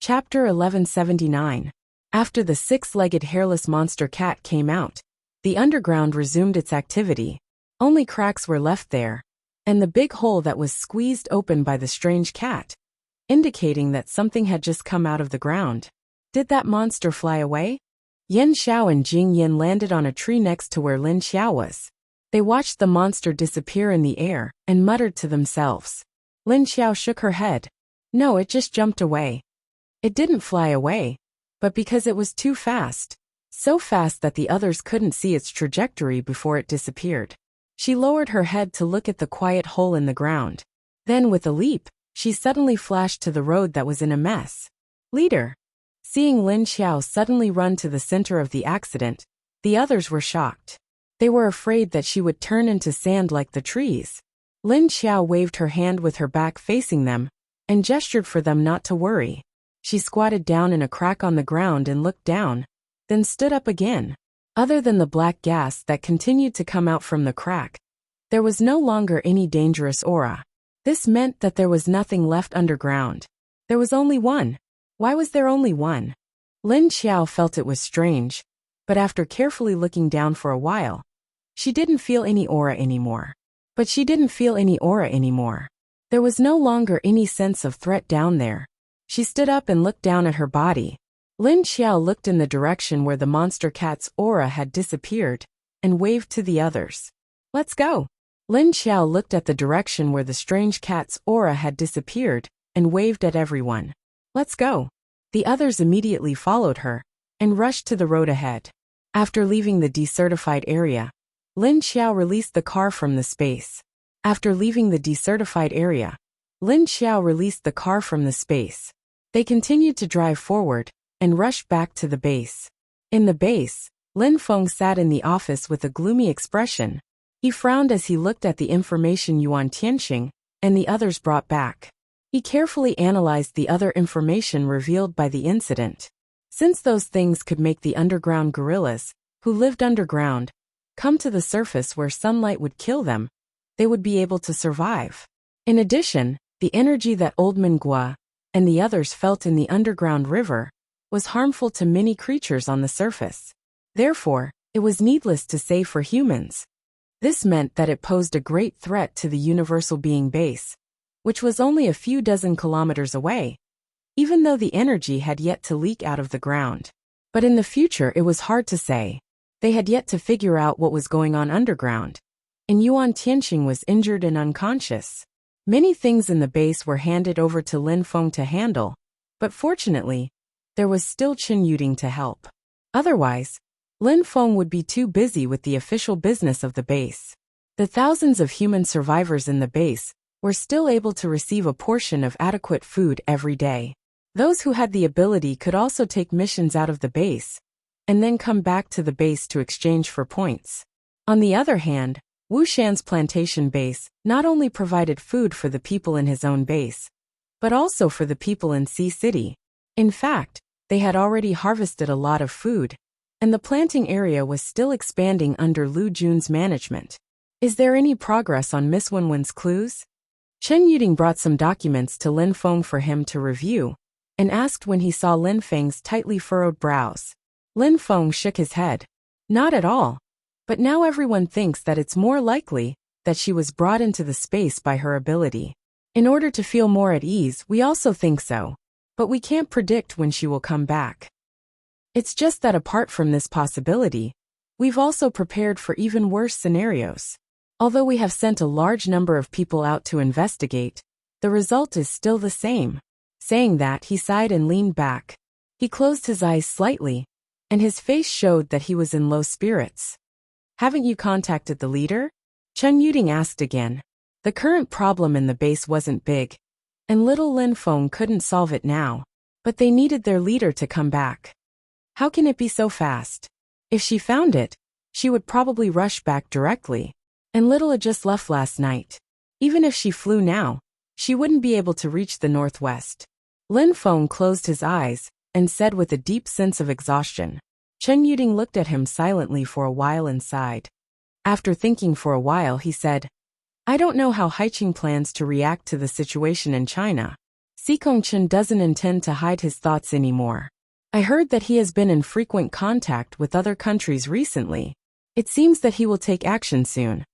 Chapter 1179. After the six-legged hairless monster cat came out, the underground resumed its activity. Only cracks were left there, and the big hole that was squeezed open by the strange cat, indicating that something had just come out of the ground. Did that monster fly away? Yen Xiao and Jing Yin landed on a tree next to where Lin Xiao was. They watched the monster disappear in the air and muttered to themselves. Lin Xiao shook her head. No, it just jumped away. It didn't fly away, but because it was too fast, so fast that the others couldn't see its trajectory before it disappeared. She lowered her head to look at the quiet hole in the ground. Then with a leap, she suddenly flashed to the road that was in a mess. Leader! Seeing Lin Xiao suddenly run to the center of the accident, the others were shocked. They were afraid that she would turn into sand like the trees. Lin Xiao waved her hand with her back facing them, and gestured for them not to worry. She squatted down in a crack on the ground and looked down, then stood up again. Other than the black gas that continued to come out from the crack, there was no longer any dangerous aura. This meant that there was nothing left underground. There was only one. Why was there only one? Lin Xiao felt it was strange, but after carefully looking down for a while, she didn't feel any aura anymore. But she didn't feel any aura anymore. There was no longer any sense of threat down there. She stood up and looked down at her body. Lin Xiao looked in the direction where the monster cat's aura had disappeared, and waved to the others. Let's go. Lin Xiao looked at the direction where the strange cat's aura had disappeared, and waved at everyone. Let's go. The others immediately followed her, and rushed to the road ahead. After leaving the decertified area, Lin Xiao released the car from the space. After leaving the decertified area, Lin Xiao released the car from the space. They continued to drive forward, and rushed back to the base. In the base, Lin Feng sat in the office with a gloomy expression. He frowned as he looked at the information Yuan Tianxing and the others brought back. He carefully analyzed the other information revealed by the incident. Since those things could make the underground gorillas, who lived underground, come to the surface where sunlight would kill them, they would be able to survive. In addition, the energy that Old Mingua and the others felt in the underground river was harmful to many creatures on the surface. Therefore, it was needless to say for humans. This meant that it posed a great threat to the universal being base, which was only a few dozen kilometers away, even though the energy had yet to leak out of the ground. But in the future it was hard to say. They had yet to figure out what was going on underground, and Yuan Tianxing was injured and unconscious. Many things in the base were handed over to Lin Feng to handle, but fortunately, there was still Chen Yuding to help. Otherwise, Lin Feng would be too busy with the official business of the base. The thousands of human survivors in the base were still able to receive a portion of adequate food every day. Those who had the ability could also take missions out of the base, and then come back to the base to exchange for points. On the other hand, Wuxian's plantation base not only provided food for the people in his own base, but also for the people in Sea City. In fact, they had already harvested a lot of food, and the planting area was still expanding under Lu Jun's management. Is there any progress on Miss Wenwen's clues? Chen Yuding brought some documents to Lin Feng for him to review, and asked when he saw Lin Feng's tightly furrowed brows. Lin Feng shook his head. Not at all. But now everyone thinks that it's more likely that she was brought into the space by her ability. In order to feel more at ease, we also think so. But we can't predict when she will come back. It's just that apart from this possibility, we've also prepared for even worse scenarios. Although we have sent a large number of people out to investigate, the result is still the same. Saying that, he sighed and leaned back. He closed his eyes slightly, and his face showed that he was in low spirits. Haven't you contacted the leader? Chen Yuding asked again. The current problem in the base wasn't big, and little Lin Feng couldn't solve it now, but they needed their leader to come back. How can it be so fast? If she found it, she would probably rush back directly, and little had just left last night. Even if she flew now, she wouldn't be able to reach the northwest. Lin Feng closed his eyes, and said with a deep sense of exhaustion. Chen Yuding looked at him silently for a while and sighed. After thinking for a while he said, I don't know how Haiqing plans to react to the situation in China. Kongchen doesn't intend to hide his thoughts anymore. I heard that he has been in frequent contact with other countries recently. It seems that he will take action soon.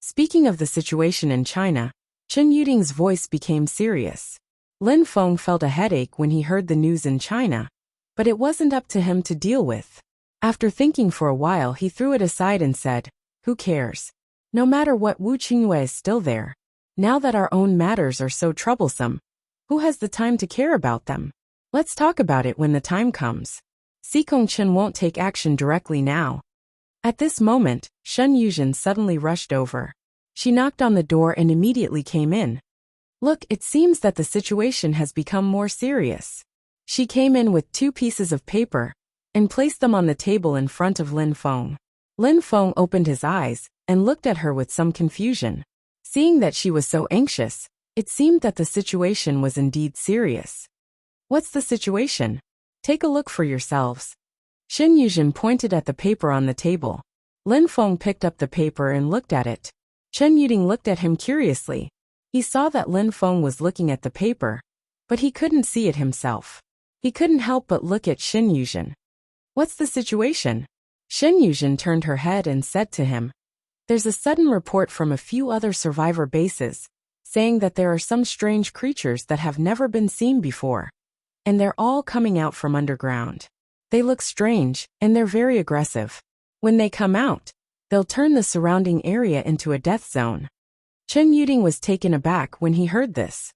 Speaking of the situation in China, Chen Yuding's voice became serious. Lin Feng felt a headache when he heard the news in China, but it wasn't up to him to deal with. After thinking for a while, he threw it aside and said, "Who cares? No matter what, Wu Qingyue is still there. Now that our own matters are so troublesome, who has the time to care about them? Let's talk about it when the time comes. Kongchen won't take action directly now." At this moment, Shen Yuzhen suddenly rushed over. She knocked on the door and immediately came in. "Look, it seems that the situation has become more serious." She came in with 2 pieces of paper and placed them on the table in front of Lin Feng. Lin Feng opened his eyes and looked at her with some confusion. Seeing that she was so anxious, it seemed that the situation was indeed serious. "What's the situation? Take a look for yourselves." Shen Yuzhen pointed at the paper on the table. Lin Feng picked up the paper and looked at it. Chen Yuding looked at him curiously. He saw that Lin Feng was looking at the paper, but he couldn't see it himself. He couldn't help but look at Shen Yuzhen. "What's the situation?" Shen Yuzhen turned her head and said to him, "There's a sudden report from a few other survivor bases, saying that there are some strange creatures that have never been seen before, and they're all coming out from underground. They look strange, and they're very aggressive. When they come out, they'll turn the surrounding area into a death zone." Chen Yuding was taken aback when he heard this.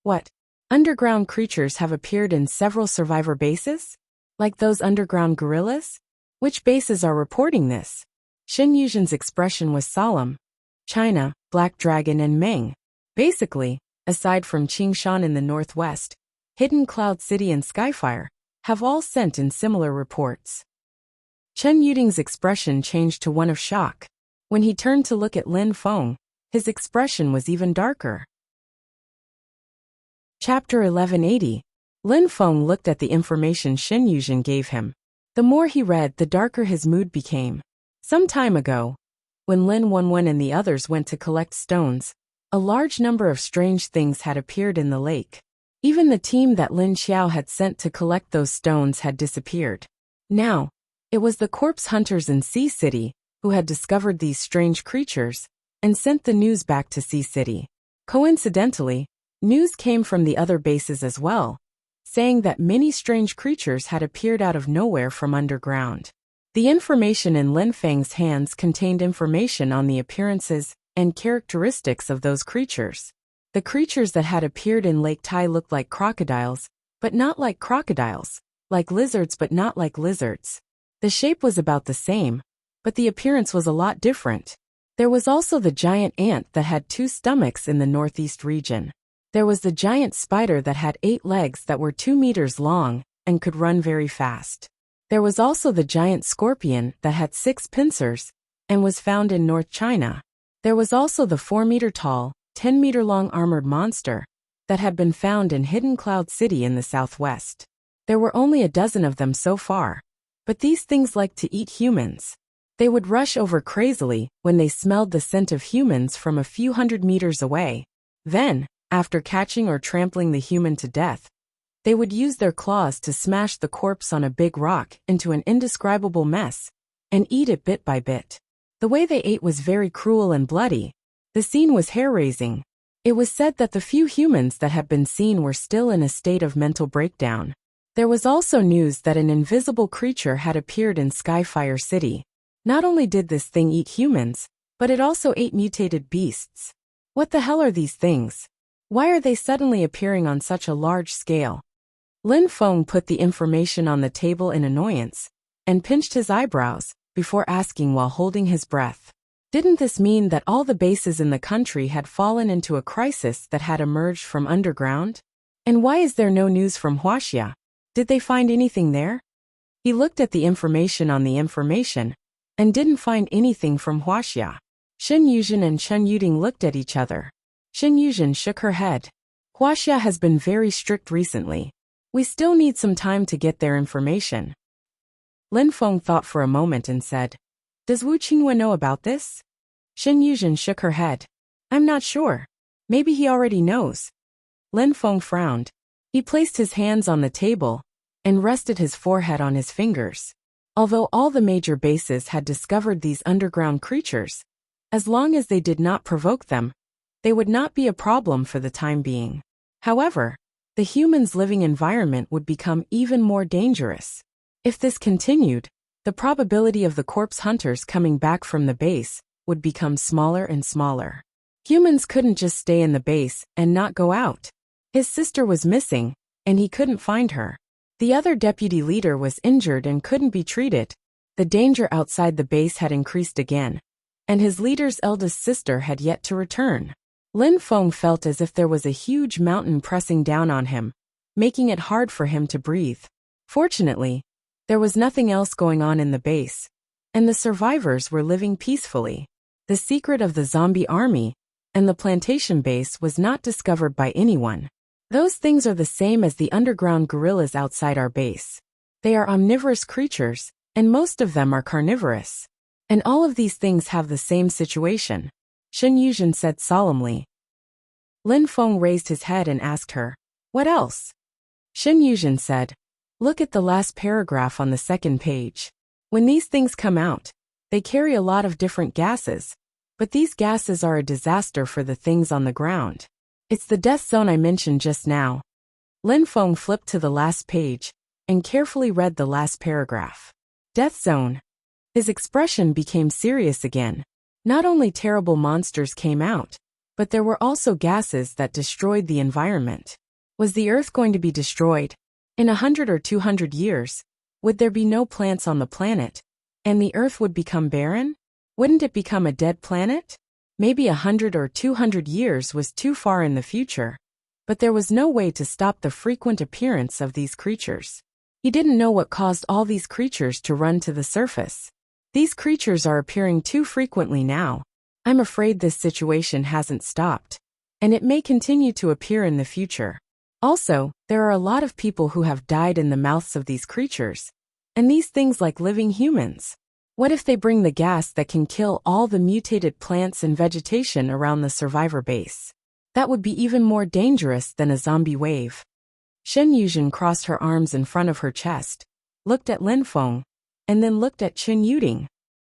"What? Underground creatures have appeared in several survivor bases? Like those underground gorillas? Which bases are reporting this?" Shen Yuzhen's expression was solemn. "China, Black Dragon and Meng. Basically, aside from Qingshan in the northwest, Hidden Cloud City and Skyfire have all sent in similar reports." Chen Yuding's expression changed to one of shock. When he turned to look at Lin Feng, his expression was even darker. Chapter 1180. Lin Feng looked at the information Shen Yuzhen gave him. The more he read, the darker his mood became. Some time ago, when Lin Wenwen and the others went to collect stones, a large number of strange things had appeared in the lake. Even the team that Lin Xiao had sent to collect those stones had disappeared. Now, it was the corpse hunters in Sea City who had discovered these strange creatures and sent the news back to Sea City. Coincidentally, news came from the other bases as well, saying that many strange creatures had appeared out of nowhere from underground. The information in Lin Feng's hands contained information on the appearances and characteristics of those creatures. The creatures that had appeared in Lake Tai looked like crocodiles, but not like crocodiles, like lizards but not like lizards. The shape was about the same, but the appearance was a lot different. There was also the giant ant that had 2 stomachs in the northeast region. There was the giant spider that had 8 legs that were 2 meters long and could run very fast. There was also the giant scorpion that had 6 pincers and was found in North China. There was also the 4-meter-tall, 10-meter-long armored monster that had been found in Hidden Cloud City in the southwest. There were only a dozen of them so far, but these things liked to eat humans. They would rush over crazily when they smelled the scent of humans from a few hundred meters away. Then, after catching or trampling the human to death, they would use their claws to smash the corpse on a big rock into an indescribable mess and eat it bit by bit. The way they ate was very cruel and bloody. The scene was hair-raising. It was said that the few humans that had been seen were still in a state of mental breakdown. There was also news that an invisible creature had appeared in Skyfire City. Not only did this thing eat humans, but it also ate mutated beasts. What the hell are these things? Why are they suddenly appearing on such a large scale? Lin Feng put the information on the table in annoyance and pinched his eyebrows before asking while holding his breath. Didn't this mean that all the bases in the country had fallen into a crisis that had emerged from underground? And why is there no news from Wuxia? Did they find anything there? He looked at the information on the information and didn't find anything from Wuxia. Shen Yuzhen and Chen Yuding looked at each other. Shen Yuzhen shook her head. Wuxia has been very strict recently. We still need some time to get their information. Lin Feng thought for a moment and said, "Does Wu Qingyue know about this?" Shen Yuzhen shook her head. "I'm not sure. Maybe he already knows." Lin Feng frowned. He placed his hands on the table and rested his forehead on his fingers. Although all the major bases had discovered these underground creatures, as long as they did not provoke them, they would not be a problem for the time being. However, the humans' living environment would become even more dangerous. If this continued, the probability of the corpse hunters coming back from the base would become smaller and smaller. Humans couldn't just stay in the base and not go out. His sister was missing, and he couldn't find her. The other deputy leader was injured and couldn't be treated. The danger outside the base had increased again, and his leader's eldest sister had yet to return. Lin Feng felt as if there was a huge mountain pressing down on him, making it hard for him to breathe. Fortunately, there was nothing else going on in the base, and the survivors were living peacefully. The secret of the zombie army and the plantation base was not discovered by anyone. Those things are the same as the underground gorillas outside our base. They are omnivorous creatures, and most of them are carnivorous. And all of these things have the same situation, Shen Yuzhen said solemnly. Lin Feng raised his head and asked her, "What else?" Shen Yuzhen said, "Look at the last paragraph on the second page. When these things come out, they carry a lot of different gases, but these gases are a disaster for the things on the ground. It's the death zone I mentioned just now." Lin Feng flipped to the last page and carefully read the last paragraph. Death zone. His expression became serious again. Not only terrible monsters came out, but there were also gases that destroyed the environment. Was the Earth going to be destroyed? In 100 or 200 years, would there be no plants on the planet, and the Earth would become barren? Wouldn't it become a dead planet? Maybe 100 or 200 years was too far in the future, but there was no way to stop the frequent appearance of these creatures. He didn't know what caused all these creatures to run to the surface. These creatures are appearing too frequently now. I'm afraid this situation hasn't stopped, and it may continue to appear in the future. Also, there are a lot of people who have died in the mouths of these creatures, and these things like living humans. What if they bring the gas that can kill all the mutated plants and vegetation around the survivor base? That would be even more dangerous than a zombie wave. Shen Yuzhen crossed her arms in front of her chest, looked at Lin Feng, and then looked at Qin Yuding.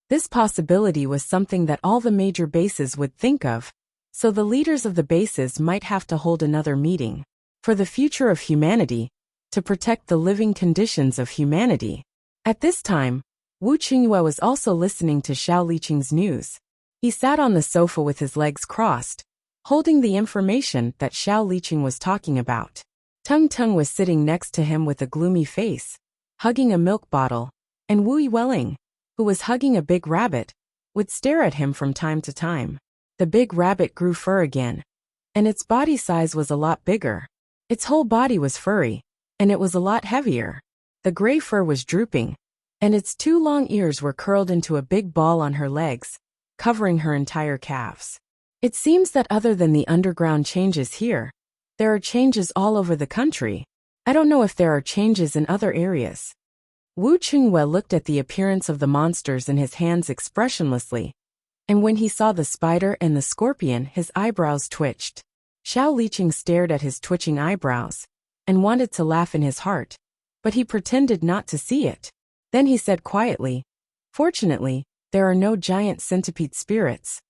This possibility was something that all the major bases would think of, so the leaders of the bases might have to hold another meeting. For the future of humanity, to protect the living conditions of humanity. At this time, Wu Qingyue was also listening to Xiao Liqing's news. He sat on the sofa with his legs crossed, holding the information that Xiao Liqing was talking about. Tung Tung was sitting next to him with a gloomy face, hugging a milk bottle, and Wu Yueling, who was hugging a big rabbit, would stare at him from time to time. The big rabbit grew fur again, and its body size was a lot bigger. Its whole body was furry, and it was a lot heavier. The gray fur was drooping, and its two long ears were curled into a big ball on her legs, covering her entire calves. It seems that other than the underground changes here, there are changes all over the country. I don't know if there are changes in other areas. Wu Qingyue looked at the appearance of the monsters in his hands expressionlessly, and when he saw the spider and the scorpion, his eyebrows twitched. Xiao Liqing stared at his twitching eyebrows and wanted to laugh in his heart, but he pretended not to see it. Then he said quietly, "Fortunately, there are no giant centipede spirits."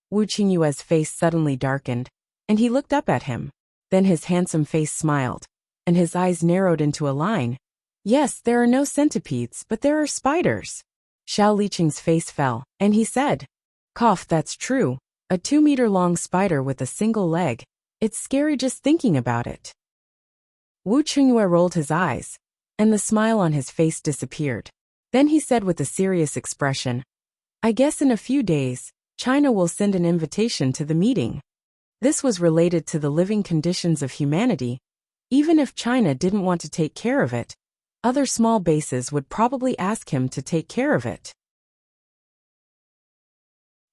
Wu Qingyue's face suddenly darkened, and he looked up at him. Then his handsome face smiled, and his eyes narrowed into a line. "Yes, there are no centipedes, but there are spiders." Xiao Liqing's face fell, and he said, "Cough, that's true. A 2-meter-long spider with a single leg. It's scary just thinking about it." Wu Qingyue rolled his eyes, and the smile on his face disappeared. Then he said with a serious expression, "I guess in a few days, China will send an invitation to the meeting." This was related to the living conditions of humanity. Even if China didn't want to take care of it, other small bases would probably ask him to take care of it.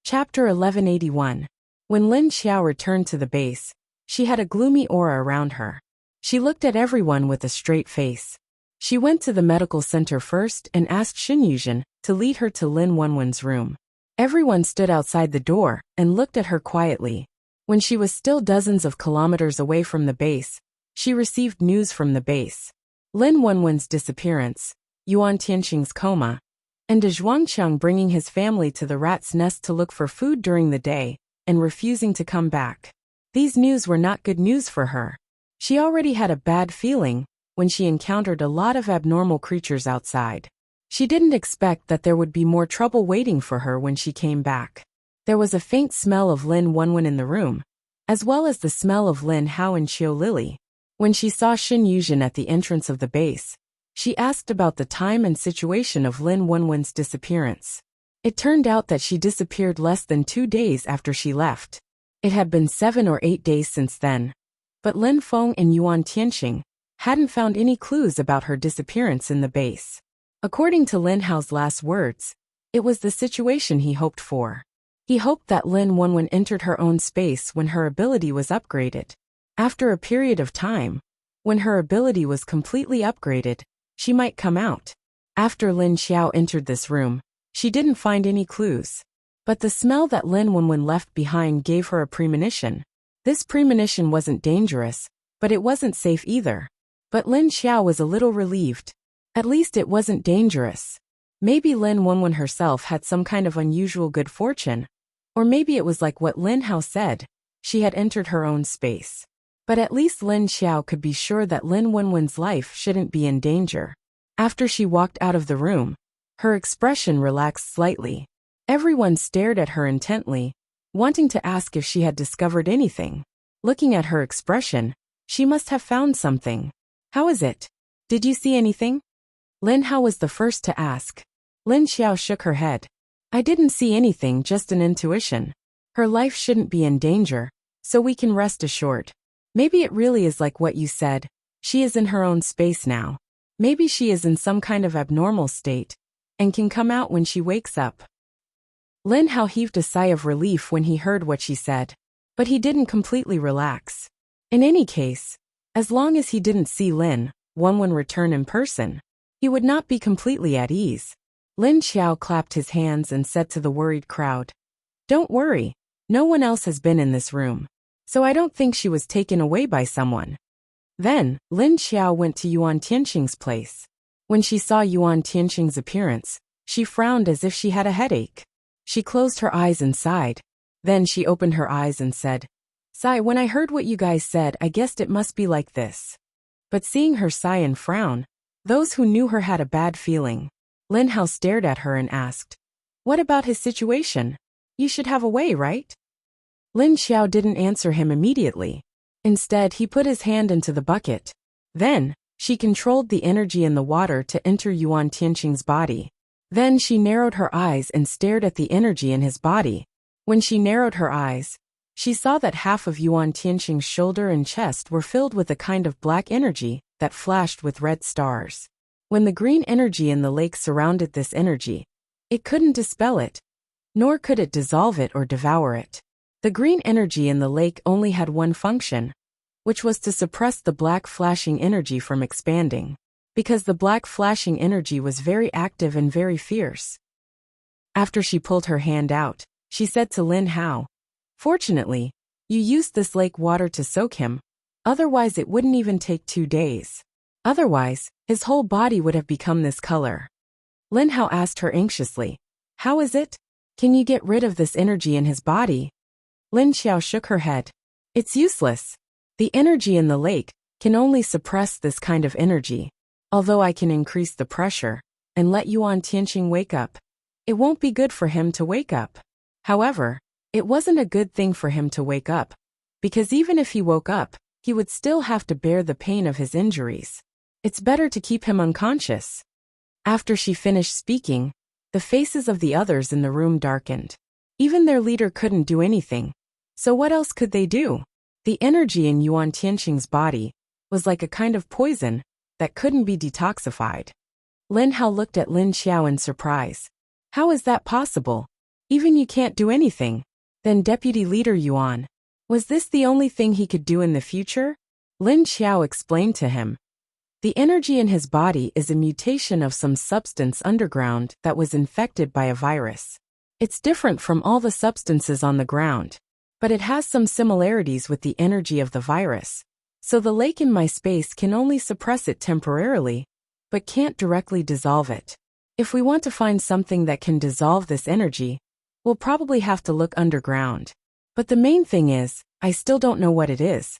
Chapter 1181. When Lin Xiao returned to the base, she had a gloomy aura around her. She looked at everyone with a straight face. She went to the medical center first and asked Shen Yuzhen to lead her to Lin Wenwen's room. Everyone stood outside the door and looked at her quietly. When she was still dozens of kilometers away from the base, she received news from the base. Lin Wenwen's disappearance, Yuan Tianqing's coma, and De Zhuangqiang bringing his family to the rat's nest to look for food during the day and refusing to come back. These news were not good news for her. She already had a bad feeling when she encountered a lot of abnormal creatures outside. She didn't expect that there would be more trouble waiting for her when she came back. There was a faint smell of Lin Wenwen in the room, as well as the smell of Lin Hao and Xiao Lily. When she saw Xin Yuzhen at the entrance of the base, she asked about the time and situation of Lin Wenwen's disappearance. It turned out that she disappeared less than 2 days after she left. It had been 7 or 8 days since then, but Lin Feng and Yuan Tianqing hadn't found any clues about her disappearance in the base. According to Lin Hao's last words, it was the situation he hoped for. He hoped that Lin Wenwen entered her own space when her ability was upgraded. After a period of time, when her ability was completely upgraded, she might come out. After Lin Xiao entered this room, she didn't find any clues. But the smell that Lin Wenwen left behind gave her a premonition. This premonition wasn't dangerous, but it wasn't safe either. But Lin Xiao was a little relieved. At least it wasn't dangerous. Maybe Lin Wenwen herself had some kind of unusual good fortune. Or maybe it was like what Lin Hao said, she had entered her own space. But at least Lin Xiao could be sure that Lin Wenwen's life shouldn't be in danger. After she walked out of the room, her expression relaxed slightly. Everyone stared at her intently, wanting to ask if she had discovered anything. Looking at her expression, she must have found something. How is it? Did you see anything? Lin Hao was the first to ask. Lin Xiao shook her head. I didn't see anything, just an intuition. Her life shouldn't be in danger, so we can rest assured. Maybe it really is like what you said, she is in her own space now. Maybe she is in some kind of abnormal state, and can come out when she wakes up. Lin Hao heaved a sigh of relief when he heard what she said, but he didn't completely relax. In any case, as long as he didn't see Lin Wenwen return in person, he would not be completely at ease. Lin Xiao clapped his hands and said to the worried crowd, "Don't worry, no one else has been in this room, so I don't think she was taken away by someone." Then, Lin Xiao went to Yuan Tianqing's place. When she saw Yuan Tianqing's appearance, she frowned as if she had a headache. She closed her eyes and sighed. Then she opened her eyes and said, "Sigh, when I heard what you guys said, I guessed it must be like this." But seeing her sigh and frown, those who knew her had a bad feeling. Lin Hao stared at her and asked, "What about his situation? You should have a way, right?" Lin Xiao didn't answer him immediately. Instead, he put his hand into the bucket. Then, she controlled the energy in the water to enter Yuan Tianqing's body. Then she narrowed her eyes and stared at the energy in his body. When she narrowed her eyes, she saw that half of Yuan Tianqing's shoulder and chest were filled with a kind of black energy that flashed with red stars. When the green energy in the lake surrounded this energy, it couldn't dispel it, nor could it dissolve it or devour it. The green energy in the lake only had one function, which was to suppress the black flashing energy from expanding, because the black flashing energy was very active and very fierce. After she pulled her hand out, she said to Lin Hao, "Fortunately, you used this lake water to soak him, otherwise it wouldn't even take 2 days. Otherwise, his whole body would have become this color." Lin Hao asked her anxiously, "How is it? Can you get rid of this energy in his body?" Lin Xiao shook her head. "It's useless. The energy in the lake can only suppress this kind of energy. Although I can increase the pressure and let Yuan Tianqing wake up, it won't be good for him to wake up." However, it wasn't a good thing for him to wake up, because even if he woke up, he would still have to bear the pain of his injuries. It's better to keep him unconscious. After she finished speaking, the faces of the others in the room darkened. Even their leader couldn't do anything, so what else could they do? The energy in Yuan Tianqing's body was like a kind of poison that couldn't be detoxified. Lin Hao looked at Lin Xiao in surprise. "How is that possible? Even you can't do anything." Then Deputy Leader Yuan, was this the only thing he could do in the future? Lin Xiao explained to him. The energy in his body is a mutation of some substance underground that was infected by a virus. It's different from all the substances on the ground, but it has some similarities with the energy of the virus, So the lake in my space can only suppress it temporarily, but can't directly dissolve it. If we want to find something that can dissolve this energy, we'll probably have to look underground. But the main thing is, I still don't know what it is.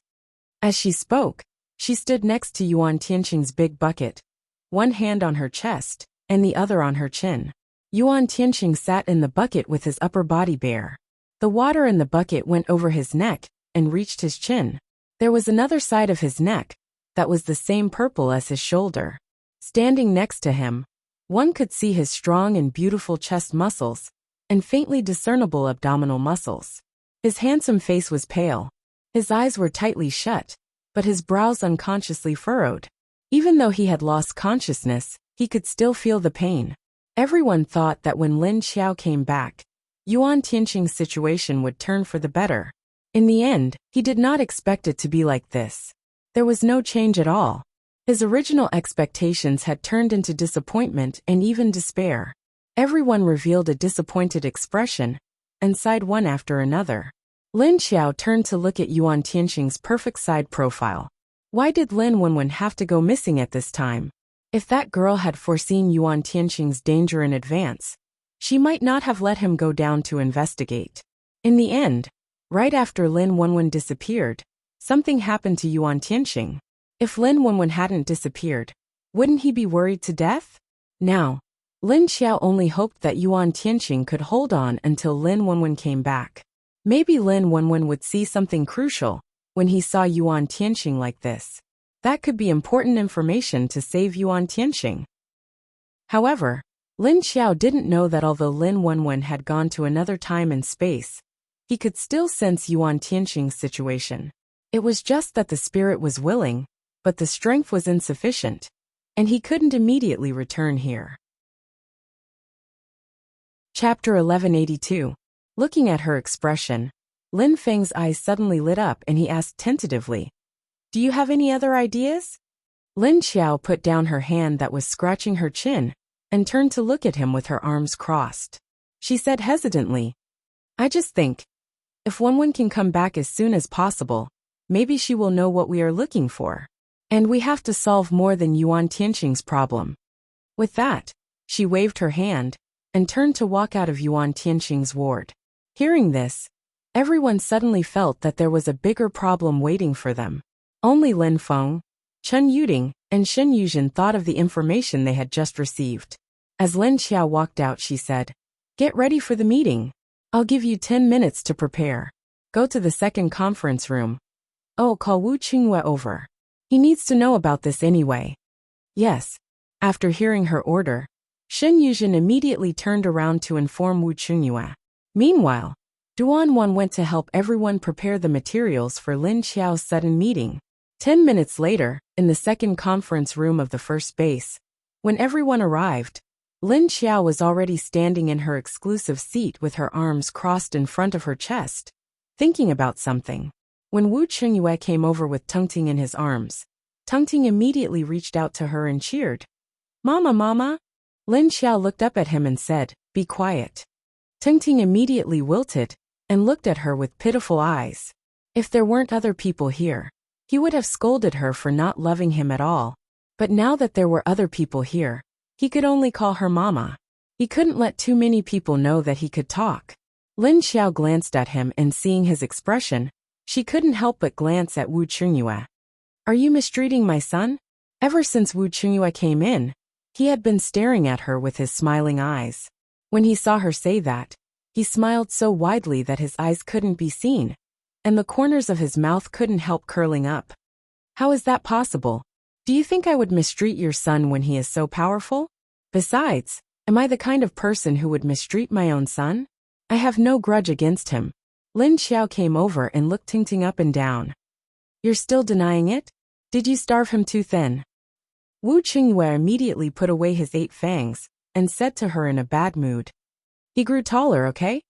As she spoke, she stood next to Yuan Tianqing's big bucket, one hand on her chest, and the other on her chin. Yuan Tianqing sat in the bucket with his upper body bare. The water in the bucket went over his neck and reached his chin. There was another side of his neck that was the same purple as his shoulder. Standing next to him, one could see his strong and beautiful chest muscles and faintly discernible abdominal muscles. His handsome face was pale. His eyes were tightly shut, but his brows unconsciously furrowed. Even though he had lost consciousness, he could still feel the pain. Everyone thought that when Lin Xiao came back, Yuan Tianqing's situation would turn for the better. In the end, he did not expect it to be like this. There was no change at all. His original expectations had turned into disappointment and even despair. Everyone revealed a disappointed expression and sighed one after another. Lin Xiao turned to look at Yuan Tianqing's perfect side profile. Why did Lin Wenwen have to go missing at this time? If that girl had foreseen Yuan Tianqing's danger in advance, she might not have let him go down to investigate. In the end, right after Lin Wenwen disappeared, something happened to Yuan Tianqing. If Lin Wenwen hadn't disappeared, wouldn't he be worried to death? Now, Lin Xiao only hoped that Yuan Tianqing could hold on until Lin Wenwen came back. Maybe Lin Wenwen would see something crucial when he saw Yuan Tianqing like this. That could be important information to save Yuan Tianqing. However, Lin Xiao didn't know that although Lin Wenwen had gone to another time and space, he could still sense Yuan Tianqing's situation. It was just that the spirit was willing, but the strength was insufficient, and he couldn't immediately return here. Chapter 1182. Looking at her expression, Lin Feng's eyes suddenly lit up and he asked tentatively, "Do you have any other ideas?" Lin Xiao put down her hand that was scratching her chin and turned to look at him with her arms crossed. She said hesitantly, "I just think, if Wenwen can come back as soon as possible, maybe she will know what we are looking for. And we have to solve more than Yuan Tianqing's problem." With that, she waved her hand and turned to walk out of Yuan Tianqing's ward. Hearing this, everyone suddenly felt that there was a bigger problem waiting for them. Only Lin Feng, Chen Yuding, and Shen Yuzhen thought of the information they had just received. As Lin Xiao walked out, she said, "Get ready for the meeting. I'll give you 10 minutes to prepare. Go to the second conference room. Oh, call Wu Qingyue over. He needs to know about this anyway." Yes. After hearing her order, Shen Yuzhen immediately turned around to inform Wu Qingyue. Meanwhile, Duan Wan went to help everyone prepare the materials for Lin Xiao's sudden meeting. 10 minutes later, in the second conference room of the first base, when everyone arrived, Lin Xiao was already standing in her exclusive seat with her arms crossed in front of her chest, thinking about something. When Wu Qingyue came over with Tungting in his arms, Tungting immediately reached out to her and cheered. "Mama, Mama!" Lin Xiao looked up at him and said, "Be quiet." Tungting immediately wilted and looked at her with pitiful eyes. If there weren't other people here, he would have scolded her for not loving him at all. But now that there were other people here, he could only call her Mama. He couldn't let too many people know that he could talk. Lin Xiao glanced at him and seeing his expression, she couldn't help but glance at Wu Qingyue. "Are you mistreating my son?" Ever since Wu Qingyue came in, he had been staring at her with his smiling eyes. When he saw her say that, he smiled so widely that his eyes couldn't be seen, and the corners of his mouth couldn't help curling up. "How is that possible? Do you think I would mistreat your son when he is so powerful? Besides, am I the kind of person who would mistreat my own son? I have no grudge against him." Lin Xiao came over and looked Tingting up and down. "You're still denying it? Did you starve him too thin?" Wu Qingyue immediately put away his 8 fangs and said to her in a bad mood, "He grew taller, okay?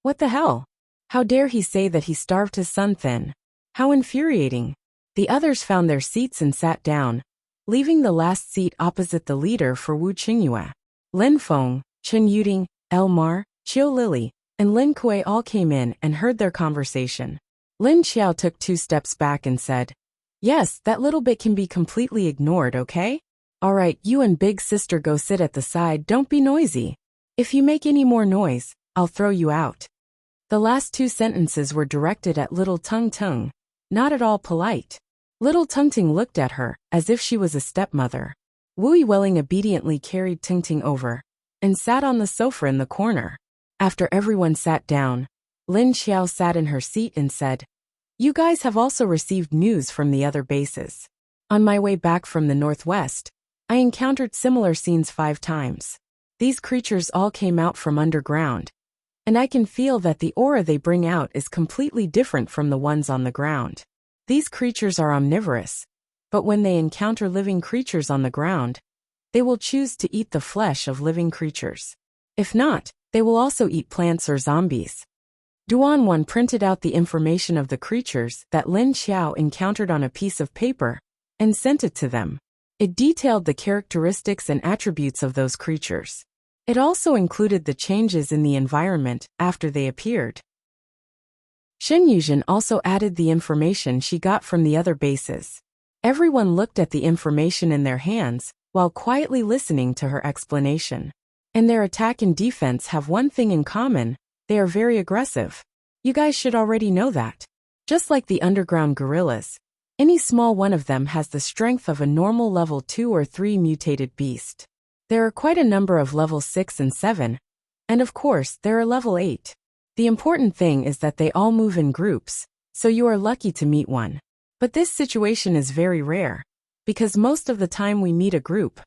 What the hell? How dare he say that he starved his son thin? How infuriating." The others found their seats and sat down, leaving the last seat opposite the leader for Wu Qingyue. Lin Feng, Chen Yuding, Elmar, Qiu Lily, and Lin Kuei all came in and heard their conversation. Lin Xiao took 2 steps back and said, Yes, that little bit can be completely ignored, okay? Alright, you and big sister go sit at the side, don't be noisy. If you make any more noise, I'll throw you out. The last two sentences were directed at little Tung Tung, not at all polite. Little Tung Tung looked at her, as if she was a stepmother. Wu Welling obediently carried Tung Tung over, and sat on the sofa in the corner. After everyone sat down, Lin Xiao sat in her seat and said, "You guys have also received news from the other bases. On my way back from the northwest, I encountered similar scenes 5 times. These creatures all came out from underground, and I can feel that the aura they bring out is completely different from the ones on the ground. These creatures are omnivorous, but when they encounter living creatures on the ground, they will choose to eat the flesh of living creatures. If not, they will also eat plants or zombies." Duan printed out the information of the creatures that Lin Xiao encountered on a piece of paper and sent it to them. It detailed the characteristics and attributes of those creatures. It also included the changes in the environment after they appeared. Shen Yuzhen also added the information she got from the other bases. Everyone looked at the information in their hands while quietly listening to her explanation. And their attack and defense have one thing in common: they are very aggressive. You guys should already know that. Just like the underground gorillas, any small one of them has the strength of a normal level 2 or 3 mutated beast. There are quite a number of level 6 and 7, and of course there are level 8. The important thing is that they all move in groups, so you are lucky to meet one. But this situation is very rare, because most of the time we meet a group.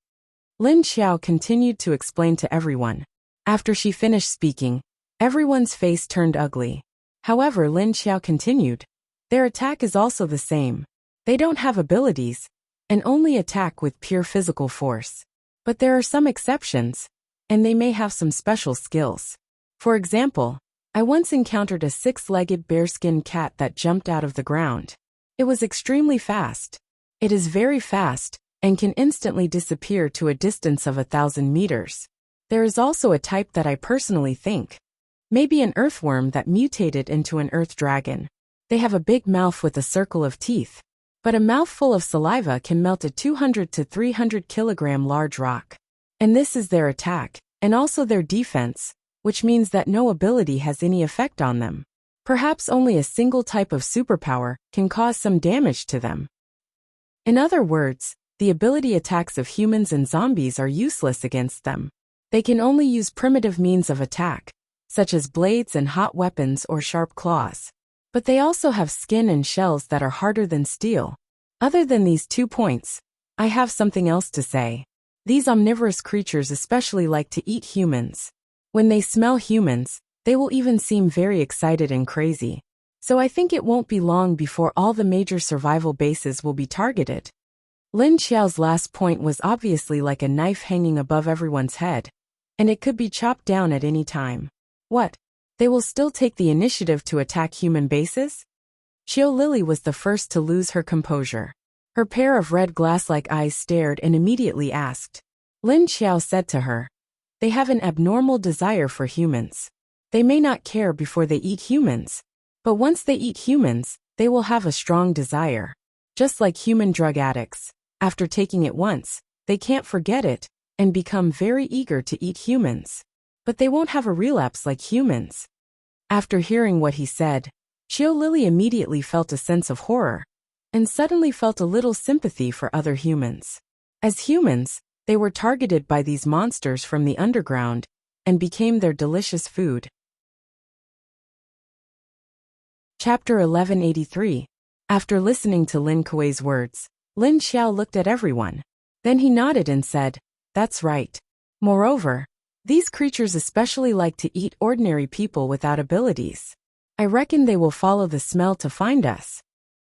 Lin Xiao continued to explain to everyone. After she finished speaking, everyone's face turned ugly. However, Lin Xiao continued, their attack is also the same. They don't have abilities, and only attack with pure physical force. But there are some exceptions, and they may have some special skills. For example, I once encountered a 6-legged bearskin cat that jumped out of the ground. It was extremely fast. It is very fast, and can instantly disappear to a distance of 1,000 meters. There is also a type that I personally think maybe an earthworm that mutated into an earth dragon. They have a big mouth with a circle of teeth, but a mouthful of saliva can melt a 200 to 300 kilogram large rock. And this is their attack, and also their defense, which means that no ability has any effect on them. Perhaps only a single type of superpower can cause some damage to them. In other words, the ability attacks of humans and zombies are useless against them. They can only use primitive means of attack, such as blades and hot weapons or sharp claws. But they also have skin and shells that are harder than steel. Other than these 2 points, I have something else to say. These omnivorous creatures especially like to eat humans. When they smell humans, they will even seem very excited and crazy. So I think it won't be long before all the major survival bases will be targeted. Lin Xiao's last point was obviously like a knife hanging above everyone's head, and it could be chopped down at any time. What? They will still take the initiative to attack human bases? Xiao Lily was the first to lose her composure. Her pair of red glass-like eyes stared and immediately asked. Lin Xiao said to her, "They have an abnormal desire for humans. They may not care before they eat humans, but once they eat humans, they will have a strong desire. Just like human drug addicts, after taking it once, they can't forget it and become very eager to eat humans. But they won't have a relapse like humans." After hearing what he said, Xiao Lily immediately felt a sense of horror, and suddenly felt a little sympathy for other humans. As humans, they were targeted by these monsters from the underground, and became their delicious food. Chapter 1183. After listening to Lin Kuei's words, Lin Xiao looked at everyone. Then he nodded and said, "That's right. Moreover, these creatures especially like to eat ordinary people without abilities. I reckon they will follow the smell to find us."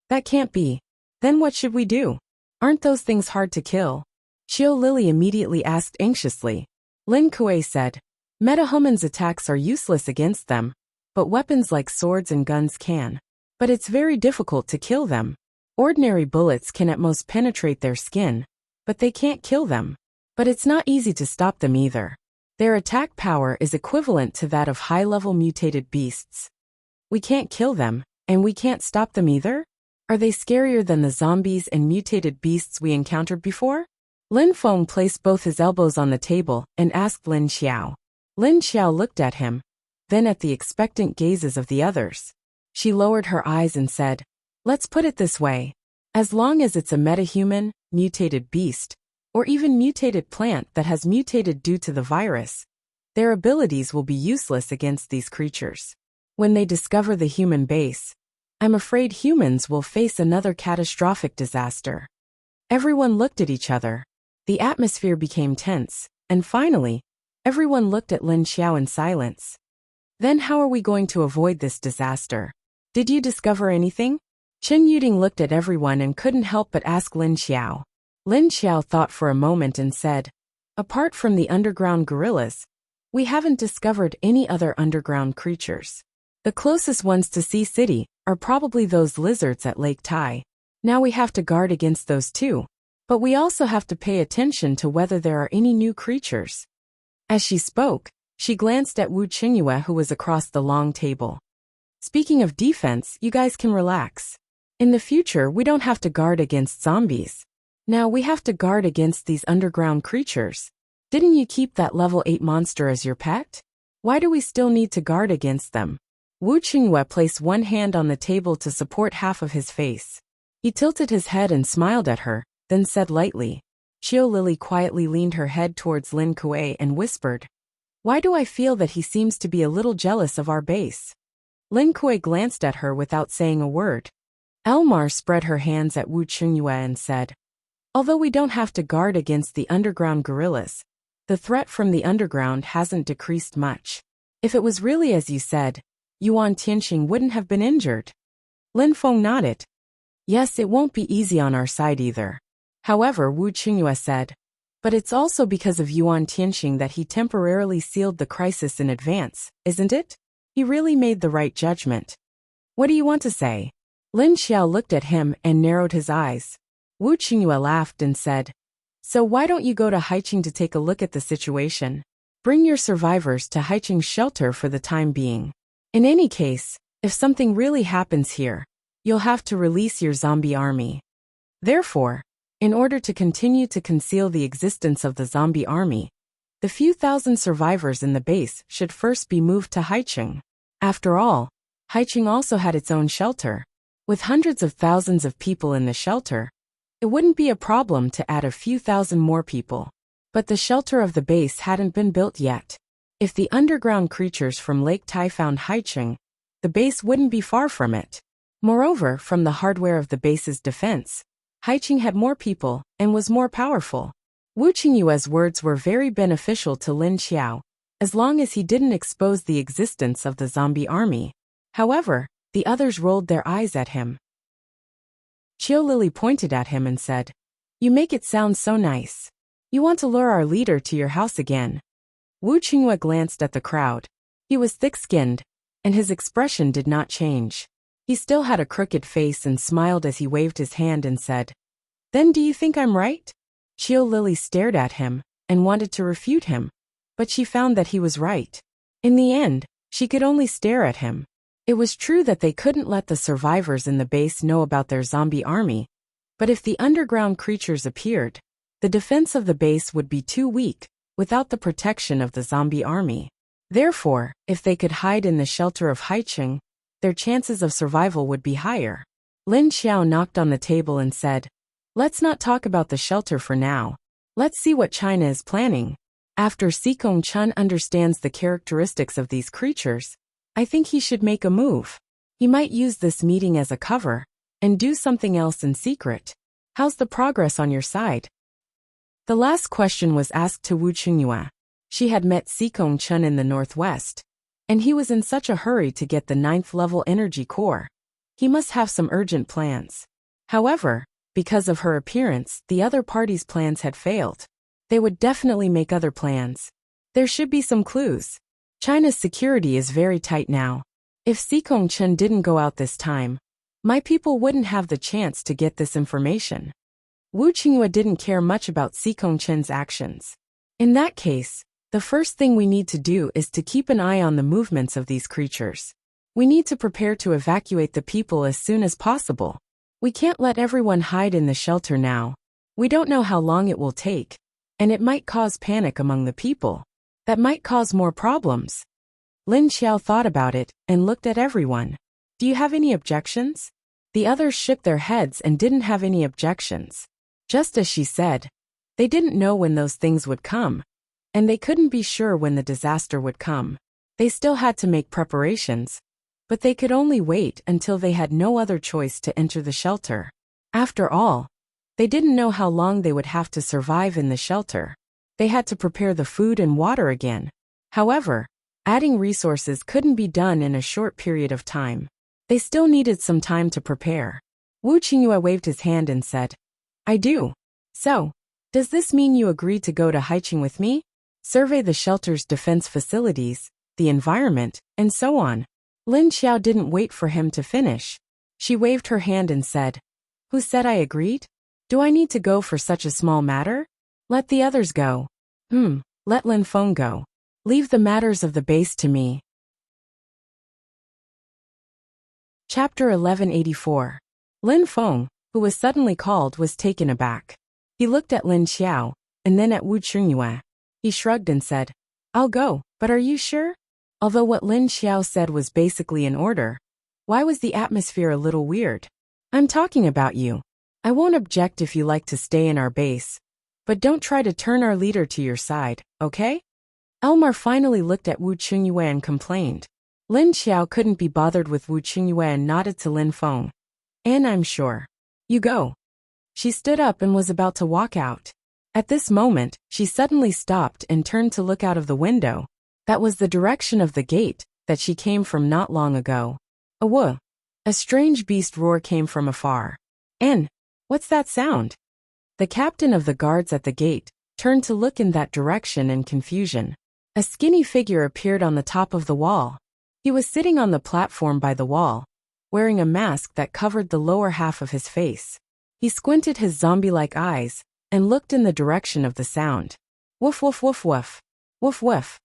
"That can't be. Then what should we do? Aren't those things hard to kill?" Xiao Lily immediately asked anxiously. Lin Kuei said, "Metahuman's attacks are useless against them, but weapons like swords and guns can. But it's very difficult to kill them. Ordinary bullets can at most penetrate their skin, but they can't kill them. But it's not easy to stop them either. Their attack power is equivalent to that of high-level mutated beasts. We can't kill them, and we can't stop them either?" Are they scarier than the zombies and mutated beasts we encountered before? Lin Feng placed both his elbows on the table and asked Lin Xiao. Lin Xiao looked at him, then at the expectant gazes of the others. She lowered her eyes and said, "Let's put it this way. As long as it's a metahuman, mutated beast, or even mutated plant that has mutated due to the virus, their abilities will be useless against these creatures. When they discover the human base, I'm afraid humans will face another catastrophic disaster." Everyone looked at each other. The atmosphere became tense, and finally, everyone looked at Lin Xiao in silence. "Then how are we going to avoid this disaster? Did you discover anything?" Chen Yuding looked at everyone and couldn't help but ask Lin Xiao. Lin Xiao thought for a moment and said, "Apart from the underground gorillas, we haven't discovered any other underground creatures. The closest ones to Sea City are probably those lizards at Lake Tai. Now we have to guard against those too. But we also have to pay attention to whether there are any new creatures." As she spoke, she glanced at Wu Qingyue, who was across the long table. "Speaking of defense, you guys can relax. In the future, we don't have to guard against zombies. Now we have to guard against these underground creatures. Didn't you keep that level 8 monster as your pet? Why do we still need to guard against them?" Wu Qingyue placed one hand on the table to support half of his face. He tilted his head and smiled at her, then said lightly. Qiu Lily quietly leaned her head towards Lin Kuei and whispered, "Why do I feel that he seems to be a little jealous of our base?" Lin Kuei glanced at her without saying a word. Elmar spread her hands at Wu Qingyue and said, "Although we don't have to guard against the underground gorillas, the threat from the underground hasn't decreased much. If it was really as you said, Yuan Tianxing wouldn't have been injured." Lin Feng nodded. "Yes, it won't be easy on our side either." However, Wu Qingyue said, "But it's also because of Yuan Tianxing that he temporarily sealed the crisis in advance, isn't it? He really made the right judgment. What do you want to say?" Lin Xiao looked at him and narrowed his eyes. Wu Qingyue laughed and said, "So why don't you go to Haiqing to take a look at the situation? Bring your survivors to Haiqing's shelter for the time being. In any case, if something really happens here, you'll have to release your zombie army. Therefore, in order to continue to conceal the existence of the zombie army, the few thousand survivors in the base should first be moved to Haiqing. After all, Haiqing also had its own shelter. With hundreds of thousands of people in the shelter, it wouldn't be a problem to add a few thousand more people. But the shelter of the base hadn't been built yet. If the underground creatures from Lake Tai found Haiqing, the base wouldn't be far from it. Moreover, from the hardware of the base's defense, Haiqing had more people and was more powerful. Wu Qingyue's words were very beneficial to Lin Xiao, as long as he didn't expose the existence of the zombie army. However, the others rolled their eyes at him. Qiu Lily pointed at him and said, "You make it sound so nice. You want to lure our leader to your house again." Wu Qingyue glanced at the crowd. He was thick-skinned, and his expression did not change. He still had a crooked face and smiled as he waved his hand and said, "Then do you think I'm right?" Qiu Lily stared at him and wanted to refute him, but she found that he was right. In the end, she could only stare at him. It was true that they couldn't let the survivors in the base know about their zombie army, but if the underground creatures appeared, the defense of the base would be too weak without the protection of the zombie army. Therefore, if they could hide in the shelter of Haiqing, their chances of survival would be higher. Lin Xiao knocked on the table and said, "Let's not talk about the shelter for now. Let's see what China is planning. After Sikong Chun understands the characteristics of these creatures, I think he should make a move. He might use this meeting as a cover and do something else in secret. How's the progress on your side?" The last question was asked to Wu Qingyue. She had met Sikong Chun in the northwest, and he was in such a hurry to get the 9th level energy core. He must have some urgent plans. However, because of her appearance, the other party's plans had failed. They would definitely make other plans. There should be some clues. China's security is very tight now. If Sikong Chun didn't go out this time, my people wouldn't have the chance to get this information. Wu Qingyue didn't care much about Sikong Chun's actions. In that case, the first thing we need to do is to keep an eye on the movements of these creatures. We need to prepare to evacuate the people as soon as possible. We can't let everyone hide in the shelter now. We don't know how long it will take, and it might cause panic among the people. That might cause more problems. Lin Xiao thought about it and looked at everyone. Do you have any objections? The others shook their heads and didn't have any objections. Just as she said, they didn't know when those things would come, and they couldn't be sure when the disaster would come. They still had to make preparations, but they could only wait until they had no other choice to enter the shelter. After all, they didn't know how long they would have to survive in the shelter. They had to prepare the food and water again. However, adding resources couldn't be done in a short period of time. They still needed some time to prepare. Wu Qingyue waved his hand and said, I do. So, does this mean you agreed to go to Haiqing with me? Survey the shelter's defense facilities, the environment, and so on. Lin Xiao didn't wait for him to finish. She waved her hand and said, Who said I agreed? Do I need to go for such a small matter? Let the others go. Let Lin Feng go. Leave the matters of the base to me. Chapter 1184. Lin Feng, who was suddenly called, was taken aback. He looked at Lin Xiao, and then at Wu Qingyue. He shrugged and said, I'll go, but are you sure? Although what Lin Xiao said was basically in order, why was the atmosphere a little weird? I'm talking about you. I won't object if you like to stay in our base, but don't try to turn our leader to your side, okay? Elmar finally looked at Wu Qingyue and complained. Lin Xiao couldn't be bothered with Wu Qingyue and nodded to Lin Feng. And I'm sure. You go. She stood up and was about to walk out. At this moment, she suddenly stopped and turned to look out of the window. That was the direction of the gate that she came from not long ago. Awoo! A strange beast roar came from afar. And, what's that sound? The captain of the guards at the gate turned to look in that direction in confusion. A skinny figure appeared on the top of the wall. He was sitting on the platform by the wall, wearing a mask that covered the lower half of his face. He squinted his zombie-like eyes and looked in the direction of the sound. Woof woof woof woof. Woof woof.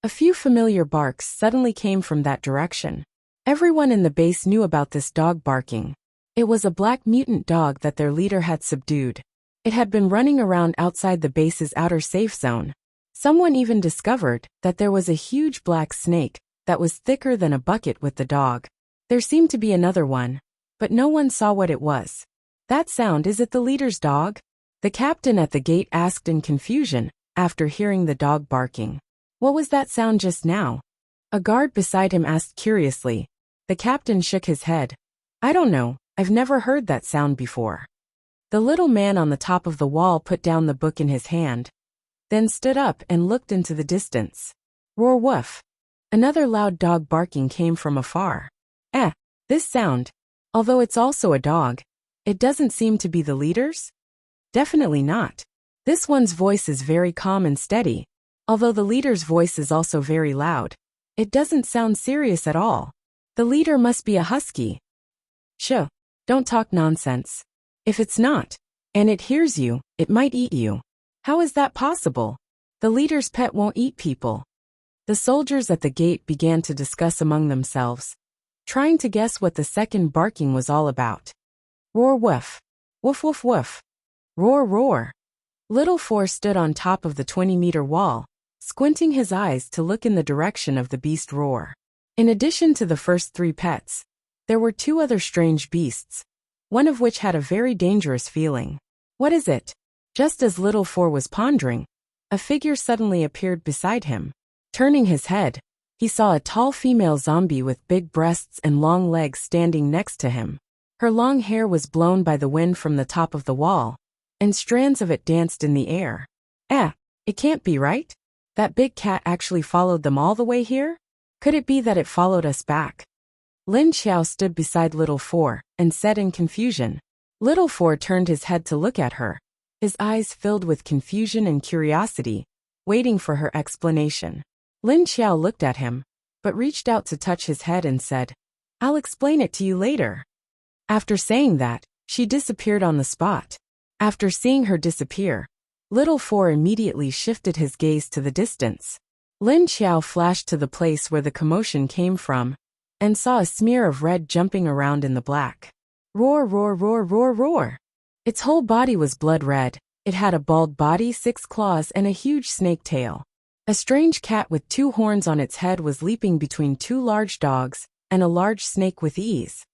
A few familiar barks suddenly came from that direction. Everyone in the base knew about this dog barking. It was a black mutant dog that their leader had subdued. It had been running around outside the base's outer safe zone. Someone even discovered that there was a huge black snake that was thicker than a bucket with the dog. There seemed to be another one, but no one saw what it was. That sound, is it the leader's dog? The captain at the gate asked in confusion after hearing the dog barking. What was that sound just now? A guard beside him asked curiously. The captain shook his head. I don't know, I've never heard that sound before. The little man on the top of the wall put down the book in his hand, then stood up and looked into the distance. Roar woof. Another loud dog barking came from afar. This sound, although it's also a dog, it doesn't seem to be the leader's? Definitely not. This one's voice is very calm and steady, although the leader's voice is also very loud. It doesn't sound serious at all. The leader must be a husky. Shh, don't talk nonsense. If it's not, and it hears you, it might eat you. How is that possible? The leader's pet won't eat people. The soldiers at the gate began to discuss among themselves, trying to guess what the second barking was all about. Roar woof. Woof woof woof. Roar roar. Little Four stood on top of the 20-meter wall, squinting his eyes to look in the direction of the beast roar. In addition to the first three pets, there were two other strange beasts, one of which had a very dangerous feeling. What is it? Just as Little Four was pondering, a figure suddenly appeared beside him. Turning his head, he saw a tall female zombie with big breasts and long legs standing next to him. Her long hair was blown by the wind from the top of the wall, and strands of it danced in the air. It can't be right? That big cat actually followed them all the way here? Could it be that it followed us back? Lin Xiao stood beside Little Four and said in confusion. Little Four turned his head to look at her, his eyes filled with confusion and curiosity, waiting for her explanation. Lin Xiao looked at him, but reached out to touch his head and said, I'll explain it to you later. After saying that, she disappeared on the spot. After seeing her disappear, Little Four immediately shifted his gaze to the distance. Lin Xiao flashed to the place where the commotion came from, and saw a smear of red jumping around in the black. Roar, roar, roar, roar, roar. Its whole body was blood red. It had a bald body, 6 claws, and a huge snake tail. A strange cat with 2 horns on its head was leaping between 2 large dogs and a large snake with ease.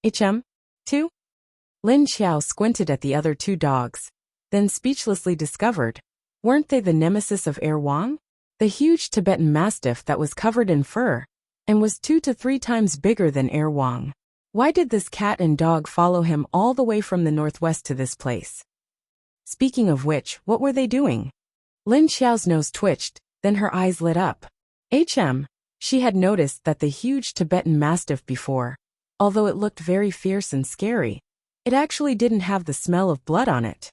Two? Lin Xiao squinted at the other 2 dogs, then speechlessly discovered, weren't they the nemesis of Wang? The huge Tibetan Mastiff that was covered in fur and was 2 to 3 times bigger than Wang. Why did this cat and dog follow him all the way from the northwest to this place? Speaking of which, what were they doing? Lin Xiao's nose twitched, then her eyes lit up. She had noticed that the huge Tibetan Mastiff before, although it looked very fierce and scary, it actually didn't have the smell of blood on it.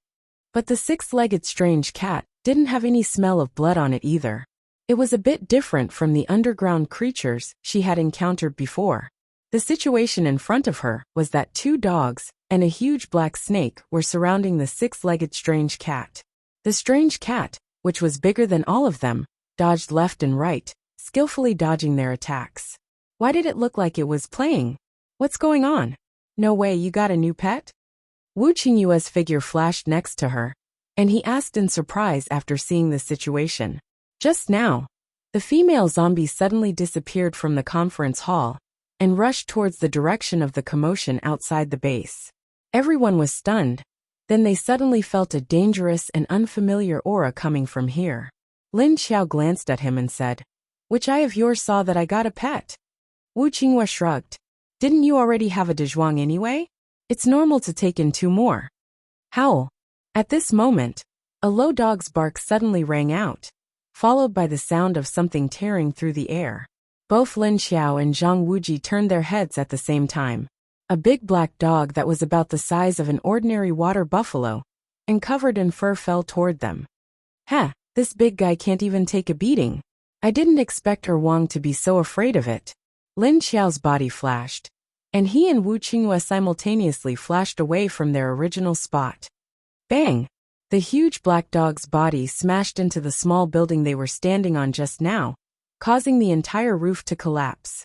But the 6-legged strange cat didn't have any smell of blood on it either. It was a bit different from the underground creatures she had encountered before. The situation in front of her was that 2 dogs and a huge black snake were surrounding the 6-legged strange cat. The strange cat, which was bigger than all of them, dodged left and right, skillfully dodging their attacks. Why did it look like it was playing? What's going on? No way you got a new pet? Wu Qingyue's figure flashed next to her, and he asked in surprise after seeing the situation. Just now, the female zombie suddenly disappeared from the conference hall and rushed towards the direction of the commotion outside the base. Everyone was stunned. Then they suddenly felt a dangerous and unfamiliar aura coming from here. Lin Xiao glanced at him and said, "Which eye of yours saw that I got a pet?" Wu Qingyue shrugged. "Didn't you already have a Dezhuang anyway? It's normal to take in 2 more." Howl. At this moment, a low dog's bark suddenly rang out, followed by the sound of something tearing through the air. Both Lin Xiao and Zhang Wuji turned their heads at the same time. A big black dog that was about the size of an ordinary water buffalo and covered in fur fell toward them. This big guy can't even take a beating. I didn't expect Wang to be so afraid of it. Lin Xiao's body flashed, and he and Wu Qingyue simultaneously flashed away from their original spot. Bang! The huge black dog's body smashed into the small building they were standing on just now, causing the entire roof to collapse.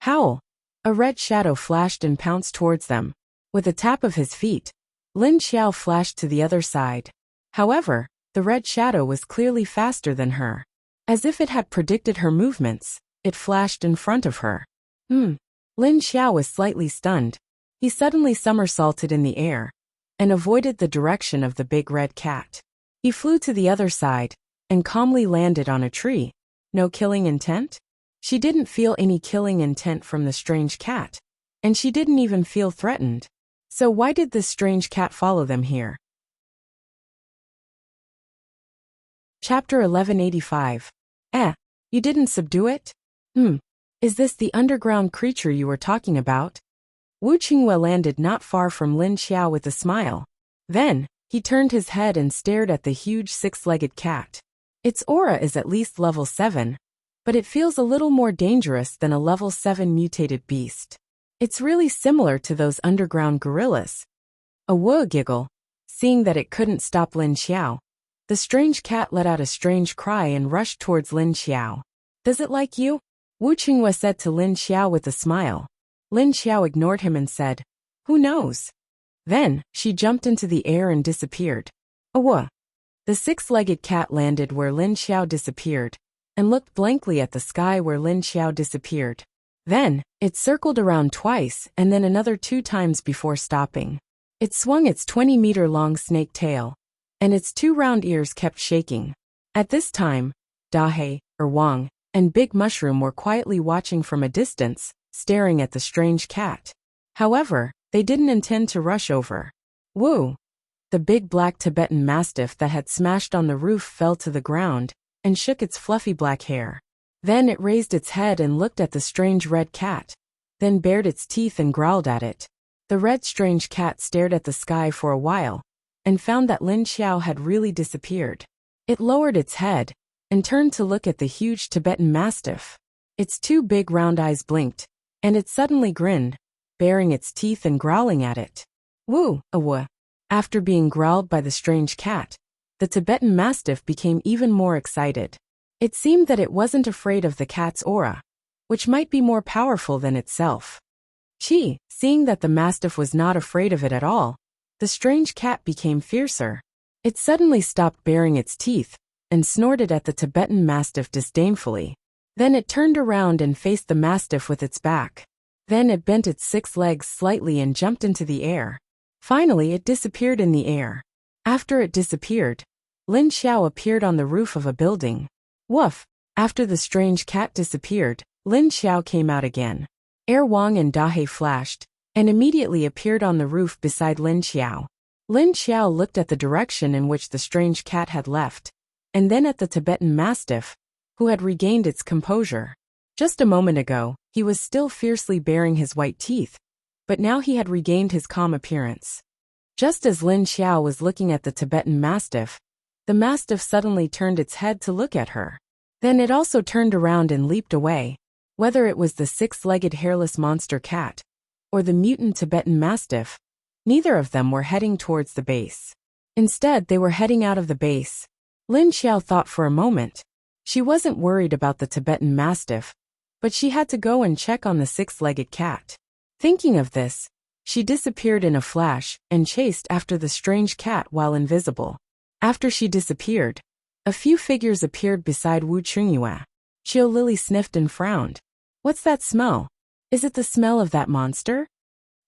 Howl! A red shadow flashed and pounced towards them. With a tap of his feet, Lin Xiao flashed to the other side. However, the red shadow was clearly faster than her. As if it had predicted her movements, it flashed in front of her. Lin Xiao was slightly stunned. He suddenly somersaulted in the air and avoided the direction of the big red cat. He flew to the other side and calmly landed on a tree. No killing intent? She didn't feel any killing intent from the strange cat, and she didn't even feel threatened. So why did this strange cat follow them here? Chapter 1185. You didn't subdue it? Is this the underground creature you were talking about? Wu Qingyue landed not far from Lin Xiao with a smile. Then, he turned his head and stared at the huge 6-legged cat. Its aura is at least level 7, but it feels a little more dangerous than a level 7 mutated beast. It's really similar to those underground gorillas. A Wu giggle. Seeing that it couldn't stop Lin Xiao, the strange cat let out a strange cry and rushed towards Lin Xiao. Does it like you? Wu Qingyue said to Lin Xiao with a smile. Lin Xiao ignored him and said, "Who knows?" Then, she jumped into the air and disappeared. Awa! The 6-legged cat landed where Lin Xiao disappeared and looked blankly at the sky where Lin Xiao disappeared. Then, it circled around twice and then another 2 times before stopping. It swung its 20-meter-long snake tail, and its 2 round ears kept shaking. At this time, Dahe, Wang, and Big Mushroom were quietly watching from a distance, staring at the strange cat. However, they didn't intend to rush over. Woo! The big black Tibetan Mastiff that had smashed on the roof fell to the ground and shook its fluffy black hair. Then it raised its head and looked at the strange red cat, then bared its teeth and growled at it. The red strange cat stared at the sky for a while and found that Lin Xiao had really disappeared. It lowered its head and turned to look at the huge Tibetan Mastiff. Its 2 big round eyes blinked, and it suddenly grinned, baring its teeth and growling at it. Woo! Awa! After being growled by the strange cat, the Tibetan Mastiff became even more excited. It seemed that it wasn't afraid of the cat's aura, which might be more powerful than itself. Seeing that the mastiff was not afraid of it at all, the strange cat became fiercer. It suddenly stopped baring its teeth and snorted at the Tibetan mastiff disdainfully. Then it turned around and faced the mastiff with its back. Then it bent its 6 legs slightly and jumped into the air. Finally, it disappeared in the air. After it disappeared, Lin Xiao appeared on the roof of a building. Woof! After the strange cat disappeared, Lin Xiao came out again. Air Wang and Dahe flashed, and immediately appeared on the roof beside Lin Xiao. Lin Xiao looked at the direction in which the strange cat had left, and then at the Tibetan mastiff, who had regained its composure. Just a moment ago, he was still fiercely baring his white teeth, but now he had regained his calm appearance. Just as Lin Xiao was looking at the Tibetan mastiff, the mastiff suddenly turned its head to look at her. Then it also turned around and leaped away. Whether it was the 6-legged hairless monster cat or the mutant Tibetan mastiff, neither of them were heading towards the base. Instead, they were heading out of the base. Lin Xiao thought for a moment. She wasn't worried about the Tibetan mastiff, but she had to go and check on the 6-legged cat. Thinking of this, she disappeared in a flash and chased after the strange cat while invisible. After she disappeared, a few figures appeared beside Wu Chungyue. Qiu Lily sniffed and frowned. What's that smell? Is it the smell of that monster?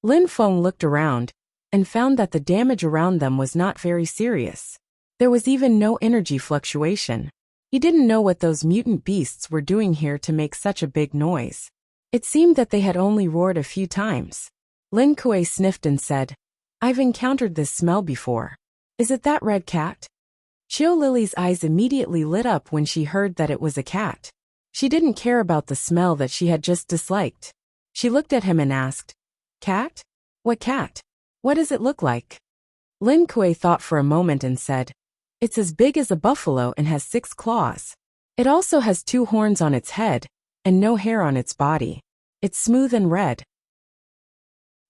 Lin Feng looked around and found that the damage around them was not very serious. There was even no energy fluctuation. He didn't know what those mutant beasts were doing here to make such a big noise. It seemed that they had only roared a few times. Lin Kuei sniffed and said, I've encountered this smell before. Is it that red cat? Qiu Lily's eyes immediately lit up when she heard that it was a cat. She didn't care about the smell that she had just disliked. She looked at him and asked, Cat? What cat? What does it look like? Lin Kuei thought for a moment and said, It's as big as a buffalo and has 6 claws. It also has 2 horns on its head and no hair on its body. It's smooth and red.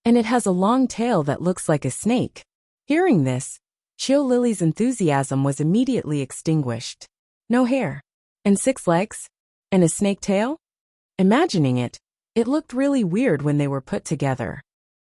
And it has a long tail that looks like a snake. Hearing this, Qiu Lily's enthusiasm was immediately extinguished. No hair. And 6 legs? And a snake tail? Imagining it, it looked really weird when they were put together.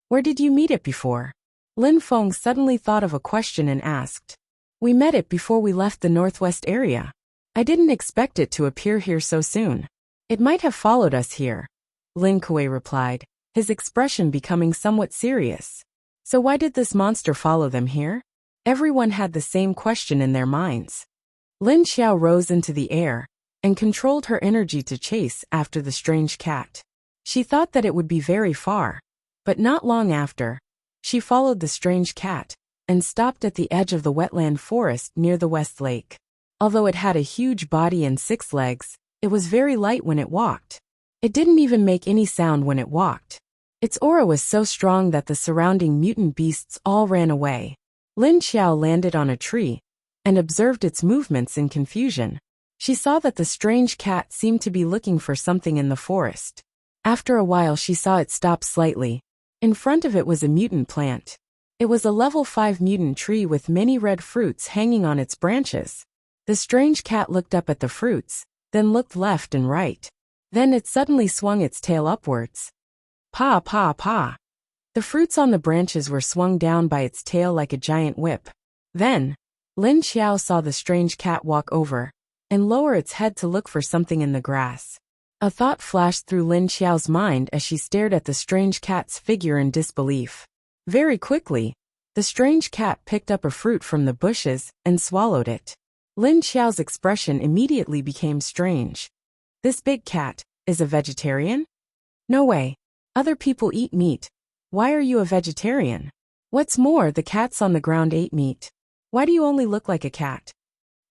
Where did you meet it before? Lin Feng suddenly thought of a question and asked. We met it before we left the northwest area. I didn't expect it to appear here so soon. It might have followed us here. Lin Kuei replied, his expression becoming somewhat serious. So why did this monster follow them here? Everyone had the same question in their minds. Lin Xiao rose into the air and controlled her energy to chase after the strange cat. She thought that it would be very far, but not long after, she followed the strange cat and stopped at the edge of the wetland forest near the West Lake. Although it had a huge body and 6 legs, it was very light when it walked. It didn't even make any sound when it walked. Its aura was so strong that the surrounding mutant beasts all ran away. Lin Xiao landed on a tree and observed its movements in confusion. She saw that the strange cat seemed to be looking for something in the forest. After a while she saw it stop slightly. In front of it was a mutant plant. It was a level 5 mutant tree with many red fruits hanging on its branches. The strange cat looked up at the fruits, then looked left and right. Then it suddenly swung its tail upwards. Pa pa pa. The fruits on the branches were swung down by its tail like a giant whip. Then, Lin Xiao saw the strange cat walk over and lower its head to look for something in the grass. A thought flashed through Lin Xiao's mind as she stared at the strange cat's figure in disbelief. Very quickly, the strange cat picked up a fruit from the bushes and swallowed it. Lin Xiao's expression immediately became strange. This big cat is a vegetarian? No way. Other people eat meat. Why are you a vegetarian? What's more, the cats on the ground ate meat. Why do you only look like a cat?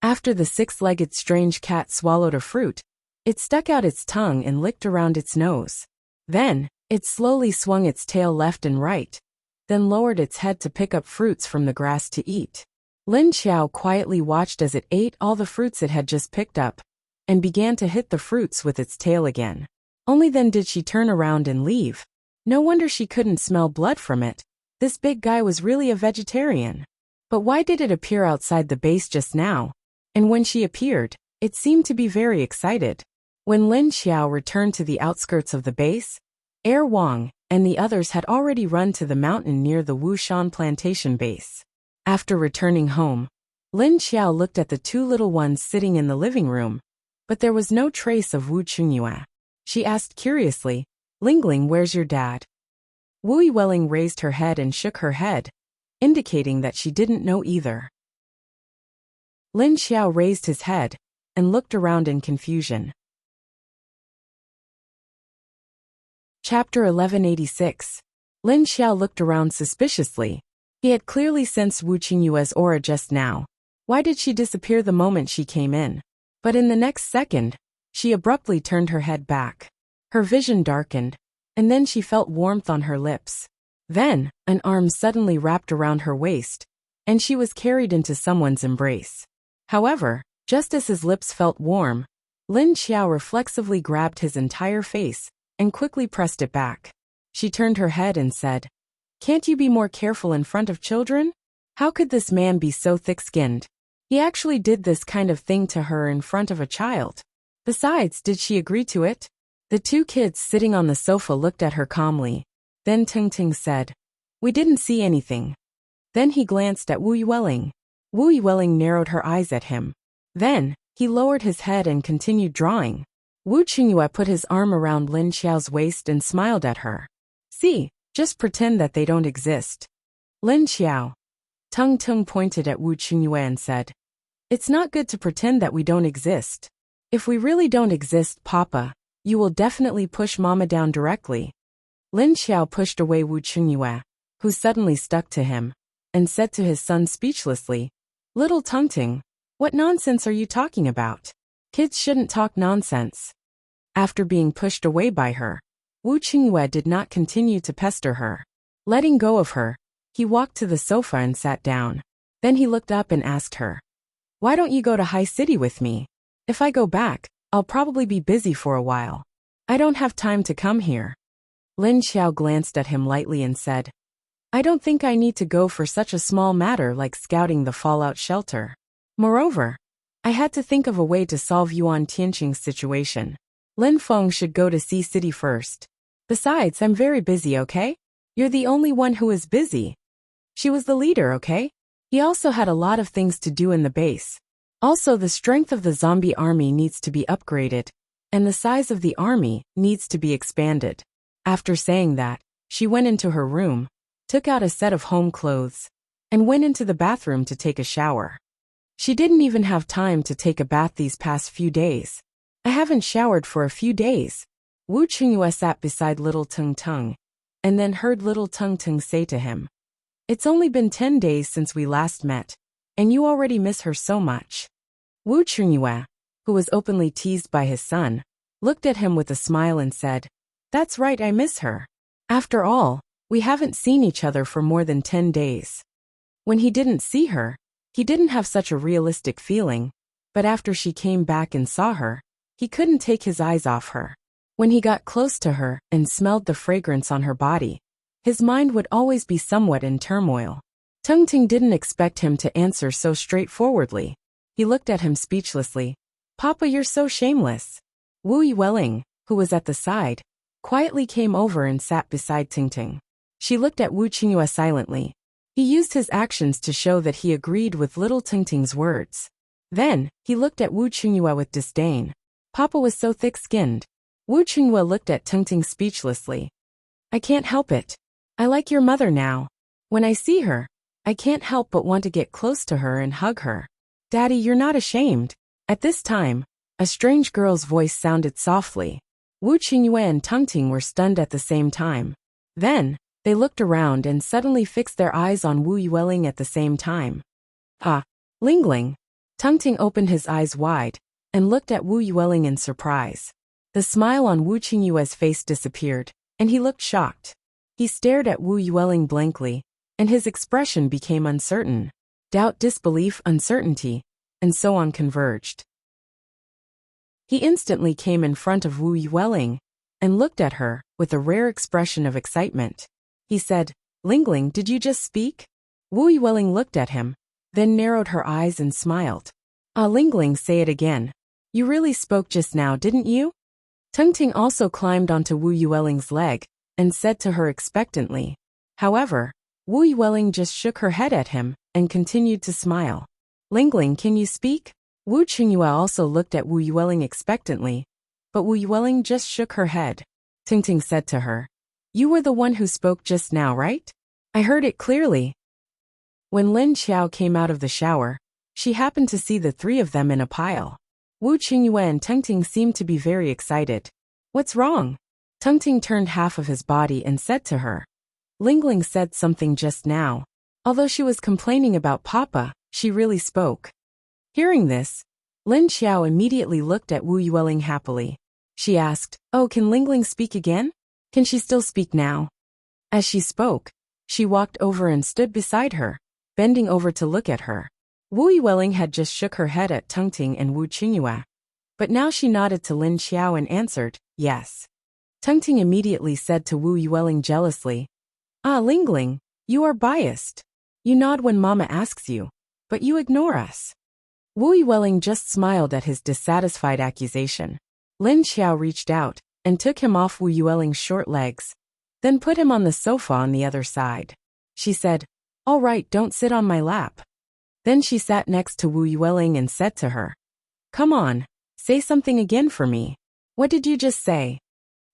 After the 6-legged strange cat swallowed a fruit, it stuck out its tongue and licked around its nose. Then, it slowly swung its tail left and right, then lowered its head to pick up fruits from the grass to eat. Lin Xiao quietly watched as it ate all the fruits it had just picked up, and began to hit the fruits with its tail again. Only then did she turn around and leave. No wonder she couldn't smell blood from it. This big guy was really a vegetarian. But why did it appear outside the base just now? And when she appeared, it seemed to be very excited. When Lin Xiao returned to the outskirts of the base, Air Wang and the others had already run to the mountain near the Wuxian plantation base. After returning home, Lin Xiao looked at the two little ones sitting in the living room, but there was no trace of Wu Qingyue. She asked curiously, "Lingling, where's your dad?" Wu Yueling raised her head and shook her head, indicating that she didn't know either. Lin Xiao raised his head and looked around in confusion. Chapter 1186. Lin Xiao looked around suspiciously. He had clearly sensed Wu Qingyue's aura just now. Why did she disappear the moment she came in? But in the next second, she abruptly turned her head back. Her vision darkened, and then she felt warmth on her lips. Then, an arm suddenly wrapped around her waist, and she was carried into someone's embrace. However, just as his lips felt warm, Lin Xiao reflexively grabbed his entire face and quickly pressed it back. She turned her head and said, "Can't you be more careful in front of children? How could this man be so thick-skinned? He actually did this kind of thing to her in front of a child. Besides, did she agree to it?" The two kids sitting on the sofa looked at her calmly. Then Ting said, "We didn't see anything." Then he glanced at Wu Yueling. Wu Yueling narrowed her eyes at him. Then, he lowered his head and continued drawing. Wu Qingyue put his arm around Lin Xiao's waist and smiled at her. "See, just pretend that they don't exist." Lin Xiao. Tung pointed at Wu Qingyue and said, "It's not good to pretend that we don't exist. If we really don't exist, Papa, you will definitely push Mama down directly." Lin Xiao pushed away Wu Qingyue, who suddenly stuck to him, and said to his son speechlessly, "Little Tung, what nonsense are you talking about? Kids shouldn't talk nonsense." After being pushed away by her, Wu Qingyue did not continue to pester her. Letting go of her, he walked to the sofa and sat down. Then he looked up and asked her, "Why don't you go to High City with me? If I go back, I'll probably be busy for a while. I don't have time to come here." Lin Xiao glanced at him lightly and said, "I don't think I need to go for such a small matter like scouting the fallout shelter. Moreover, I had to think of a way to solve Yuan Tianqing's situation. Lin Feng should go to Sea City first. Besides, I'm very busy, okay? You're the only one who is busy. She was the leader, okay? He also had a lot of things to do in the base. Also, the strength of the zombie army needs to be upgraded, and the size of the army needs to be expanded." After saying that, she went into her room, took out a set of home clothes, and went into the bathroom to take a shower. She didn't even have time to take a bath these past few days. "I haven't showered for a few days." Wu Qingyue sat beside little Tung, and then heard little Tung say to him, "It's only been 10 days since we last met, and you already miss her so much." Wu Qingyue, who was openly teased by his son, looked at him with a smile and said, "That's right, I miss her. After all, we haven't seen each other for more than 10 days. When he didn't see her, he didn't have such a realistic feeling, but after she came back and saw her, he couldn't take his eyes off her. When he got close to her and smelled the fragrance on her body, his mind would always be somewhat in turmoil." Tung didn't expect him to answer so straightforwardly. He looked at him speechlessly. "Papa, you're so shameless." Wu Yueling, who was at the side, quietly came over and sat beside Ting. She looked at Wu Qingyue silently. He used his actions to show that he agreed with little Ting's words. Then, he looked at Wu Qingyue with disdain. Papa was so thick-skinned. Wu Qingyue looked at Tung speechlessly. "I can't help it. I like your mother now. When I see her, I can't help but want to get close to her and hug her. Daddy, you're not ashamed." At this time, a strange girl's voice sounded softly. Wu Qingyue and Tung were stunned at the same time. Then, they looked around and suddenly fixed their eyes on Wu Yueling at the same time. "Ah, Lingling." Tung opened his eyes wide and looked at Wu Yueling in surprise. The smile on Wu Qingyue's face disappeared, and he looked shocked. He stared at Wu Yueling blankly, and his expression became uncertain. Doubt, disbelief, uncertainty, and so on converged. He instantly came in front of Wu Yueling and looked at her with a rare expression of excitement. He said, "Lingling, did you just speak?" Wu Yueling looked at him, then narrowed her eyes and smiled. "Ah, Lingling, say it again. You really spoke just now, didn't you?" Tung also climbed onto Wu Yueling's leg and said to her expectantly. However, Wu Yueling just shook her head at him and continued to smile. Lingling, can you speak? Wu Qingyue also looked at Wu Yueling expectantly, but Wu Yueling just shook her head. Tingting said to her, You were the one who spoke just now, right? I heard it clearly. When Lin Xiao came out of the shower, she happened to see the three of them in a pile. Wu Qingyue and Tingting seemed to be very excited. What's wrong? Tingting turned half of his body and said to her. Lingling said something just now. Although she was complaining about Papa, she really spoke. Hearing this, Lin Xiao immediately looked at Wu Yueling happily. She asked, Oh, can Lingling speak again? Can she still speak now? As she spoke, she walked over and stood beside her, bending over to look at her. Wu Yueling had just shook her head at Tingting and Wu Qingyue, but now she nodded to Lin Xiao and answered, yes. Tingting immediately said to Wu Yueling jealously, Ah, Lingling, you are biased. You nod when Mama asks you, but you ignore us. Wu Yueling just smiled at his dissatisfied accusation. Lin Xiao reached out and took him off Wu Yueling's short legs, then put him on the sofa on the other side. She said, All right, don't sit on my lap. Then she sat next to Wu Yueling and said to her, Come on, say something again for me. What did you just say?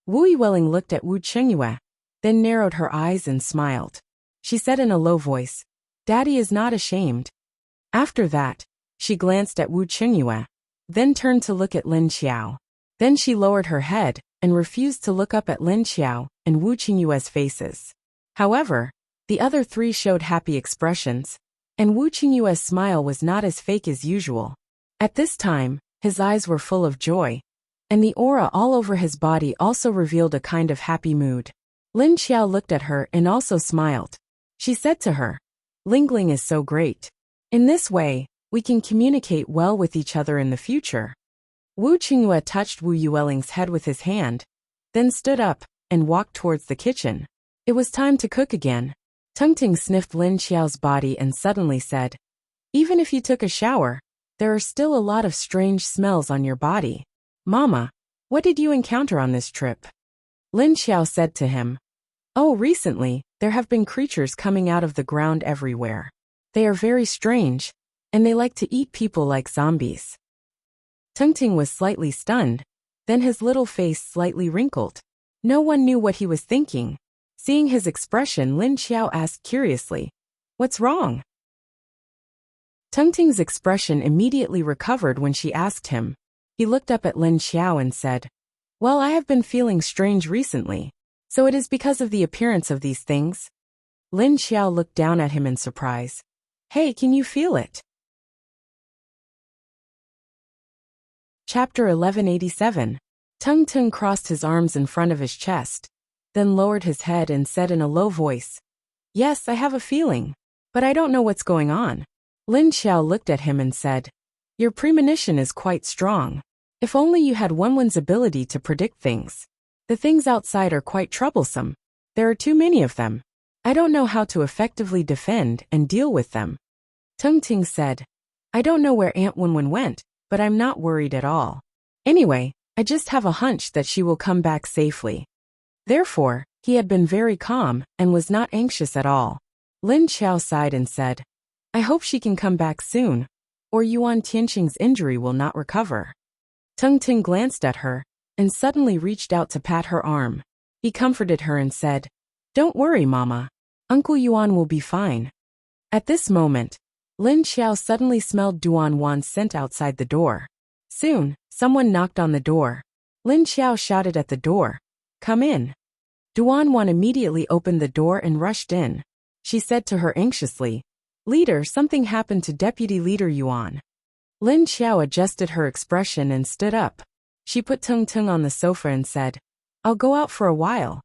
Wu Yueling looked at Wu Qingyue, then narrowed her eyes and smiled. She said in a low voice, Daddy is not ashamed. After that, she glanced at Wu Qingyue, then turned to look at Lin Xiao. Then she lowered her head and refused to look up at Lin Xiao and Wu Qingyue's faces. However, the other three showed happy expressions, and Wu Qingyue's smile was not as fake as usual. At this time, his eyes were full of joy, and the aura all over his body also revealed a kind of happy mood. Lin Xiao looked at her and also smiled. She said to her, Lingling is so great. In this way, we can communicate well with each other in the future. Wu Qingyue touched Wu Yueling's head with his hand, then stood up and walked towards the kitchen. It was time to cook again. Tingting sniffed Lin Xiao's body and suddenly said, Even if you took a shower, there are still a lot of strange smells on your body. Mama, what did you encounter on this trip? Lin Xiao said to him, Oh, recently, there have been creatures coming out of the ground everywhere. They are very strange, and they like to eat people like zombies. Tingting was slightly stunned, then his little face slightly wrinkled. No one knew what he was thinking. Seeing his expression, Lin Xiao asked curiously, What's wrong? Tingting's expression immediately recovered when she asked him. He looked up at Lin Xiao and said, Well, I have been feeling strange recently, so it is because of the appearance of these things. Lin Xiao looked down at him in surprise. Hey, can you feel it? Chapter 1187. Tingting crossed his arms in front of his chest, then lowered his head and said in a low voice, Yes, I have a feeling, but I don't know what's going on. Lin Xiao looked at him and said, Your premonition is quite strong. If only you had one's ability to predict things. The things outside are quite troublesome. There are too many of them. I don't know how to effectively defend and deal with them. Tingting said, I don't know where Aunt Wenwen went, but I'm not worried at all. Anyway, I just have a hunch that she will come back safely. Therefore, he had been very calm and was not anxious at all. Lin Xiao sighed and said, I hope she can come back soon, or Yuan Tianqing's injury will not recover. Tingting glanced at her and suddenly reached out to pat her arm. He comforted her and said, Don't worry, Mama. Uncle Yuan will be fine. At this moment, Lin Xiao suddenly smelled Duan Wan's scent outside the door. Soon, someone knocked on the door. Lin Xiao shouted at the door, Come in. Duan Wan immediately opened the door and rushed in. She said to her anxiously, Leader, something happened to Deputy Leader Yuan. Lin Xiao adjusted her expression and stood up. She put Tingting on the sofa and said, I'll go out for a while.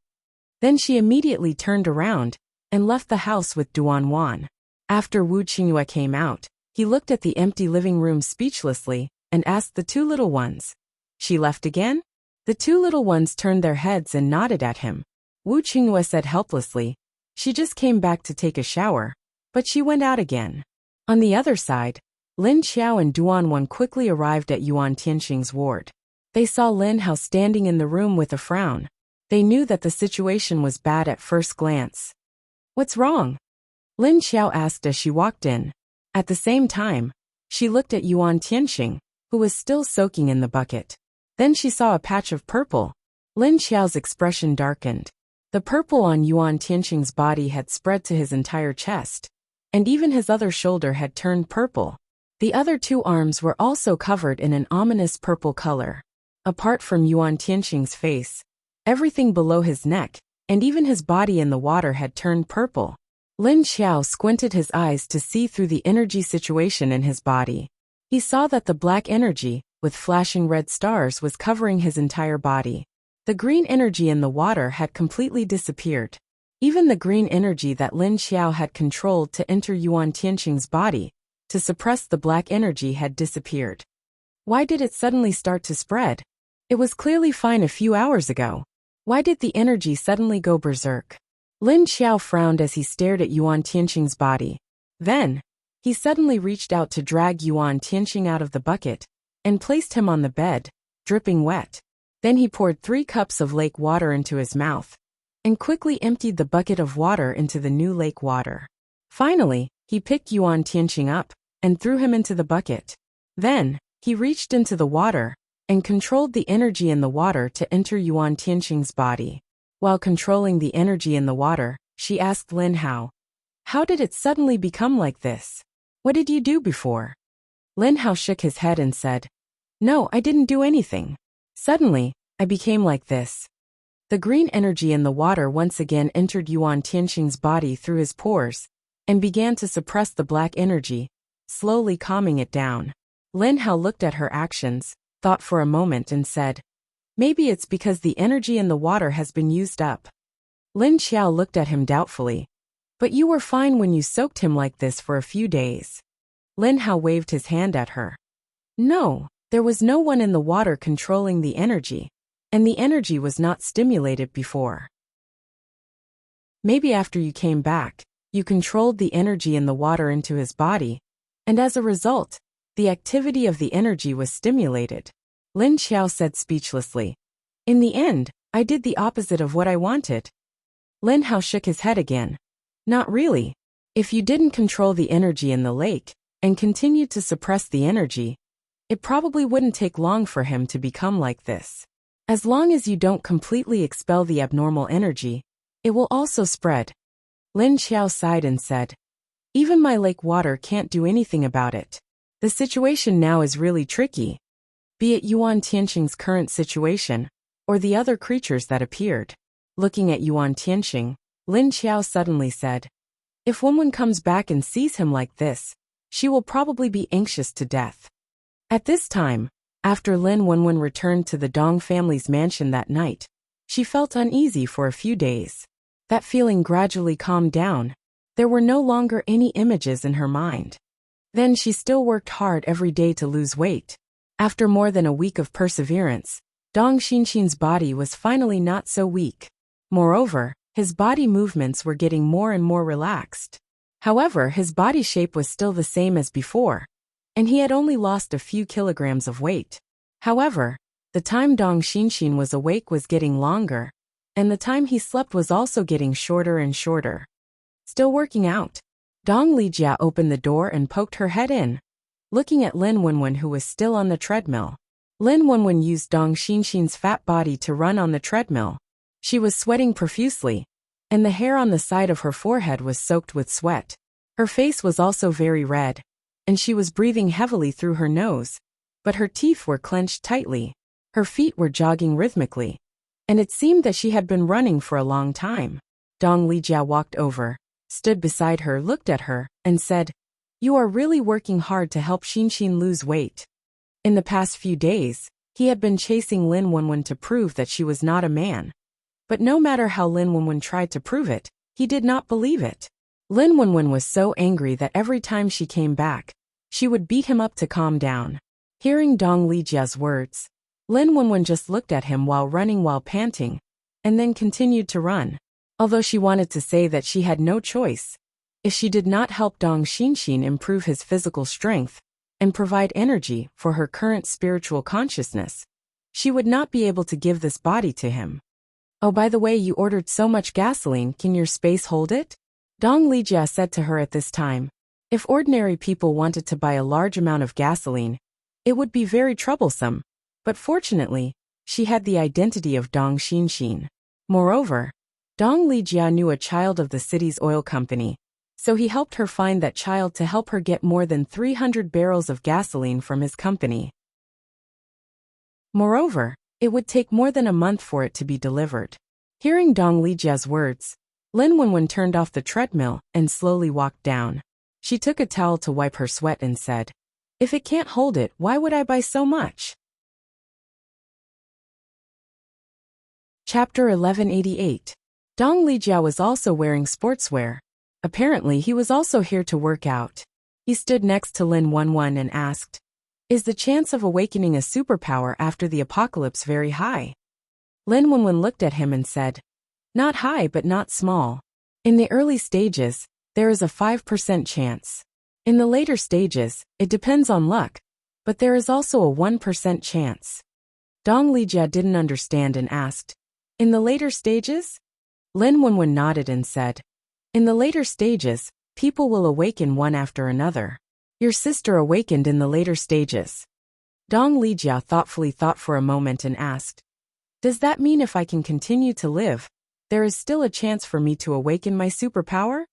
Then she immediately turned around and left the house with Duan Wan. After Wu Qingyue came out, he looked at the empty living room speechlessly and asked the two little ones, She left again? The two little ones turned their heads and nodded at him. Wu Qingyue said helplessly, She just came back to take a shower, but she went out again. On the other side, Lin Xiao and Duan Wan quickly arrived at Yuan Tianqing's ward. They saw Lin Hao standing in the room with a frown. They knew that the situation was bad at first glance. "What's wrong?" Lin Xiao asked as she walked in. At the same time, she looked at Yuan Tianxing, who was still soaking in the bucket. Then she saw a patch of purple. Lin Xiao's expression darkened. The purple on Yuan Tianxing's body had spread to his entire chest, and even his other shoulder had turned purple. The other two arms were also covered in an ominous purple color. Apart from Yuan Tianxing's face, everything below his neck, and even his body in the water had turned purple. Lin Xiao squinted his eyes to see through the energy situation in his body. He saw that the black energy, with flashing red stars, was covering his entire body. The green energy in the water had completely disappeared. Even the green energy that Lin Xiao had controlled to enter Yuan Tianxing's body, to suppress the black energy, had disappeared. Why did it suddenly start to spread? It was clearly fine a few hours ago. Why did the energy suddenly go berserk? Lin Xiao frowned as he stared at Yuan Tianxing's body. Then, he suddenly reached out to drag Yuan Tianxing out of the bucket, and placed him on the bed, dripping wet. Then he poured 3 cups of lake water into his mouth, and quickly emptied the bucket of water into the new lake water. Finally, he picked Yuan Tianxing up, and threw him into the bucket. Then, he reached into the water, and controlled the energy in the water to enter Yuan Tianxing's body. While controlling the energy in the water, she asked Lin Hao, "How did it suddenly become like this? What did you do before?" Lin Hao shook his head and said, "No, I didn't do anything. Suddenly, I became like this." The green energy in the water once again entered Yuan Tianxing's body through his pores, and began to suppress the black energy, slowly calming it down. Lin Hao looked at her actions, thought for a moment and said, "Maybe it's because the energy in the water has been used up." Lin Xiao looked at him doubtfully. "But you were fine when you soaked him like this for a few days." Lin Hao waved his hand at her. "No, there was no one in the water controlling the energy, and the energy was not stimulated before. Maybe after you came back, you controlled the energy in the water into his body, and as a result, the activity of the energy was stimulated." Lin Xiao said speechlessly. "In the end, I did the opposite of what I wanted." Lin Hao shook his head again. "Not really. If you didn't control the energy in the lake, and continued to suppress the energy, it probably wouldn't take long for him to become like this. As long as you don't completely expel the abnormal energy, it will also spread." Lin Xiao sighed and said, "Even my lake water can't do anything about it. The situation now is really tricky. Be it Yuan Tianxing's current situation, or the other creatures that appeared." Looking at Yuan Tianxing, Lin Xiao suddenly said, "If Wenwen comes back and sees him like this, she will probably be anxious to death." At this time, after Lin Wenwen returned to the Dong family's mansion that night, she felt uneasy for a few days. That feeling gradually calmed down. There were no longer any images in her mind. Then she still worked hard every day to lose weight. After more than a week of perseverance, Dong Xinxin's body was finally not so weak. Moreover, his body movements were getting more and more relaxed. However, his body shape was still the same as before, and he had only lost a few kilograms of weight. However, the time Dong Xinxin was awake was getting longer, and the time he slept was also getting shorter and shorter. Still working out. Dong Lijia opened the door and poked her head in, looking at Lin Wenwen, who was still on the treadmill. Lin Wenwen used Dong Xinxin's fat body to run on the treadmill. She was sweating profusely, and the hair on the side of her forehead was soaked with sweat. Her face was also very red, and she was breathing heavily through her nose, but her teeth were clenched tightly. Her feet were jogging rhythmically, and it seemed that she had been running for a long time. Dong Lijia walked over, stood beside her, looked at her, and said, "You are really working hard to help Xinxin lose weight." In the past few days, he had been chasing Lin Wenwen to prove that she was not a man. But no matter how Lin Wenwen tried to prove it, he did not believe it. Lin Wenwen was so angry that every time she came back, she would beat him up to calm down. Hearing Dong Lijia's words, Lin Wenwen just looked at him while running while panting, and then continued to run. Although she wanted to say that she had no choice, if she did not help Dong Xinxin improve his physical strength and provide energy for her current spiritual consciousness, she would not be able to give this body to him. Oh, by the way, you ordered so much gasoline, can your space hold it? Dong Lijia said to her at this time. If ordinary people wanted to buy a large amount of gasoline, it would be very troublesome. But fortunately, she had the identity of Dong Xinxin. Moreover, Dong Lijia knew a child of the city's oil company, so he helped her find that child to help her get more than 300 barrels of gasoline from his company. Moreover, it would take more than a month for it to be delivered. Hearing Dong Lijia's words, Lin Wenwen turned off the treadmill and slowly walked down. She took a towel to wipe her sweat and said, "If it can't hold it, why would I buy so much?" Chapter 1188. Dong Lijia was also wearing sportswear. Apparently he was also here to work out. He stood next to Lin Wenwen and asked, "Is the chance of awakening a superpower after the apocalypse very high?" Lin Wenwen looked at him and said, "Not high but not small. In the early stages, there is a 5% chance. In the later stages, it depends on luck, but there is also a 1% chance." Dong Lijia didn't understand and asked, "In the later stages?" Lin Wenwen nodded and said, "In the later stages, people will awaken one after another. Your sister awakened in the later stages." Dong Lijia thoughtfully thought for a moment and asked, "Does that mean if I can continue to live, there is still a chance for me to awaken my superpower?"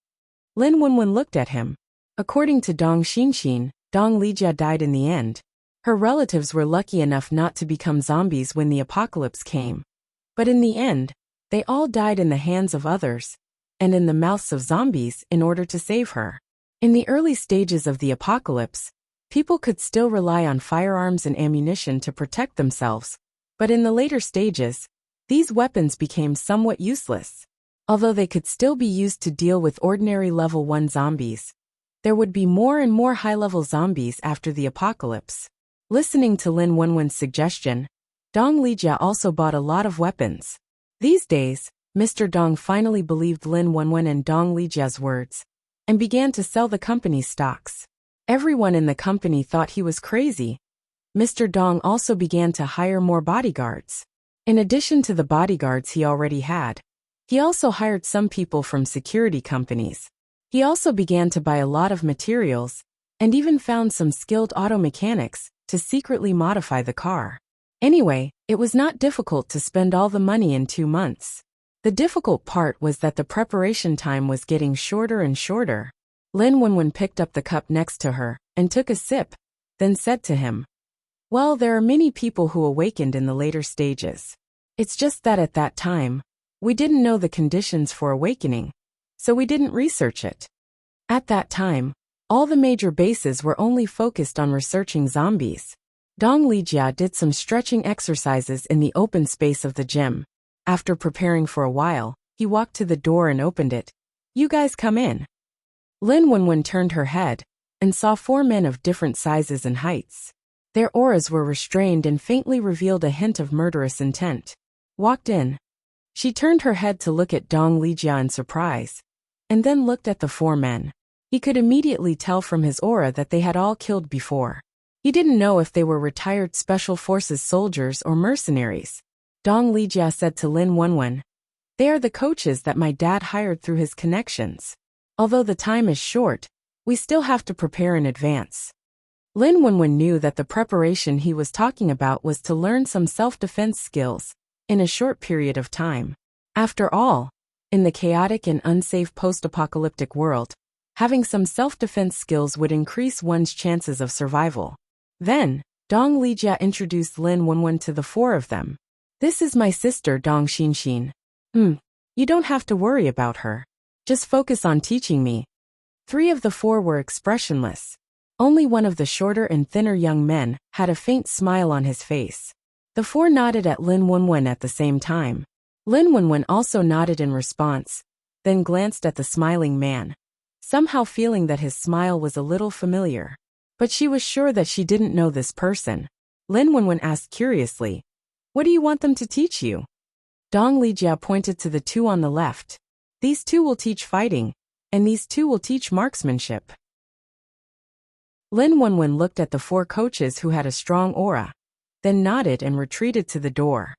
Lin Wenwen looked at him. According to Dong Xinxin, Dong Lijia died in the end. Her relatives were lucky enough not to become zombies when the apocalypse came. But in the end, they all died in the hands of others, and in the mouths of zombies in order to save her. In the early stages of the apocalypse, people could still rely on firearms and ammunition to protect themselves, but in the later stages, these weapons became somewhat useless. Although they could still be used to deal with ordinary level 1 zombies, there would be more and more high-level zombies after the apocalypse. Listening to Lin Wenwen's suggestion, Dong Lijia also bought a lot of weapons. These days, Mr. Dong finally believed Lin Wenwen and Dong Lijia's words, and began to sell the company's stocks. Everyone in the company thought he was crazy. Mr. Dong also began to hire more bodyguards. In addition to the bodyguards he already had, he also hired some people from security companies. He also began to buy a lot of materials, and even found some skilled auto mechanics to secretly modify the car. Anyway, it was not difficult to spend all the money in 2 months. The difficult part was that the preparation time was getting shorter and shorter. Lin Wenwen picked up the cup next to her and took a sip, then said to him, "Well, there are many people who awakened in the later stages. It's just that at that time, we didn't know the conditions for awakening, so we didn't research it. At that time, all the major bases were only focused on researching zombies." Dong Lijia did some stretching exercises in the open space of the gym. After preparing for a while, he walked to the door and opened it. "You guys come in." Lin Wenwen turned her head and saw 4 men of different sizes and heights. Their auras were restrained and faintly revealed a hint of murderous intent. Walked in. She turned her head to look at Dong Lijia in surprise, and then looked at the 4 men. He could immediately tell from his aura that they had all killed before. He didn't know if they were retired Special Forces soldiers or mercenaries. Dong Lijia said to Lin Wenwen, "They are the coaches that my dad hired through his connections. Although the time is short, we still have to prepare in advance." Lin Wenwen knew that the preparation he was talking about was to learn some self-defense skills in a short period of time. After all, in the chaotic and unsafe post-apocalyptic world, having some self-defense skills would increase one's chances of survival. Then, Dong Lijia introduced Lin Wenwen to the 4 of them. "This is my sister Dong Xinxin. You don't have to worry about her. Just focus on teaching me." 3 of the 4 were expressionless. Only one of the shorter and thinner young men had a faint smile on his face. The 4 nodded at Lin Wenwen at the same time. Lin Wenwen also nodded in response, then glanced at the smiling man, somehow feeling that his smile was a little familiar. But she was sure that she didn't know this person. Lin Wenwen asked curiously, "What do you want them to teach you?" Dong Lijia pointed to the 2 on the left. "These 2 will teach fighting, and these 2 will teach marksmanship." Lin Wenwen looked at the 4 coaches who had a strong aura, then nodded and retreated to the door.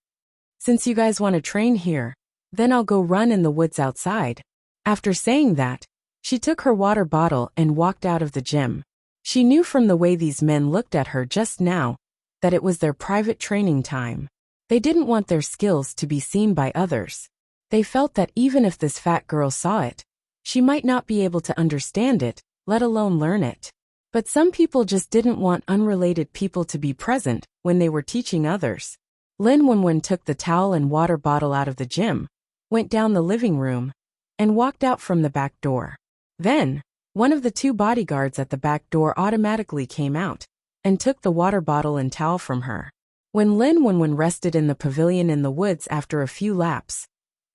Since you guys want to train here, then I'll go run in the woods outside. After saying that, she took her water bottle and walked out of the gym. She knew from the way these men looked at her just now that it was their private training time. They didn't want their skills to be seen by others. They felt that even if this fat girl saw it, she might not be able to understand it, let alone learn it. But some people just didn't want unrelated people to be present when they were teaching others. Lin Wenwen took the towel and water bottle out of the gym, went down the living room, and walked out from the back door. Then, one of the two bodyguards at the back door automatically came out and took the water bottle and towel from her. When Lin Wenwen rested in the pavilion in the woods after a few laps,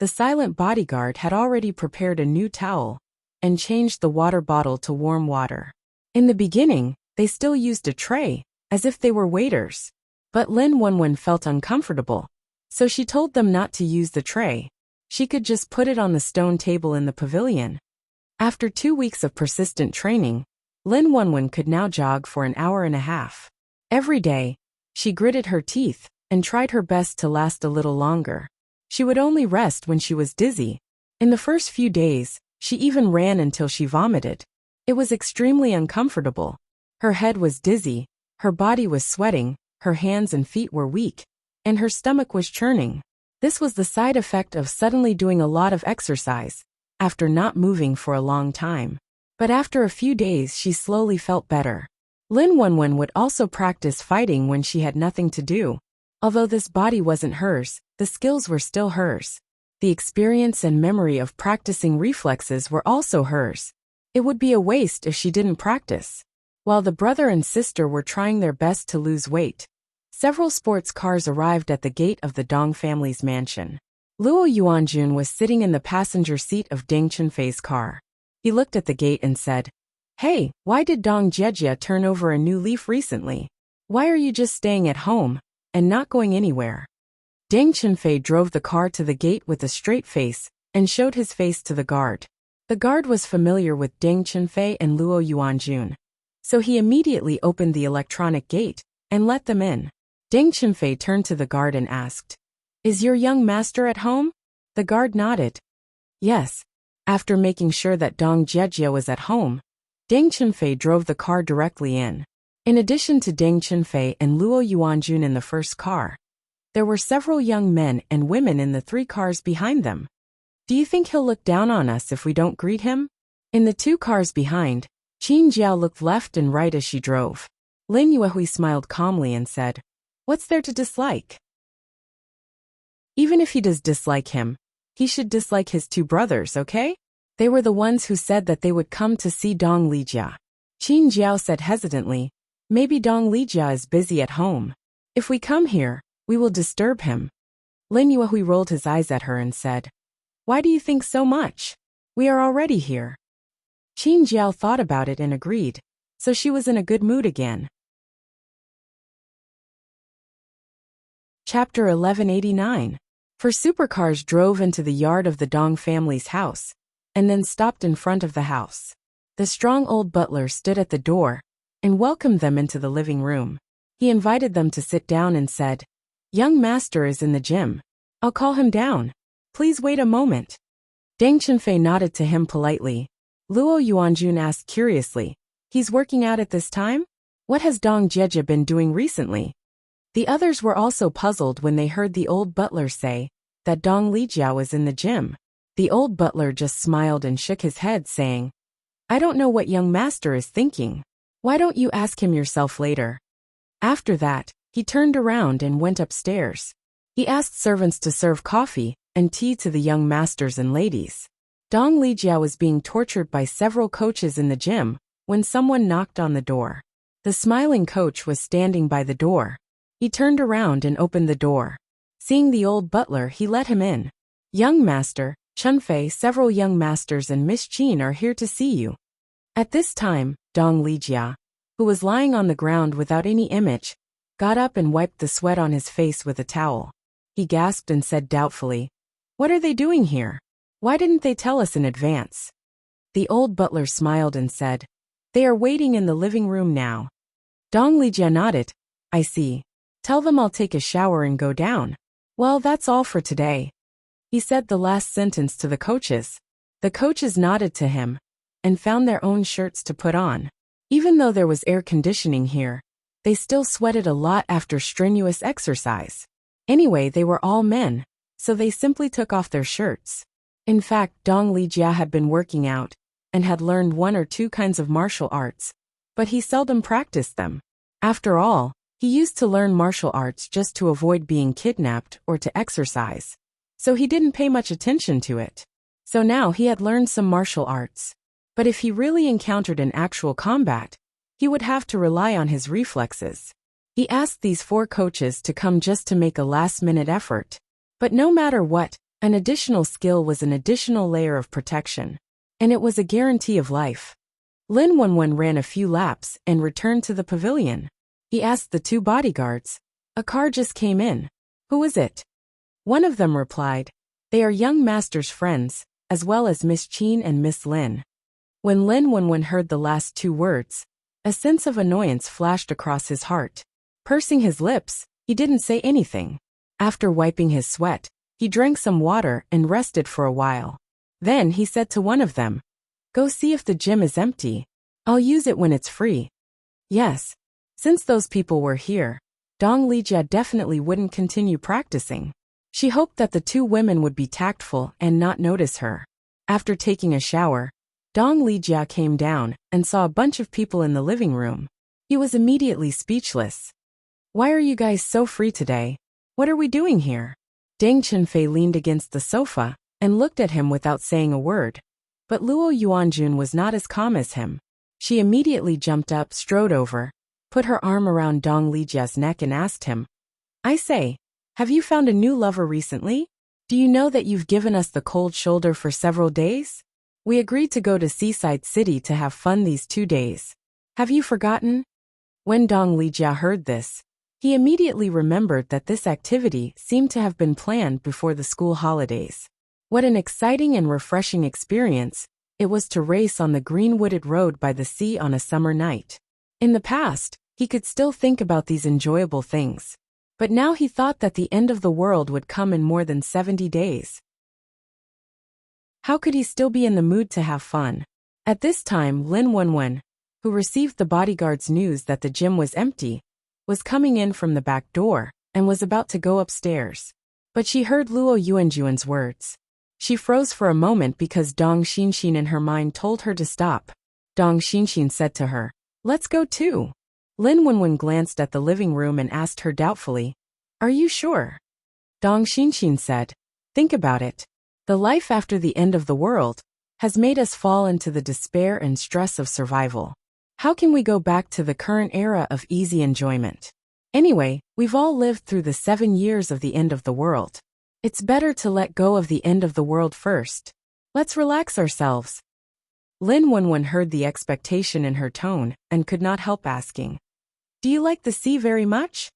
the silent bodyguard had already prepared a new towel and changed the water bottle to warm water. In the beginning, they still used a tray, as if they were waiters. But Lin Wenwen felt uncomfortable, so she told them not to use the tray. She could just put it on the stone table in the pavilion. After 2 weeks of persistent training, Lin Wenwen could now jog for an hour and a half. Every day, she gritted her teeth and tried her best to last a little longer. She would only rest when she was dizzy. In the first few days, she even ran until she vomited. It was extremely uncomfortable. Her head was dizzy, her body was sweating, her hands and feet were weak, and her stomach was churning. This was the side effect of suddenly doing a lot of exercise, after not moving for a long time. But after a few days she slowly felt better. Lin Wenwen would also practice fighting when she had nothing to do. Although this body wasn't hers, the skills were still hers. The experience and memory of practicing reflexes were also hers. It would be a waste if she didn't practice. While the brother and sister were trying their best to lose weight, several sports cars arrived at the gate of the Dong family's mansion. Luo Yuanjun was sitting in the passenger seat of Deng Chunfei's car. He looked at the gate and said, "Hey, why did Dong Jejia turn over a new leaf recently? Why are you just staying at home and not going anywhere?" Deng Chunfei drove the car to the gate with a straight face and showed his face to the guard. The guard was familiar with Deng Chunfei and Luo Yuanjun, so he immediately opened the electronic gate and let them in. Deng Chunfei turned to the guard and asked, "Is your young master at home?" The guard nodded. Yes. After making sure that Dong Jejia was at home, Deng Chunfei drove the car directly in. In addition to Deng Chunfei and Luo Yuanjun in the first car, there were several young men and women in the 3 cars behind them. "Do you think he'll look down on us if we don't greet him?" In the 2 cars behind, Qin Jiao looked left and right as she drove. Lin Yuehui smiled calmly and said, "What's there to dislike? Even if he does dislike him, he should dislike his 2 brothers, okay? They were the ones who said that they would come to see Dong Lijia." Qin Jiao said hesitantly, "Maybe Dong Lijia is busy at home. If we come here, we will disturb him." Lin Yuehui rolled his eyes at her and said, "Why do you think so much? We are already here." Qin Jiao thought about it and agreed, so she was in a good mood again. Chapter 1189. 4 supercars drove into the yard of the Dong family's house, and then stopped in front of the house. The strong old butler stood at the door and welcomed them into the living room. He invited them to sit down and said, "Young master is in the gym. I'll call him down. Please wait a moment." Deng Chunfei nodded to him politely. Luo Yuanjun asked curiously, "He's working out at this time? What has Dong Jejia been doing recently?" The others were also puzzled when they heard the old butler say that Dong Lijia was in the gym. The old butler just smiled and shook his head, saying, "I don't know what young master is thinking. Why don't you ask him yourself later?" After that, he turned around and went upstairs. He asked servants to serve coffee and tea to the young masters and ladies. Dong Lijia was being tortured by several coaches in the gym when someone knocked on the door. The smiling coach was standing by the door. He turned around and opened the door. Seeing the old butler, he let him in. "Young master, Chunfei, several young masters and Miss Qin are here to see you." At this time, Dong Lijia, who was lying on the ground without any image, got up and wiped the sweat on his face with a towel. He gasped and said doubtfully, "What are they doing here? Why didn't they tell us in advance?" The old butler smiled and said, "They are waiting in the living room now." Dong Lijia nodded. "I see. Tell them I'll take a shower and go down." Well, that's all for today. He said the last sentence to the coaches. The coaches nodded to him and found their own shirts to put on. Even though there was air conditioning here, they still sweated a lot after strenuous exercise. Anyway, they were all men, so they simply took off their shirts. In fact, Dong Lijia had been working out and had learned 1 or 2 kinds of martial arts, but he seldom practiced them. After all, he used to learn martial arts just to avoid being kidnapped or to exercise, so he didn't pay much attention to it. So now he had learned some martial arts. But if he really encountered an actual combat, he would have to rely on his reflexes. He asked these 4 coaches to come just to make a last-minute effort. But no matter what, an additional skill was an additional layer of protection, and it was a guarantee of life. Lin Wenwen ran a few laps and returned to the pavilion. He asked the 2 bodyguards. A car just came in. Who is it? One of them replied, they are young master's friends, as well as Miss Qin and Miss Lin. When Lin Wenwen heard the last 2 words, a sense of annoyance flashed across his heart. Pursing his lips, he didn't say anything. After wiping his sweat, he drank some water and rested for a while. Then he said to one of them, go see if the gym is empty. I'll use it when it's free. Yes. Since those people were here, Dong Lijia definitely wouldn't continue practicing. She hoped that the 2 women would be tactful and not notice her. After taking a shower, Dong Lijia came down and saw a bunch of people in the living room. He was immediately speechless. Why are you guys so free today? What are we doing here? Deng Chenfei leaned against the sofa and looked at him without saying a word. But Luo Yuanjun was not as calm as him. She immediately jumped up, strode over, put her arm around Dong Lijia's neck and asked him, I say, have you found a new lover recently? Do you know that you've given us the cold shoulder for several days? We agreed to go to Seaside City to have fun these 2 days. Have you forgotten? When Dong Lijia heard this, he immediately remembered that this activity seemed to have been planned before the school holidays. What an exciting and refreshing experience it was to race on the green wooded road by the sea on a summer night. In the past, he could still think about these enjoyable things. But now he thought that the end of the world would come in more than 70 days. How could he still be in the mood to have fun? At this time, Lin Wenwen, who received the bodyguard's news that the gym was empty, was coming in from the back door and was about to go upstairs. But she heard Luo Yuanjuan's words. She froze for a moment because Dong Xinxin in her mind told her to stop. Dong Xinxin said to her, let's go too. Lin Wenwen glanced at the living room and asked her doubtfully, are you sure? Dong Xinxin said, think about it. The life after the end of the world has made us fall into the despair and stress of survival. How can we go back to the current era of easy enjoyment? Anyway, we've all lived through the 7 years of the end of the world. It's better to let go of the end of the world first. Let's relax ourselves. Lin Wenwen heard the expectation in her tone and could not help asking, do you like the sea very much?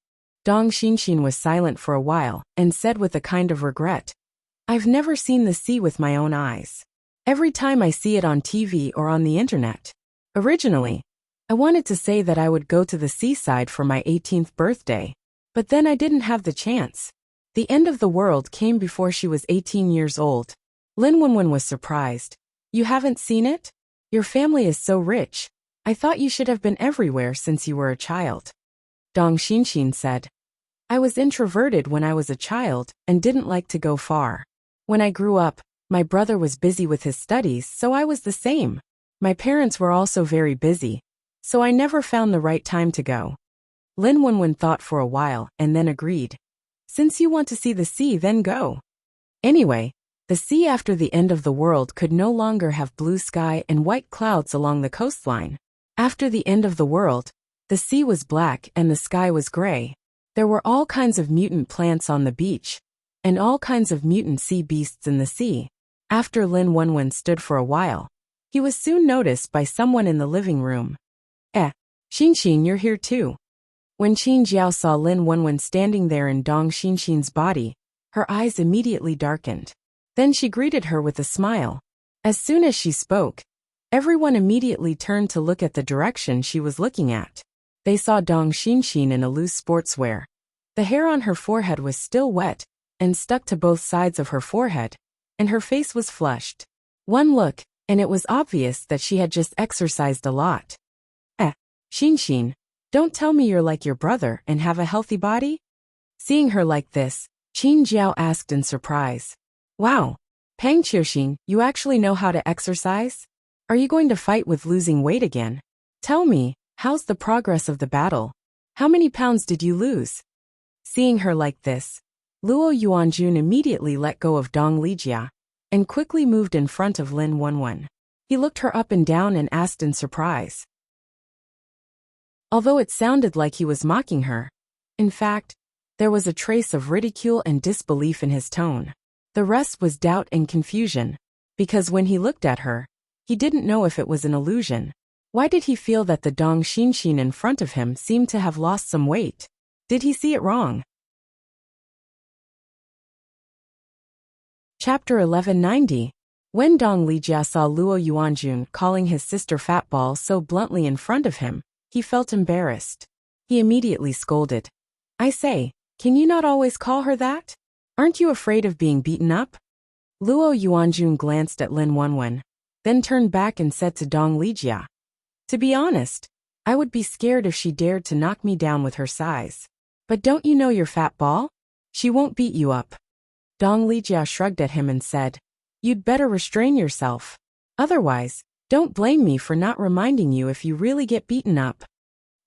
Dong Xinxin was silent for a while and said with a kind of regret, I've never seen the sea with my own eyes. Every time I see it on TV or on the internet. Originally, I wanted to say that I would go to the seaside for my 18th birthday, but then I didn't have the chance. The end of the world came before she was 18 years old. Lin Wenwen was surprised. You haven't seen it? Your family is so rich. I thought you should have been everywhere since you were a child. Dong Xinxin said, I was introverted when I was a child and didn't like to go far. When I grew up, my brother was busy with his studies, so I was the same. My parents were also very busy, so I never found the right time to go. Lin Wenwen thought for a while and then agreed. Since you want to see the sea, then go. Anyway, the sea after the end of the world could no longer have blue sky and white clouds along the coastline. After the end of the world, the sea was black and the sky was gray. There were all kinds of mutant plants on the beach, and all kinds of mutant sea beasts in the sea. After Lin Wenwen stood for a while, he was soon noticed by someone in the living room. Xinxin, you're here too. When Qin Jiao saw Lin Wenwen standing there in Dong Xinxin's body, her eyes immediately darkened. Then she greeted her with a smile. As soon as she spoke, everyone immediately turned to look at the direction she was looking at. They saw Dong Xinxin in a loose sportswear. The hair on her forehead was still wet, and stuck to both sides of her forehead, and her face was flushed. One look, and it was obvious that she had just exercised a lot. Xin, don't tell me you're like your brother and have a healthy body? Seeing her like this, Qin Jiao asked in surprise. Wow, Pang Qiuxin, you actually know how to exercise? Are you going to fight with losing weight again? Tell me, how's the progress of the battle? How many pounds did you lose? Seeing her like this, Luo Yuanjun immediately let go of Dong Lijia and quickly moved in front of Lin Wenwen. He looked her up and down and asked in surprise. Although it sounded like he was mocking her, in fact, there was a trace of ridicule and disbelief in his tone. The rest was doubt and confusion, because when he looked at her, he didn't know if it was an illusion. Why did he feel that the Dong Xinxin in front of him seemed to have lost some weight? Did he see it wrong? Chapter 1190. When Dong Lijia saw Luo Yuanjun calling his sister Fatball so bluntly in front of him, he felt embarrassed. He immediately scolded. I say, can you not always call her that? Aren't you afraid of being beaten up? Luo Yuanjun glanced at Lin Wenwen, then turned back and said to Dong Lijia. To be honest, I would be scared if she dared to knock me down with her size. But don't you know your fat ball? She won't beat you up. Dong Lijia shrugged at him and said, You'd better restrain yourself. Otherwise, don't blame me for not reminding you if you really get beaten up.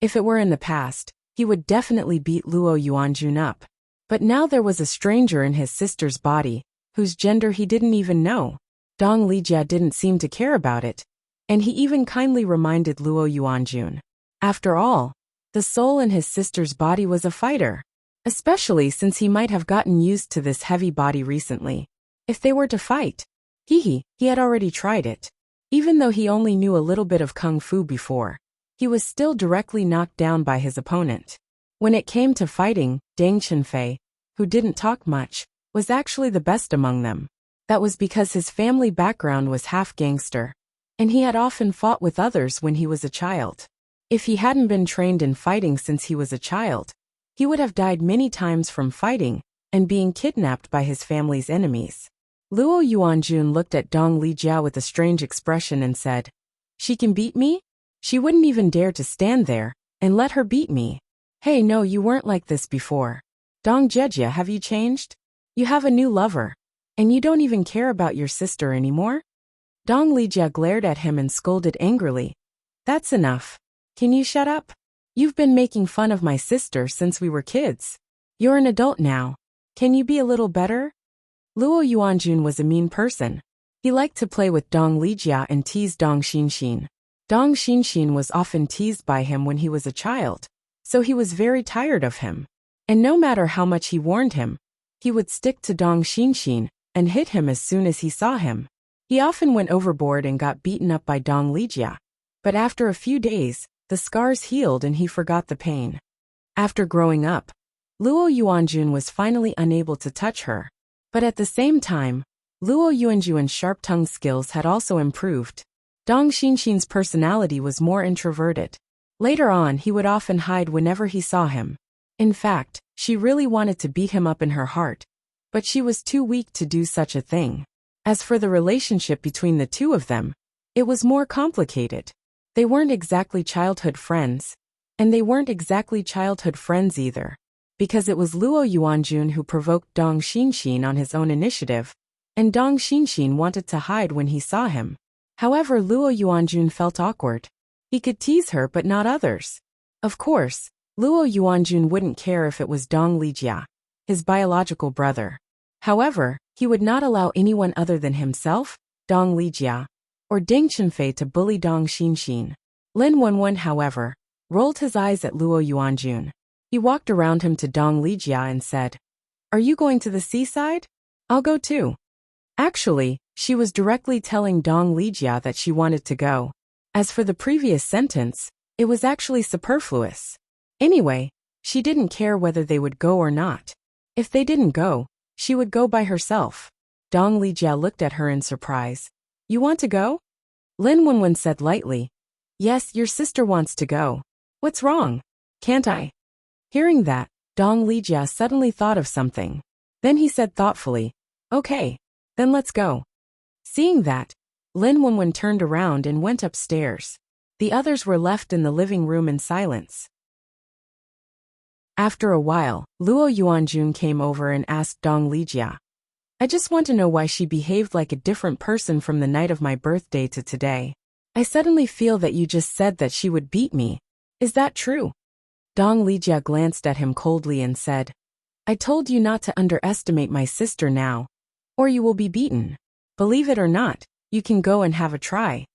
If it were in the past, he would definitely beat Luo Yuanjun up. But now there was a stranger in his sister's body, whose gender he didn't even know. Dong Lijia didn't seem to care about it, and he even kindly reminded Luo Yuanjun. After all, the soul in his sister's body was a fighter, especially since he might have gotten used to this heavy body recently. If they were to fight, he had already tried it. Even though he only knew a little bit of kung fu before, he was still directly knocked down by his opponent. When it came to fighting, Deng Chenfei, who didn't talk much, was actually the best among them. That was because his family background was half gangster, and he had often fought with others when he was a child. If he hadn't been trained in fighting since he was a child, he would have died many times from fighting and being kidnapped by his family's enemies. Luo Yuanjun looked at Dong Lijia with a strange expression and said, She can beat me? She wouldn't even dare to stand there and let her beat me. Hey, no, you weren't like this before. Dong Jejia, have you changed? You have a new lover, and you don't even care about your sister anymore? Dong Lijia glared at him and scolded angrily. That's enough. Can you shut up? You've been making fun of my sister since we were kids. You're an adult now. Can you be a little better? Luo Yuanjun was a mean person. He liked to play with Dong Lijia and tease Dong Xinxin. Dong Xinxin was often teased by him when he was a child, so he was very tired of him. And no matter how much he warned him, he would stick to Dong Xinxin and hit him as soon as he saw him. He often went overboard and got beaten up by Dong Lijia. But after a few days, the scars healed and he forgot the pain. After growing up, Luo Yuanjun was finally unable to touch her. But at the same time, Luo Yuanjun's sharp-tongue skills had also improved. Dong Xinxin's personality was more introverted. Later on, he would often hide whenever he saw him. In fact, she really wanted to beat him up in her heart, but she was too weak to do such a thing. As for the relationship between the two of them, it was more complicated. They weren't exactly childhood friends, and they weren't exactly childhood friends either, because it was Luo Yuanjun who provoked Dong Xinxin on his own initiative, and Dong Xinxin wanted to hide when he saw him. However, Luo Yuanjun felt awkward. He could tease her but not others. Of course, Luo Yuanjun wouldn't care if it was Dong Lijia, his biological brother. However, he would not allow anyone other than himself, Dong Lijia, or Deng Chenfei to bully Dong Xinxin. Lin Wenwen, however, rolled his eyes at Luo Yuanjun. He walked around him to Dong Lijia and said, Are you going to the seaside? I'll go too. Actually, she was directly telling Dong Lijia that she wanted to go. As for the previous sentence, it was actually superfluous. Anyway, she didn't care whether they would go or not. If they didn't go, she would go by herself. Dong Lijia looked at her in surprise. You want to go? Lin Wenwen said lightly. Yes, your sister wants to go. What's wrong? Can't I? Hearing that, Dong Lijia suddenly thought of something. Then he said thoughtfully, "Okay, then let's go." Seeing that, Lin Wenwen turned around and went upstairs. The others were left in the living room in silence. After a while, Luo Yuanjun came over and asked Dong Lijia, "I just want to know why she behaved like a different person from the night of my birthday to today. I suddenly feel that you just said that she would beat me. Is that true?" Dong Lijia glanced at him coldly and said, "I told you not to underestimate my sister now, or you will be beaten. Believe it or not, you can go and have a try."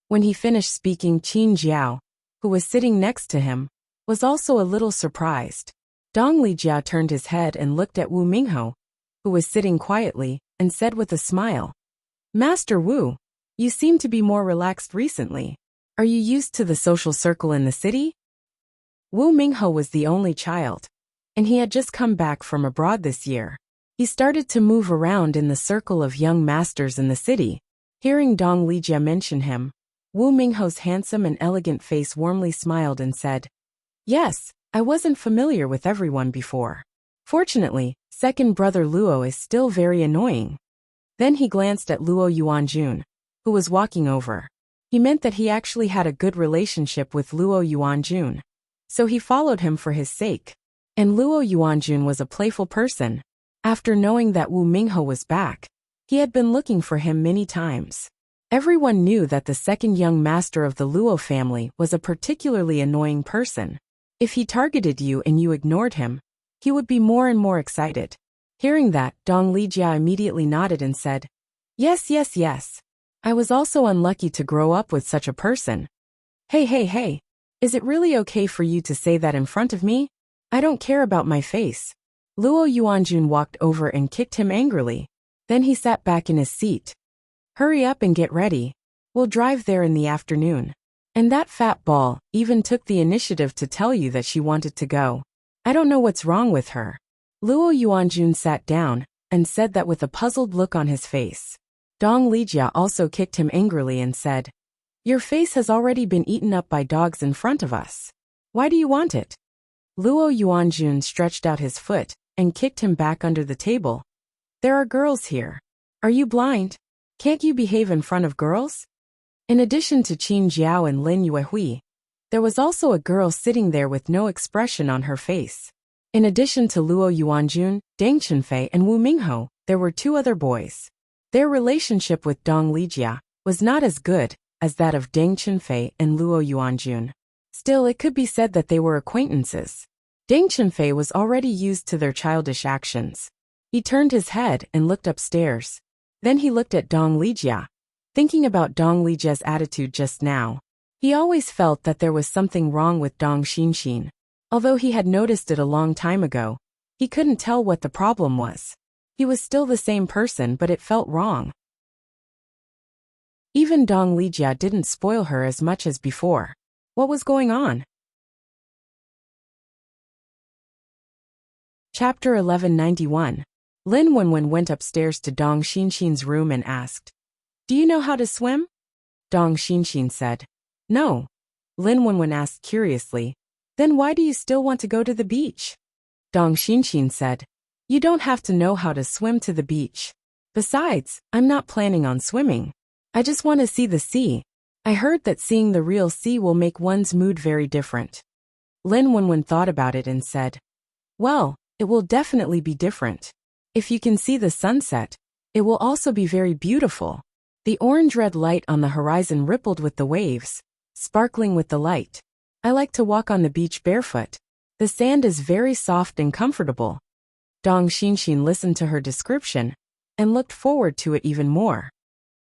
When he finished speaking, Qin Jiao, who was sitting next to him, was also a little surprised. Dong Lijia turned his head and looked at Wu Mingho, who was sitting quietly, and said with a smile, "Master Wu, you seem to be more relaxed recently. Are you used to the social circle in the city?" Wu Mingho was the only child, and he had just come back from abroad this year. He started to move around in the circle of young masters in the city. Hearing Dong Lijia mention him, Wu Mingho's handsome and elegant face warmly smiled and said, "Yes, I wasn't familiar with everyone before. Fortunately, second brother Luo is still very annoying." Then he glanced at Luo Yuanjun, who was walking over. He meant that he actually had a good relationship with Luo Yuanjun, so he followed him for his sake. And Luo Yuanjun was a playful person. After knowing that Wu Mingho was back, he had been looking for him many times. Everyone knew that the second young master of the Luo family was a particularly annoying person. If he targeted you and you ignored him, he would be more and more excited. Hearing that, Dong Lijia immediately nodded and said, "Yes, yes, yes. I was also unlucky to grow up with such a person." Hey, is it really okay for you to say that in front of me? I don't care about my face." Luo Yuanjun walked over and kicked him angrily. Then he sat back in his seat. "Hurry up and get ready. We'll drive there in the afternoon." And that fat ball even took the initiative to tell you that she wanted to go. I don't know what's wrong with her. Luo Yuanjun sat down and said that with a puzzled look on his face. Dong Lijia also kicked him angrily and said, "Your face has already been eaten up by dogs in front of us. Why do you want it?" Luo Yuanjun stretched out his foot and kicked him back under the table. "There are girls here. Are you blind? Can't you behave in front of girls?" In addition to Qin Jiao and Lin Yuehui, there was also a girl sitting there with no expression on her face. In addition to Luo Yuanjun, Deng Chenfei and Wu Mingho, there were two other boys. Their relationship with Dong Lijia was not as good as that of Deng Chenfei and Luo Yuanjun. Still, it could be said that they were acquaintances. Deng Chenfei was already used to their childish actions. He turned his head and looked upstairs. Then he looked at Dong Lijia. Thinking about Dong Lijia's attitude just now, he always felt that there was something wrong with Dong Xinxin. Although he had noticed it a long time ago, he couldn't tell what the problem was. He was still the same person, but it felt wrong. Even Dong Lijia didn't spoil her as much as before. What was going on? Chapter 1191. Lin Wenwen went upstairs to Dong Xinxin's room and asked, "Do you know how to swim?" Dong Xinxin said, "No." Lin Wenwen asked curiously, "Then why do you still want to go to the beach?" Dong Xinxin said, "You don't have to know how to swim to the beach. Besides, I'm not planning on swimming. I just want to see the sea. I heard that seeing the real sea will make one's mood very different." Lin Wenwen thought about it and said, "Well, it will definitely be different. If you can see the sunset, it will also be very beautiful." The orange-red light on the horizon rippled with the waves, sparkling with the light. "I like to walk on the beach barefoot. The sand is very soft and comfortable." Dong Xinxin listened to her description and looked forward to it even more.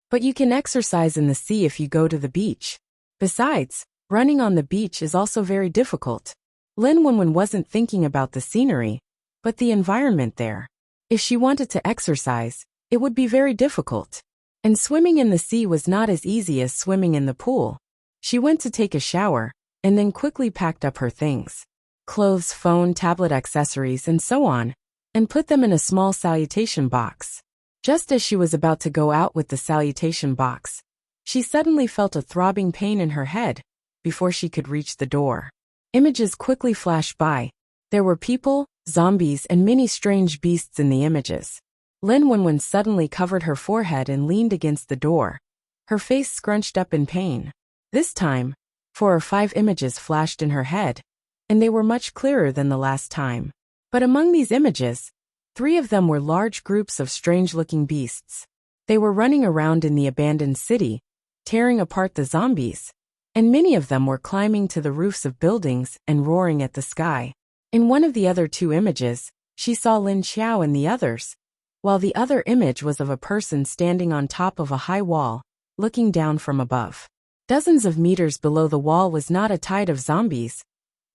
"But you can exercise in the sea if you go to the beach. Besides, running on the beach is also very difficult." Lin Wenwen wasn't thinking about the scenery, but the environment there. If she wanted to exercise, it would be very difficult. And swimming in the sea was not as easy as swimming in the pool. She went to take a shower, and then quickly packed up her things. Clothes, phone, tablet accessories, and so on, and put them in a small salutation box. Just as she was about to go out with the salutation box, she suddenly felt a throbbing pain in her head before she could reach the door. Images quickly flashed by. There were people, zombies, and many strange beasts in the images. Lin Wenwen suddenly covered her forehead and leaned against the door, her face scrunched up in pain. This time, 4 or 5 images flashed in her head, and they were much clearer than the last time. But among these images, 3 of them were large groups of strange-looking beasts. They were running around in the abandoned city, tearing apart the zombies, and many of them were climbing to the roofs of buildings and roaring at the sky. In one of the other 2 images, she saw Lin Xiao and the others, while the other image was of a person standing on top of a high wall, looking down from above. Dozens of meters below the wall was not a tide of zombies,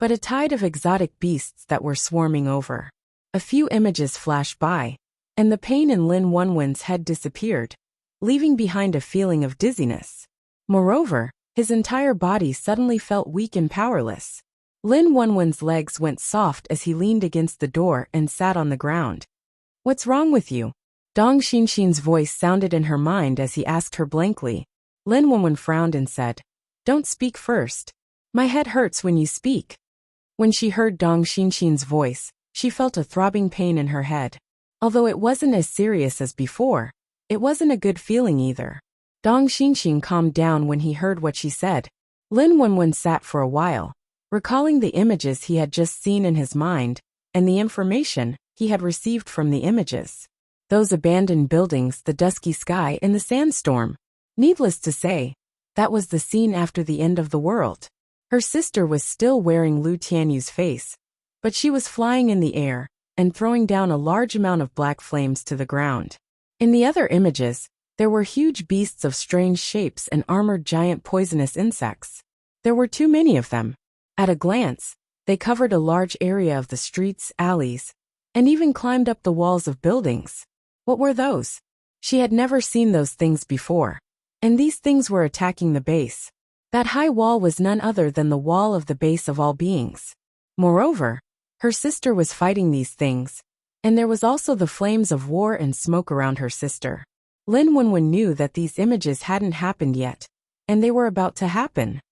but a tide of exotic beasts that were swarming over. A few images flashed by, and the pain in Lin Wenwen's head disappeared, leaving behind a feeling of dizziness. Moreover, his entire body suddenly felt weak and powerless. Lin Wenwen's legs went soft as he leaned against the door and sat on the ground. "What's wrong with you?" Dong Xinxin's voice sounded in her mind as he asked her blankly. Lin Wenwen frowned and said, "Don't speak first. My head hurts when you speak." When she heard Dong Xinxin's voice, she felt a throbbing pain in her head. Although it wasn't as serious as before, it wasn't a good feeling either. Dong Xinxin calmed down when he heard what she said. Lin Wenwen sat for a while, recalling the images he had just seen in his mind, and the information he had received from the images. Those abandoned buildings, the dusky sky, and the sandstorm. Needless to say, that was the scene after the end of the world. Her sister was still wearing Lu Tianyu's face, but she was flying in the air and throwing down a large amount of black flames to the ground. In the other images, there were huge beasts of strange shapes and armored giant poisonous insects. There were too many of them. At a glance, they covered a large area of the streets, alleys, and even climbed up the walls of buildings. What were those? She had never seen those things before. And these things were attacking the base. That high wall was none other than the wall of the base of all beings. Moreover, her sister was fighting these things, and there was also the flames of war and smoke around her sister. Lin Wenwen knew that these images hadn't happened yet, and they were about to happen.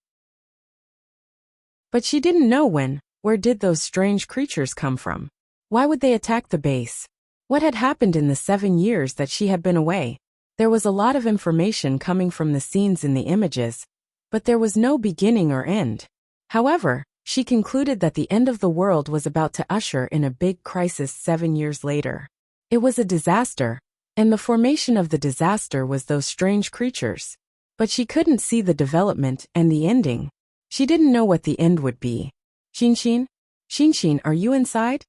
But she didn't know when. Where did those strange creatures come from? Why would they attack the base? What had happened in the 7 years that she had been away? There was a lot of information coming from the scenes in the images, but there was no beginning or end. However, she concluded that the end of the world was about to usher in a big crisis 7 years later. It was a disaster, and the formation of the disaster was those strange creatures. But she couldn't see the development and the ending. She didn't know what the end would be. "Xinxin? Xinxin, are you inside?"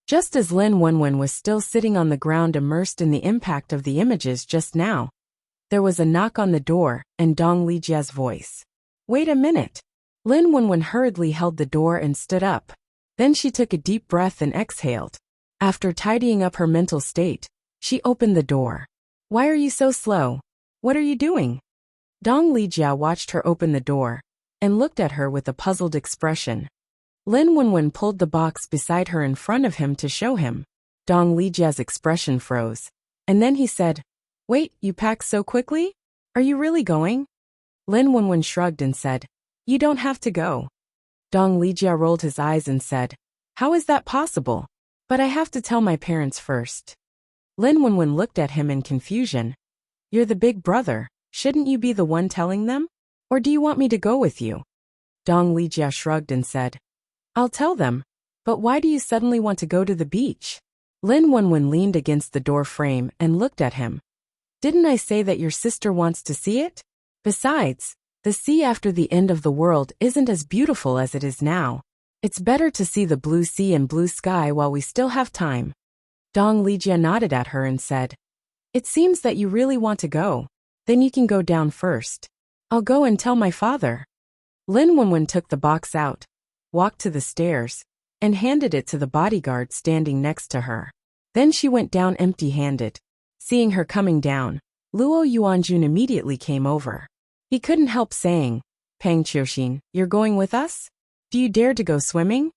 Just as Lin Wenwen was still sitting on the ground immersed in the impact of the images just now, there was a knock on the door and Dong Lijia's voice. "Wait a minute." Lin Wenwen hurriedly held the door and stood up. Then she took a deep breath and exhaled. After tidying up her mental state, she opened the door. "Why are you so slow? What are you doing?" Dong Lijia watched her open the door and looked at her with a puzzled expression. Lin Wenwen pulled the box beside her in front of him to show him. Dong Lijia's expression froze, and then he said, "Wait, you pack so quickly? Are you really going?" Lin Wenwen shrugged and said, "You don't have to go." Dong Lijia rolled his eyes and said, "How is that possible? But I have to tell my parents first." Lin Wenwen looked at him in confusion. "You're the big brother. Shouldn't you be the one telling them? Or do you want me to go with you?" Dong Lijia shrugged and said, "I'll tell them. But why do you suddenly want to go to the beach?" Lin Wenwen leaned against the door frame and looked at him. "Didn't I say that your sister wants to see it? Besides, the sea after the end of the world isn't as beautiful as it is now. It's better to see the blue sea and blue sky while we still have time." Dong Lijia nodded at her and said, "It seems that you really want to go. Then you can go down first. I'll go and tell my father." Lin Wenwen took the box out, walked to the stairs, and handed it to the bodyguard standing next to her. Then she went down empty-handed. Seeing her coming down, Luo Yuanjun immediately came over. He couldn't help saying, "Pang Qiuxin, you're going with us? Do you dare to go swimming?"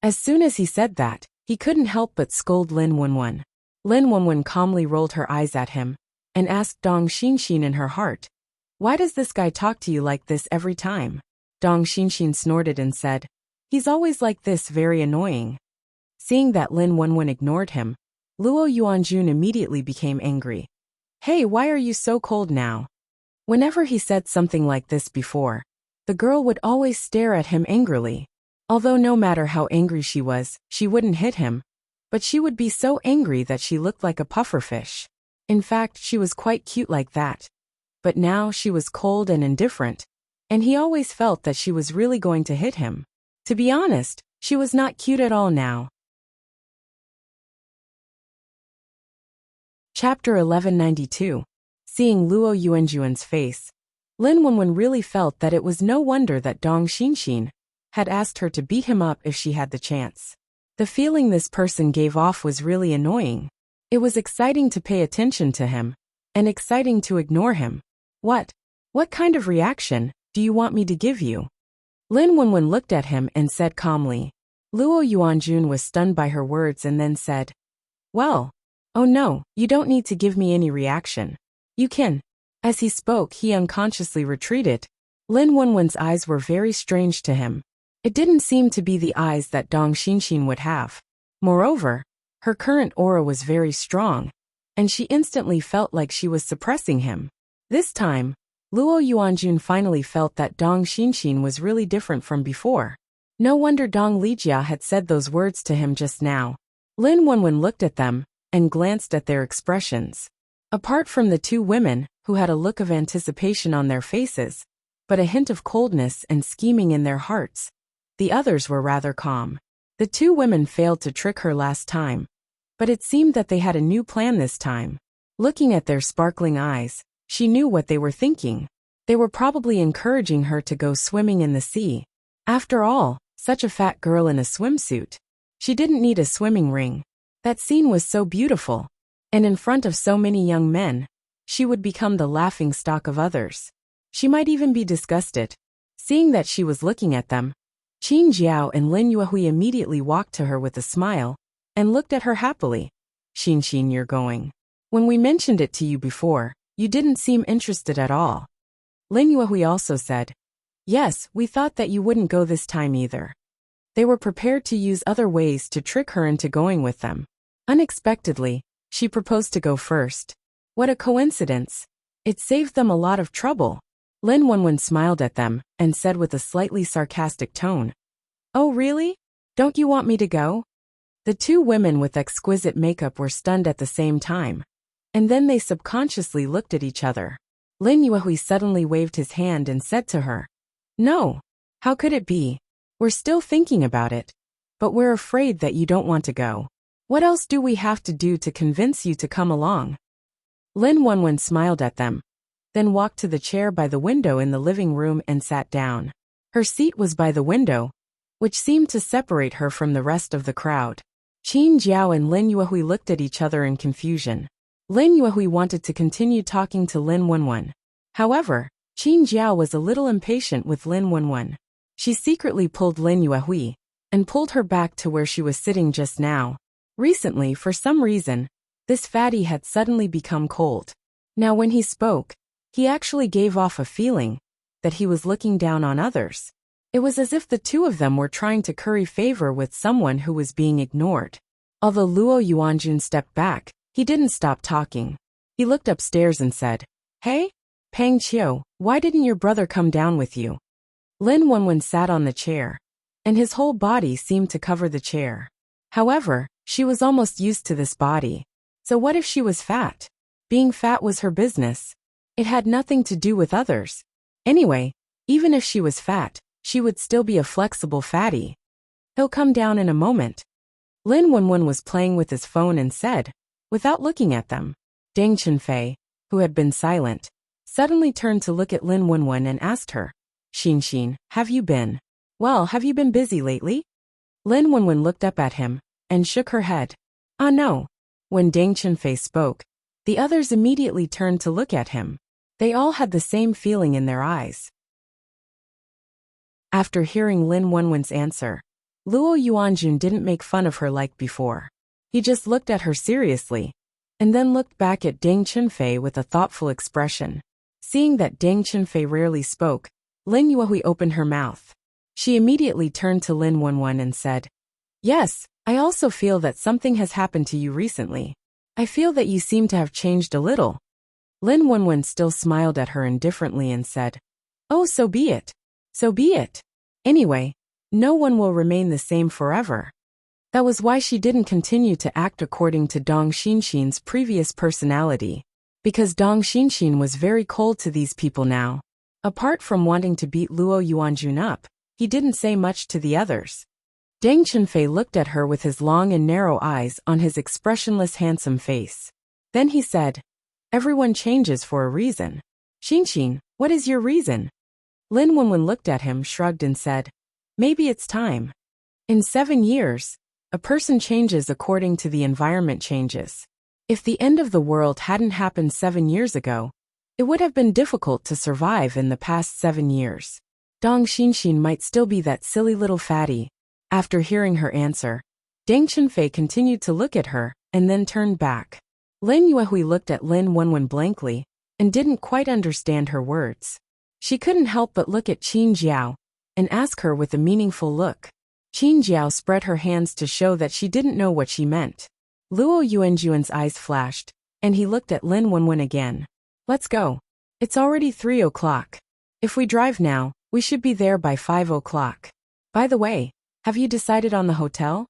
As soon as he said that, he couldn't help but scold Lin Wenwen. Lin Wenwen calmly rolled her eyes at him and asked Dong Xinxin in her heart, "Why does this guy talk to you like this every time?" Dong Xinxin snorted and said, "He's always like this, very annoying." Seeing that Lin Wenwen ignored him, Luo Yuanjun immediately became angry. Hey, why are you so cold now? Whenever he said something like this before, the girl would always stare at him angrily. Although no matter how angry she was, she wouldn't hit him, but she would be so angry that she looked like a pufferfish. In fact, she was quite cute like that. But now she was cold and indifferent, and he always felt that she was really going to hit him. To be honest, she was not cute at all now. Chapter 1192. Seeing Luo Yuanjuan's face, Lin Wenwen really felt that it was no wonder that Dong Xinxin had asked her to beat him up if she had the chance. The feeling this person gave off was really annoying. It was exciting to pay attention to him, and exciting to ignore him. What kind of reaction do you want me to give you? Lin Wenwen looked at him and said calmly. Luo Yuanjun was stunned by her words and then said, Well, oh no, you don't need to give me any reaction. You can. As he spoke, he unconsciously retreated. Lin Wenwen's eyes were very strange to him. It didn't seem to be the eyes that Dong Xinxin would have. Moreover, her current aura was very strong, and she instantly felt like she was suppressing him. This time, Luo Yuanjun finally felt that Dong Xinxin was really different from before. No wonder Dong Lijia had said those words to him just now. Lin Wenwen looked at them and glanced at their expressions. Apart from the two women, who had a look of anticipation on their faces, but a hint of coldness and scheming in their hearts, the others were rather calm. The two women failed to trick her last time, but it seemed that they had a new plan this time. Looking at their sparkling eyes, she knew what they were thinking. They were probably encouraging her to go swimming in the sea. After all, such a fat girl in a swimsuit. She didn't need a swimming ring. That scene was so beautiful. And in front of so many young men, she would become the laughingstock of others. She might even be disgusted. Seeing that she was looking at them, Qin Jiao and Lin Yuehui immediately walked to her with a smile and looked at her happily. Xinxin, you're going. When we mentioned it to you before, you didn't seem interested at all. Lin Yuehui also said, Yes, we thought that you wouldn't go this time either. They were prepared to use other ways to trick her into going with them. Unexpectedly, she proposed to go first. What a coincidence. It saved them a lot of trouble. Lin Wenwen smiled at them and said with a slightly sarcastic tone, Oh really? Don't you want me to go? The two women with exquisite makeup were stunned at the same time. And then they subconsciously looked at each other. Lin Yuehui suddenly waved his hand and said to her, No. How could it be? We're still thinking about it. But we're afraid that you don't want to go. What else do we have to do to convince you to come along? Lin Wenwen smiled at them, then walked to the chair by the window in the living room and sat down. Her seat was by the window, which seemed to separate her from the rest of the crowd. Qin Jiao and Lin Yuehui looked at each other in confusion. Lin Yuehui wanted to continue talking to Lin Wenwen. However, Qin Jiao was a little impatient with Lin Wenwen. She secretly pulled Lin Yuehui and pulled her back to where she was sitting just now. Recently, for some reason, this fatty had suddenly become cold. Now when he spoke, he actually gave off a feeling that he was looking down on others. It was as if the two of them were trying to curry favor with someone who was being ignored. Although Luo Yuanjun stepped back, he didn't stop talking. He looked upstairs and said, Hey, Pang Qiu, why didn't your brother come down with you? Lin Wenwen sat on the chair, and his whole body seemed to cover the chair. However, she was almost used to this body. So what if she was fat? Being fat was her business. It had nothing to do with others. Anyway, even if she was fat, she would still be a flexible fatty. He'll come down in a moment. Lin Wenwen was playing with his phone and said, without looking at them. Deng Chenfei, who had been silent, suddenly turned to look at Lin Wenwen and asked her, Xinxin, have you been busy lately? Lin Wenwen looked up at him and shook her head. Ah no. When Deng Chenfei spoke, the others immediately turned to look at him. They all had the same feeling in their eyes. After hearing Lin Wenwen's answer, Luo Yuanjun didn't make fun of her like before. He just looked at her seriously, and then looked back at Deng Chenfei with a thoughtful expression. Seeing that Deng Chenfei rarely spoke, Lin Yuehui opened her mouth. She immediately turned to Lin Wenwen and said, Yes, I also feel that something has happened to you recently. I feel that you seem to have changed a little. Lin Wenwen still smiled at her indifferently and said, "Oh, so be it. So be it. Anyway, no one will remain the same forever." That was why she didn't continue to act according to Dong Xinxin's previous personality. Because Dong Xinxin was very cold to these people now. Apart from wanting to beat Luo Yuanjun up, he didn't say much to the others. Deng Chunfei looked at her with his long and narrow eyes on his expressionless handsome face. Then he said, "Everyone changes for a reason. Xinxin, what is your reason?" Lin Wenwen looked at him, shrugged and said, "Maybe it's time. In 7 years, a person changes according to the environment changes. If the end of the world hadn't happened 7 years ago, it would have been difficult to survive in the past 7 years. Dong Xinxin might still be that silly little fatty." After hearing her answer, Deng Chunfei continued to look at her and then turned back. Lin Yuehui looked at Lin Wenwen blankly and didn't quite understand her words. She couldn't help but look at Qin Jiao and ask her with a meaningful look. Qin Jiao spread her hands to show that she didn't know what she meant. Luo Yuanjuan's eyes flashed, and he looked at Lin Wenwen again. "Let's go. It's already 3 o'clock. If we drive now, we should be there by 5 o'clock. By the way, have you decided on the hotel?"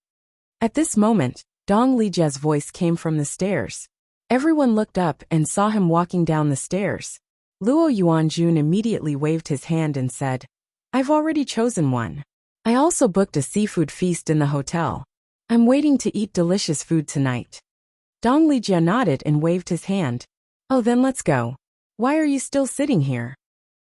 At this moment, Dong Lijia's voice came from the stairs. Everyone looked up and saw him walking down the stairs. Luo Yuanjun immediately waved his hand and said, "I've already chosen one. I also booked a seafood feast in the hotel. I'm waiting to eat delicious food tonight." Dong Lijia nodded and waved his hand. "Oh, then let's go. Why are you still sitting here?"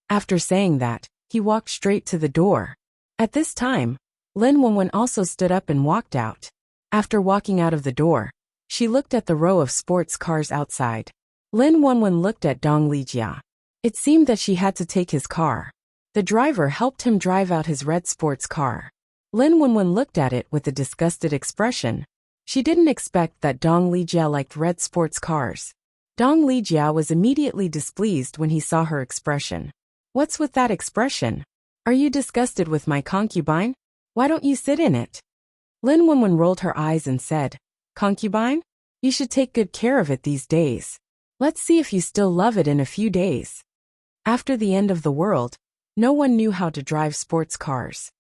After saying that, he walked straight to the door. At this time, Lin Wenwen also stood up and walked out. After walking out of the door, she looked at the row of sports cars outside. Lin Wenwen looked at Dong Lijia. It seemed that she had to take his car. The driver helped him drive out his red sports car. Lin Wenwen looked at it with a disgusted expression. She didn't expect that Dong Lijia liked red sports cars. Dong Lijia was immediately displeased when he saw her expression. "What's with that expression? Are you disgusted with my concubine? Why don't you sit in it?" Lin Wenwen rolled her eyes and said, "Concubine? You should take good care of it these days. Let's see if you still love it in a few days." After the end of the world, no one knew how to drive sports cars.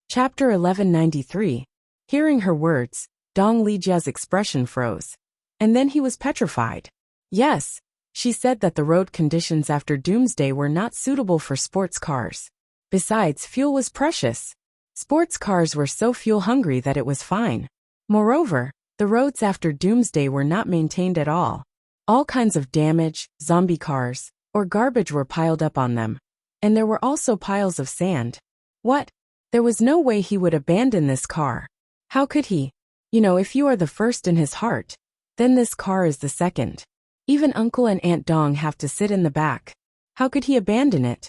Chapter 1193. Hearing her words, Dong Lijia's expression froze. And then he was petrified. Yes, she said that the road conditions after Doomsday were not suitable for sports cars. Besides, fuel was precious. Sports cars were so fuel-hungry that it was fine. Moreover, the roads after Doomsday were not maintained at all. All kinds of damage, zombie cars, or garbage were piled up on them. And there were also piles of sand. What? There was no way he would abandon this car. How could he? If you are the first in his heart, then this car is the second. Even Uncle and Aunt Dong have to sit in the back. How could he abandon it?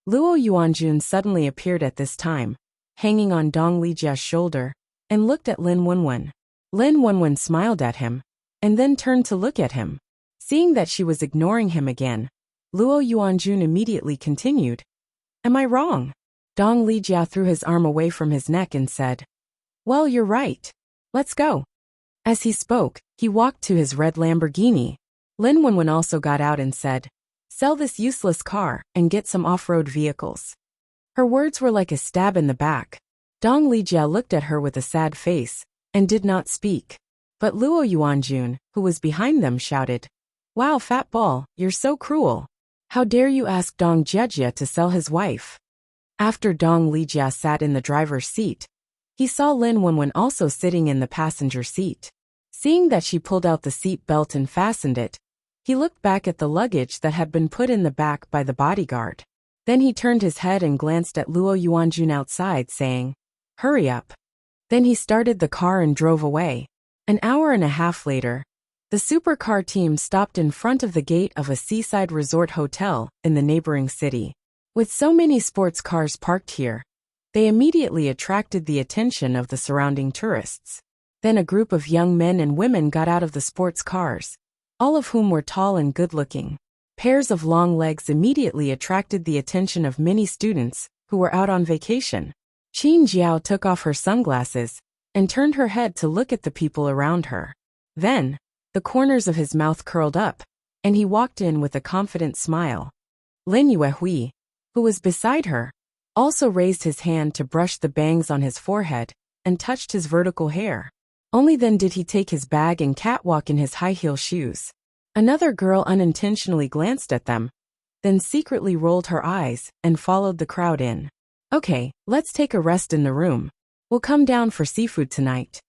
Luo Yuanjun suddenly appeared at this time, hanging on Dong Lijia's shoulder, and looked at Lin Wenwen. Lin Wenwen smiled at him, and then turned to look at him. Seeing that she was ignoring him again, Luo Yuanjun immediately continued, "Am I wrong?" Dong Lijia threw his arm away from his neck and said, "Well, you're right. Let's go." As he spoke, he walked to his red Lamborghini. Lin Wenwen also got out and said, "Sell this useless car and get some off-road vehicles." Her words were like a stab in the back. Dong Lijia looked at her with a sad face and did not speak. But Luo Yuanjun, who was behind them, shouted, "Wow, fat ball, you're so cruel. How dare you ask Dong Jiejie to sell his wife?" After Dong Lijia sat in the driver's seat, he saw Lin Wenwen also sitting in the passenger seat. Seeing that she pulled out the seat belt and fastened it, he looked back at the luggage that had been put in the back by the bodyguard. Then he turned his head and glanced at Luo Yuanjun outside, saying, "Hurry up." Then he started the car and drove away. An hour and a half later, the supercar team stopped in front of the gate of a seaside resort hotel in the neighboring city. With so many sports cars parked here, they immediately attracted the attention of the surrounding tourists. Then a group of young men and women got out of the sports cars, all of whom were tall and good-looking. Pairs of long legs immediately attracted the attention of many students who were out on vacation. Qin Jiao took off her sunglasses and turned her head to look at the people around her. Then, the corners of his mouth curled up, and he walked in with a confident smile. Lin Yuehui, who was beside her, also raised his hand to brush the bangs on his forehead and touched his vertical hair. Only then did he take his bag and catwalk in his high-heel shoes. Another girl unintentionally glanced at them, then secretly rolled her eyes and followed the crowd in. Okay, let's take a rest in the room. We'll come down for seafood tonight.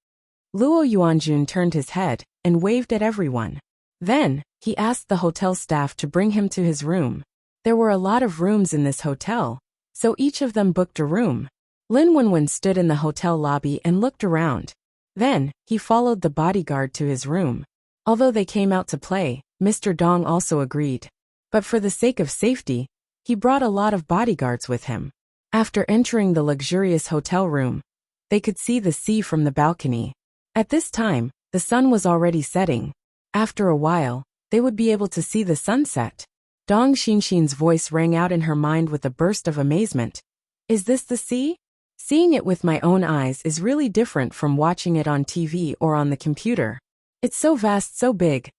Luo Yuanjun turned his head and waved at everyone. Then, he asked the hotel staff to bring him to his room. There were a lot of rooms in this hotel, so each of them booked a room. Lin Wenwen stood in the hotel lobby and looked around. Then, he followed the bodyguard to his room. Although they came out to play, Mr. Dong also agreed. But for the sake of safety, he brought a lot of bodyguards with him. After entering the luxurious hotel room, they could see the sea from the balcony. At this time, the sun was already setting. After a while, they would be able to see the sunset. Dong Xinxin's voice rang out in her mind with a burst of amazement. Is this the sea? Seeing it with my own eyes is really different from watching it on TV or on the computer. It's so vast, so big.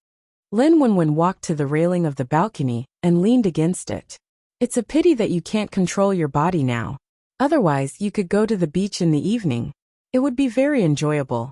Lin Wenwen walked to the railing of the balcony and leaned against it. It's a pity that you can't control your body now. Otherwise, you could go to the beach in the evening. It would be very enjoyable.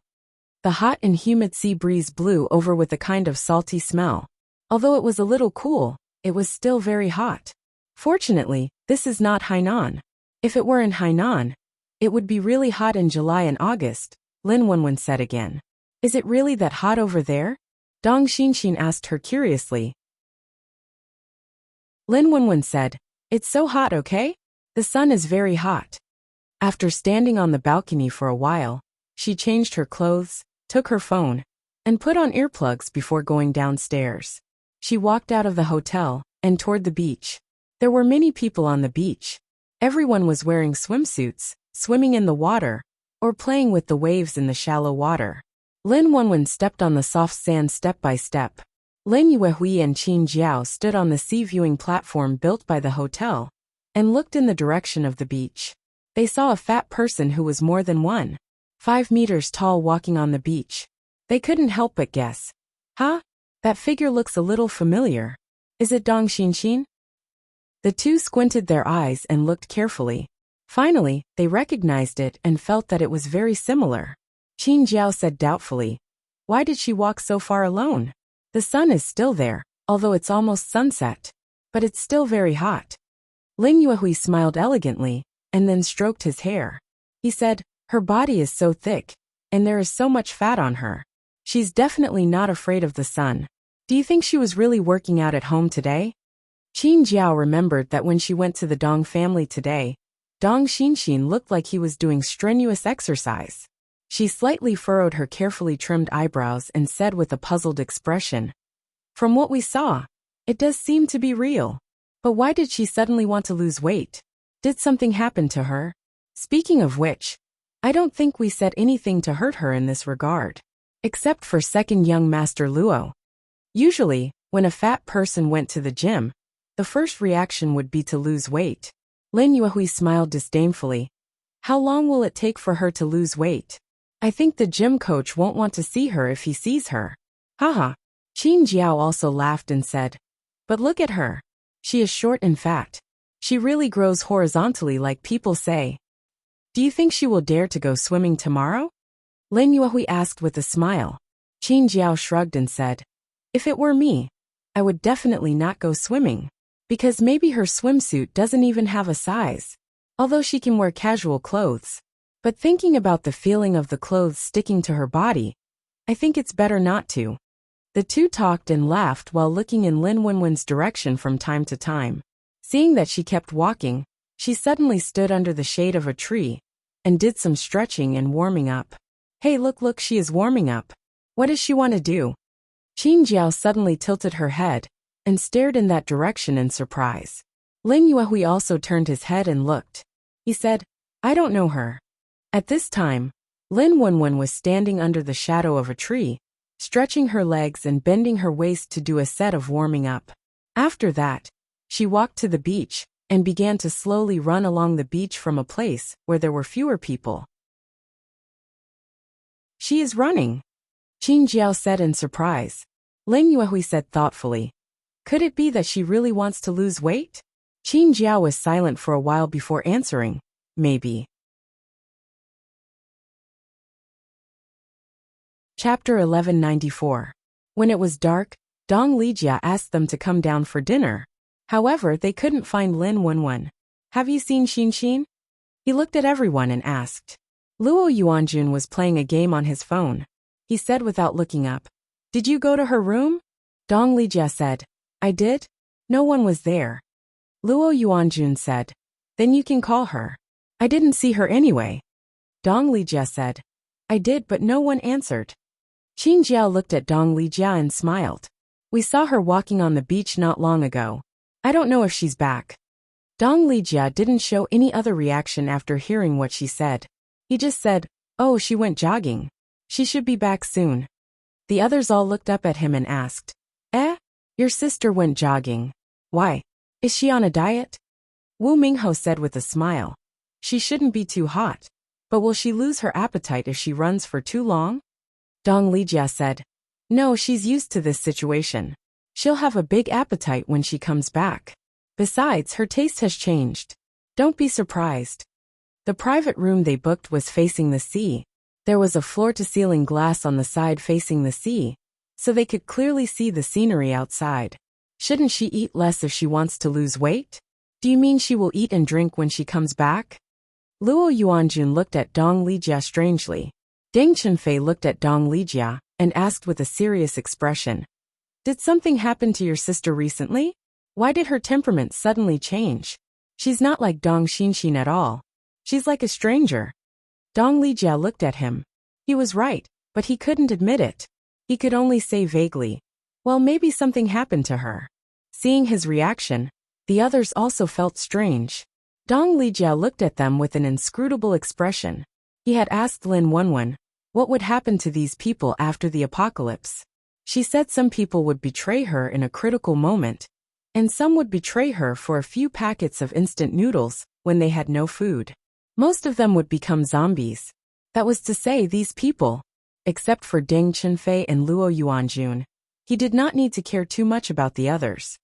The hot and humid sea breeze blew over with a kind of salty smell. Although it was a little cool, it was still very hot. Fortunately, this is not Hainan. If it were in Hainan, it would be really hot in July and August, Lin Wenwen said again. Is it really that hot over there? Dong Xinxin asked her curiously. Lin Wenwen said, It's so hot, okay? The sun is very hot. After standing on the balcony for a while, she changed her clothes, took her phone, and put on earplugs before going downstairs. She walked out of the hotel and toward the beach. There were many people on the beach. Everyone was wearing swimsuits, swimming in the water, or playing with the waves in the shallow water. Lin Wenwen stepped on the soft sand step by step. Lin Yuehui and Qin Jiao stood on the sea-viewing platform built by the hotel and looked in the direction of the beach. They saw a fat person who was more than 1.5 meters tall walking on the beach. They couldn't help but guess. Huh? That figure looks a little familiar. Is it Dong Xinxin? The two squinted their eyes and looked carefully. Finally, they recognized it and felt that it was very similar. Qin Jiao said doubtfully, Why did she walk so far alone? The sun is still there, although it's almost sunset. But it's still very hot. Lin Yuehui smiled elegantly, and then stroked his hair. He said, Her body is so thick, and there is so much fat on her. She's definitely not afraid of the sun. Do you think she was really working out at home today? Qin Jiao remembered that when she went to the Dong family today, Dong Xinxin looked like he was doing strenuous exercise. She slightly furrowed her carefully trimmed eyebrows and said with a puzzled expression, From what we saw, it does seem to be real. But why did she suddenly want to lose weight? Did something happen to her? Speaking of which, I don't think we said anything to hurt her in this regard. Except for second young Master Luo. Usually, when a fat person went to the gym, the first reaction would be to lose weight. Lin Yuehui smiled disdainfully. How long will it take for her to lose weight? I think the gym coach won't want to see her if he sees her. Haha. Qin Jiao also laughed and said, But look at her. She is short and fat. She really grows horizontally like people say. Do you think she will dare to go swimming tomorrow? Lin Yuehui asked with a smile. Qin Jiao shrugged and said, If it were me, I would definitely not go swimming. Because maybe her swimsuit doesn't even have a size. Although she can wear casual clothes. But thinking about the feeling of the clothes sticking to her body, I think it's better not to. The two talked and laughed while looking in Lin Wenwen's direction from time to time. Seeing that she kept walking, she suddenly stood under the shade of a tree and did some stretching and warming up. Hey, look, she is warming up. What does she want to do? Qin Jiao suddenly tilted her head and stared in that direction in surprise. Lin Yuehui also turned his head and looked. He said, I don't know her. At this time, Lin Wenwen was standing under the shadow of a tree, stretching her legs and bending her waist to do a set of warming up. After that, she walked to the beach, and began to slowly run along the beach from a place where there were fewer people. She is running, Qin Jiao said in surprise. Ling Yuehui said thoughtfully, could it be that she really wants to lose weight? Qin Jiao was silent for a while before answering, maybe. Chapter 1194. When it was dark, Dong Lijia asked them to come down for dinner. However, they couldn't find Lin Wenwen. Have you seen Xin? He looked at everyone and asked. Luo Yuanjun was playing a game on his phone. He said without looking up. Did you go to her room? Dong Lijia said. I did. No one was there. Luo Yuanjun said. Then you can call her. I didn't see her anyway. Dong Lijia said. I did, but no one answered. Qin Jiao looked at Dong Lijia and smiled. We saw her walking on the beach not long ago. I don't know if she's back. Dong Lijia didn't show any other reaction after hearing what she said. He just said, oh, she went jogging. She should be back soon. The others all looked up at him and asked, your sister went jogging. Why? Is she on a diet? Wu Mingho said with a smile. She shouldn't be too hot. But will she lose her appetite if she runs for too long? Dong Lijia said. No, she's used to this situation. She'll have a big appetite when she comes back. Besides, her taste has changed. Don't be surprised. The private room they booked was facing the sea. There was a floor-to-ceiling glass on the side facing the sea, so they could clearly see the scenery outside. Shouldn't she eat less if she wants to lose weight? Do you mean she will eat and drink when she comes back? Luo Yuanjun looked at Dong Lijia strangely. Deng Chunfei looked at Dong Lijia and asked with a serious expression. Did something happen to your sister recently? Why did her temperament suddenly change? She's not like Dong Xinxin at all. She's like a stranger. Dong Lijia looked at him. He was right, but he couldn't admit it. He could only say vaguely, well, maybe something happened to her. Seeing his reaction, the others also felt strange. Dong Lijia looked at them with an inscrutable expression. He had asked Lin Wenwen, what would happen to these people after the apocalypse? She said some people would betray her in a critical moment, and some would betray her for a few packets of instant noodles when they had no food. Most of them would become zombies. That was to say, these people, except for Deng Chunfei and Luo Yuanjun, he did not need to care too much about the others.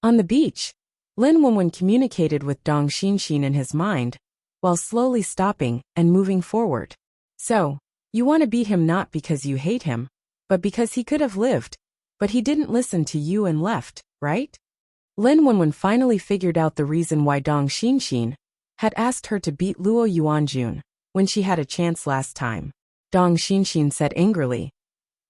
On the beach, Lin Wenwen communicated with Dong Xinxin in his mind, while slowly stopping and moving forward. So, you want to beat him not because you hate him, but because he could have lived, but he didn't listen to you and left, right? Lin Wenwen finally figured out the reason why Dong Xinxin had asked her to beat Luo Yuanjun when she had a chance last time. Dong Xinxin said angrily,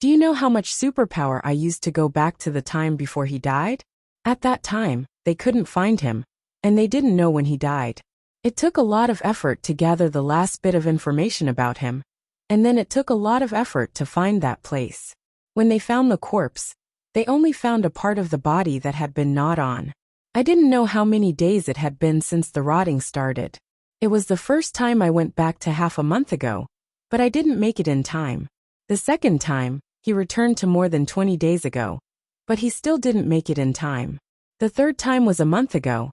do you know how much superpower I used to go back to the time before he died? At that time, they couldn't find him, and they didn't know when he died. It took a lot of effort to gather the last bit of information about him, and then it took a lot of effort to find that place. When they found the corpse, they only found a part of the body that had been gnawed on. I didn't know how many days it had been since the rotting started. It was the first time I went back to half a month ago, but I didn't make it in time. The second time, he returned to more than 20 days ago, but he still didn't make it in time. The third time was a month ago.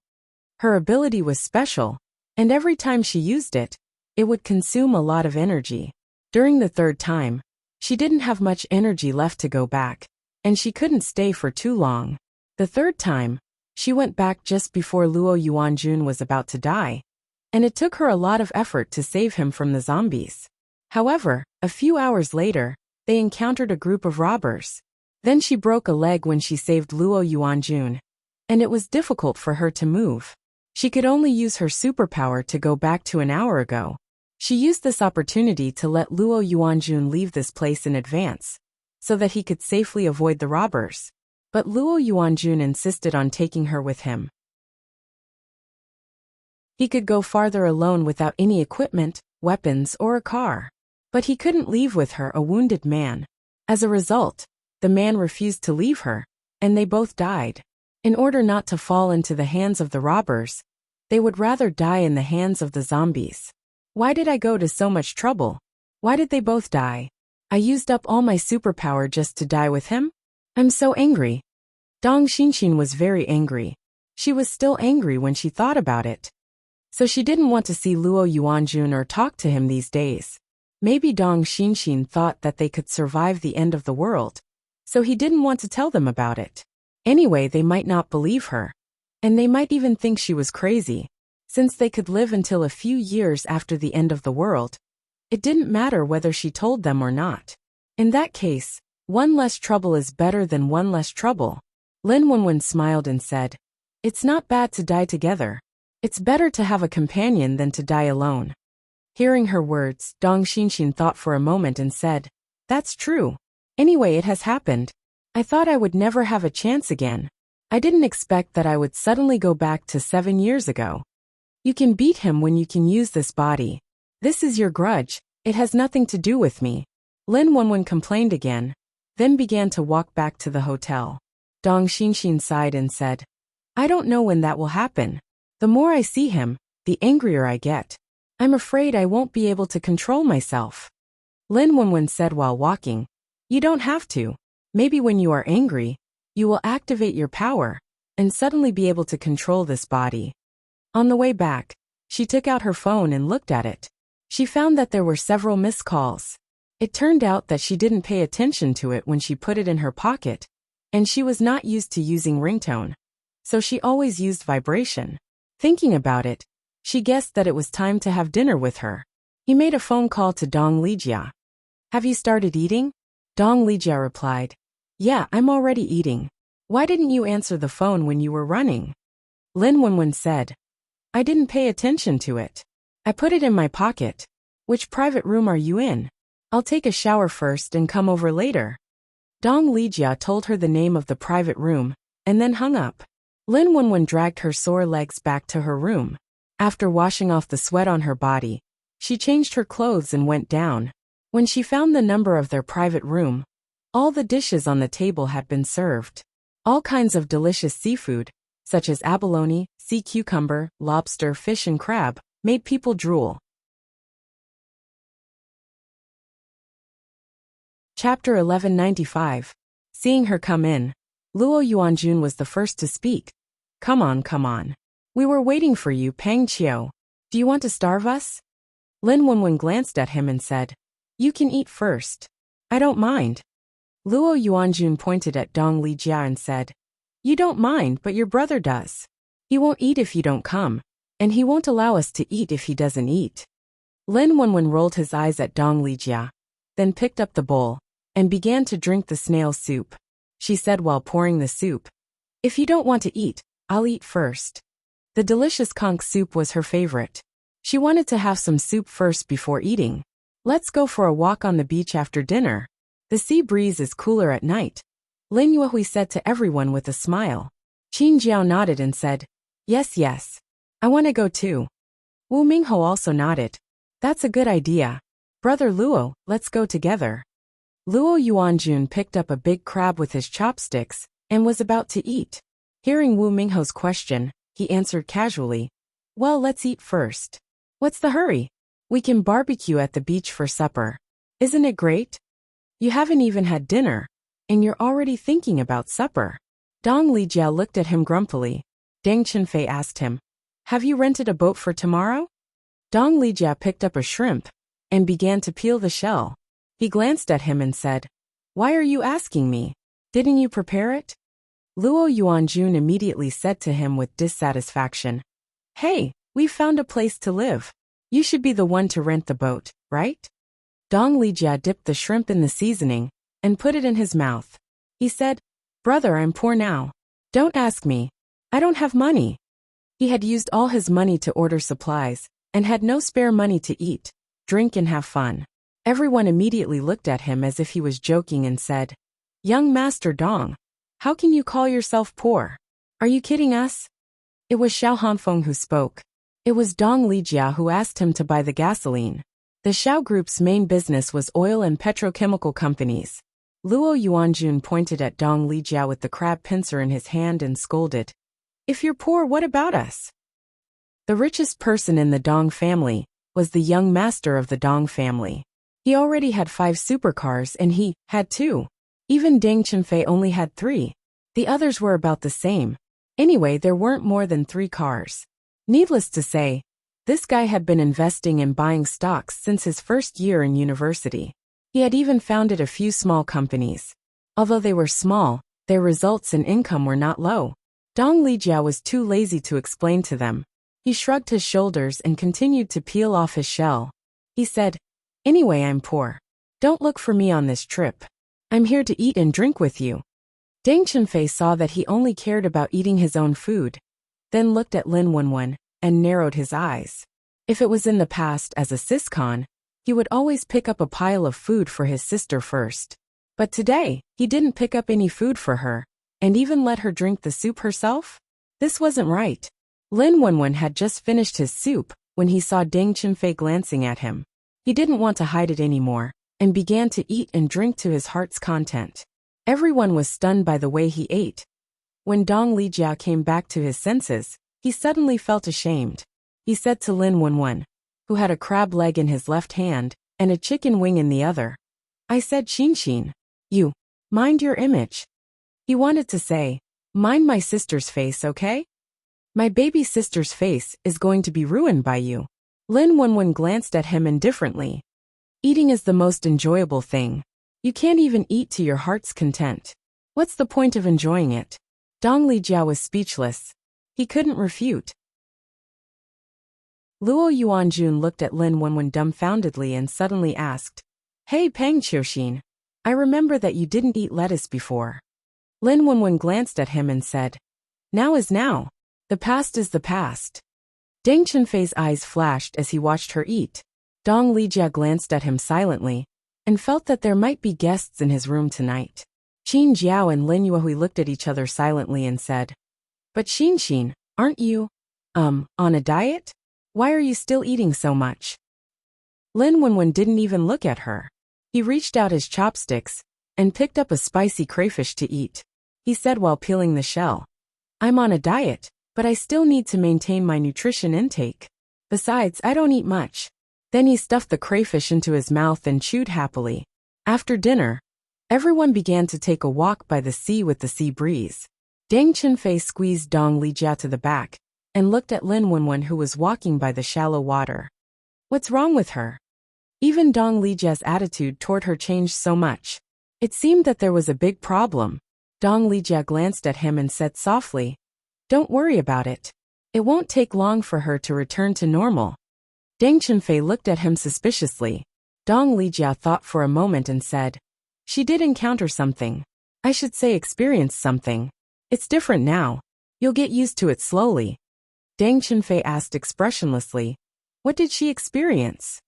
Her ability was special, and every time she used it, it would consume a lot of energy. During the third time, she didn't have much energy left to go back, and she couldn't stay for too long. The third time, she went back just before Luo Yuanjun was about to die, and it took her a lot of effort to save him from the zombies. However, a few hours later, they encountered a group of robbers. Then she broke a leg when she saved Luo Yuanjun, and it was difficult for her to move. She could only use her superpower to go back to an hour ago. She used this opportunity to let Luo Yuanjun leave this place in advance, so that he could safely avoid the robbers. But Luo Yuanjun insisted on taking her with him. He could go farther alone without any equipment, weapons, or a car. But he couldn't leave with her a wounded man. As a result, the man refused to leave her, and they both died. In order not to fall into the hands of the robbers, they would rather die in the hands of the zombies. Why did I go to so much trouble? Why did they both die? I used up all my superpower just to die with him? I'm so angry. Dong Xinxin was very angry. She was still angry when she thought about it. So she didn't want to see Luo Yuanjun or talk to him these days. Maybe Dong Xinxin thought that they could survive the end of the world, so he didn't want to tell them about it. Anyway, they might not believe her. And they might even think she was crazy. Since they could live until a few years after the end of the world, it didn't matter whether she told them or not. In that case, one less trouble is better than one less trouble. Lin Wenwen smiled and said, "It's not bad to die together. It's better to have a companion than to die alone." Hearing her words, Dong Xinxin thought for a moment and said, "That's true. Anyway, it has happened. I thought I would never have a chance again. I didn't expect that I would suddenly go back to 7 years ago. You can beat him when you can use this body. This is your grudge. It has nothing to do with me." Lin Wenwen complained again, then began to walk back to the hotel. Dong Xinxin sighed and said, "I don't know when that will happen. The more I see him, the angrier I get. I'm afraid I won't be able to control myself." Lin Wenwen said while walking, "You don't have to. Maybe when you are angry, you will activate your power and suddenly be able to control this body." On the way back, she took out her phone and looked at it. She found that there were several missed calls. It turned out that she didn't pay attention to it when she put it in her pocket, and she was not used to using ringtone, so she always used vibration. Thinking about it, she guessed that it was time to have dinner with her. He made a phone call to Dong Lijia. "Have you started eating?" Dong Lijia replied, "Yeah, I'm already eating. Why didn't you answer the phone when you were running?" Lin Wenwen said, "I didn't pay attention to it. I put it in my pocket. Which private room are you in? I'll take a shower first and come over later." Dong Lijia told her the name of the private room, and then hung up. Lin Wenwen dragged her sore legs back to her room. After washing off the sweat on her body, she changed her clothes and went down. When she found the number of their private room, all the dishes on the table had been served. All kinds of delicious seafood, such as abalone, sea cucumber, lobster, fish and crab, made people drool. Chapter 1195. Seeing her come in, Luo Yuanjun was the first to speak. Come on. We were waiting for you, Pang Qiu. Do you want to starve us?" Lin Wenwen glanced at him and said, "You can eat first. I don't mind." Luo Yuanjun pointed at Dong Lijia and said, "You don't mind, but your brother does. He won't eat if you don't come, and he won't allow us to eat if he doesn't eat." Lin Wenwen rolled his eyes at Dong Lijia, then picked up the bowl, and began to drink the snail soup. She said while pouring the soup, "If you don't want to eat, I'll eat first." The delicious conch soup was her favorite. She wanted to have some soup first before eating. "Let's go for a walk on the beach after dinner. The sea breeze is cooler at night," Lin Yuhui said to everyone with a smile. Qin Jiao nodded and said, Yes. I want to go too." Wu Mingho also nodded. "That's a good idea. Brother Luo, let's go together." Luo Yuanjun picked up a big crab with his chopsticks and was about to eat. Hearing Wu Mingho's question, he answered casually, "Well, let's eat first. What's the hurry? We can barbecue at the beach for supper. Isn't it great? You haven't even had dinner, and you're already thinking about supper." Dong Lijia looked at him grumpily. Deng Chenfei asked him, "Have you rented a boat for tomorrow?" Dong Lijia picked up a shrimp and began to peel the shell. He glanced at him and said, "Why are you asking me? Didn't you prepare it?" Luo Yuanjun immediately said to him with dissatisfaction, "Hey, we've found a place to live. You should be the one to rent the boat, right?" Dong Lijia dipped the shrimp in the seasoning and put it in his mouth. He said, "Brother, I'm poor now. Don't ask me. I don't have money." He had used all his money to order supplies and had no spare money to eat, drink and have fun. Everyone immediately looked at him as if he was joking and said, "Young Master Dong, how can you call yourself poor? Are you kidding us?" It was Xiao Hanfeng who spoke. It was Dong Lijia who asked him to buy the gasoline. The Xiao Group's main business was oil and petrochemical companies. Luo Yuanjun pointed at Dong Lijia with the crab pincer in his hand and scolded, "If you're poor, what about us?" The richest person in the Dong family was the young master of the Dong family. He already had 5 supercars and he had 2. Even Deng Chenfei only had 3. The others were about the same. Anyway, there weren't more than 3 cars. Needless to say, this guy had been investing and buying stocks since his first year in university. He had even founded a few small companies. Although they were small, their results and income were not low. Dong Lijia was too lazy to explain to them. He shrugged his shoulders and continued to peel off his shell. He said, "Anyway, I'm poor. Don't look for me on this trip. I'm here to eat and drink with you." Deng Chunfei saw that he only cared about eating his own food, then looked at Lin Wenwen and narrowed his eyes. If it was in the past as a siscon, he would always pick up a pile of food for his sister first. But today, he didn't pick up any food for her, and even let her drink the soup herself? This wasn't right. Lin Wenwen had just finished his soup when he saw Deng Chunfei glancing at him. He didn't want to hide it anymore, and began to eat and drink to his heart's content. Everyone was stunned by the way he ate. When Dong Lijia came back to his senses, he suddenly felt ashamed. He said to Lin Wenwen, who had a crab leg in his left hand and a chicken wing in the other, "I said Xin, you, mind your image." He wanted to say, "Mind my sister's face, okay? My baby sister's face is going to be ruined by you." Lin Wenwen glanced at him indifferently. Eating is the most enjoyable thing. You can't even eat to your heart's content. What's the point of enjoying it? Dong Lijia was speechless. He couldn't refute. Luo Yuanjun looked at Lin Wenwen dumbfoundedly and suddenly asked, "Hey Peng Qiuxin, I remember that you didn't eat lettuce before." Lin Wenwen glanced at him and said, "Now is now. The past is the past." Deng Chunfei's eyes flashed as he watched her eat. Dong Lijia glanced at him silently, and felt that there might be guests in his room tonight. Qin Jiao and Lin Yuhui looked at each other silently and said, "But Xin, aren't you, on a diet? Why are you still eating so much?" Lin Wenwen didn't even look at her. He reached out his chopsticks and picked up a spicy crayfish to eat. He said while peeling the shell, "I'm on a diet, but I still need to maintain my nutrition intake. Besides, I don't eat much." Then he stuffed the crayfish into his mouth and chewed happily. After dinner, everyone began to take a walk by the sea with the sea breeze. Deng Chunfei squeezed Dong Lijia to the back and looked at Lin Wenwen, who was walking by the shallow water. What's wrong with her? Even Dong Lijia's attitude toward her changed so much. It seemed that there was a big problem. Dong Lijia glanced at him and said softly, "Don't worry about it. It won't take long for her to return to normal." Deng Chunfei looked at him suspiciously. Dong Lijia thought for a moment and said, "She did encounter something. I should say experienced something. It's different now. You'll get used to it slowly." Deng Chunfei asked expressionlessly, "What did she experience?"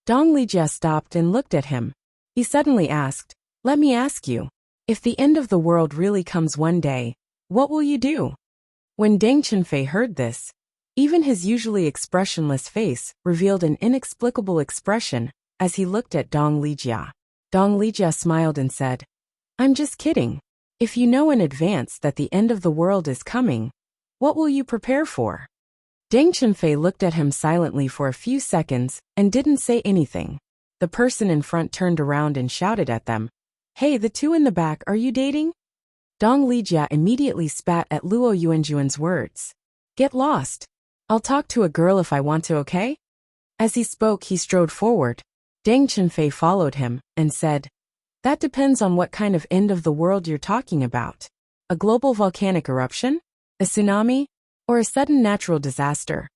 Dong Lijia stopped and looked at him. He suddenly asked, "Let me ask you, if the end of the world really comes one day, what will you do?" When Deng Chunfei heard this, even his usually expressionless face revealed an inexplicable expression as he looked at Dong Lijia. Dong Lijia smiled and said, "I'm just kidding. If you know in advance that the end of the world is coming, what will you prepare for?" Deng Chunfei looked at him silently for a few seconds and didn't say anything. The person in front turned around and shouted at them, "Hey, the two in the back, are you dating?" Dong Lijia immediately spat at Luo Yuanjuan's words. "Get lost. I'll talk to a girl if I want to, okay?" As he spoke, he strode forward. Deng Chunfei followed him and said, "That depends on what kind of end of the world you're talking about. A global volcanic eruption? A tsunami? Or a sudden natural disaster?"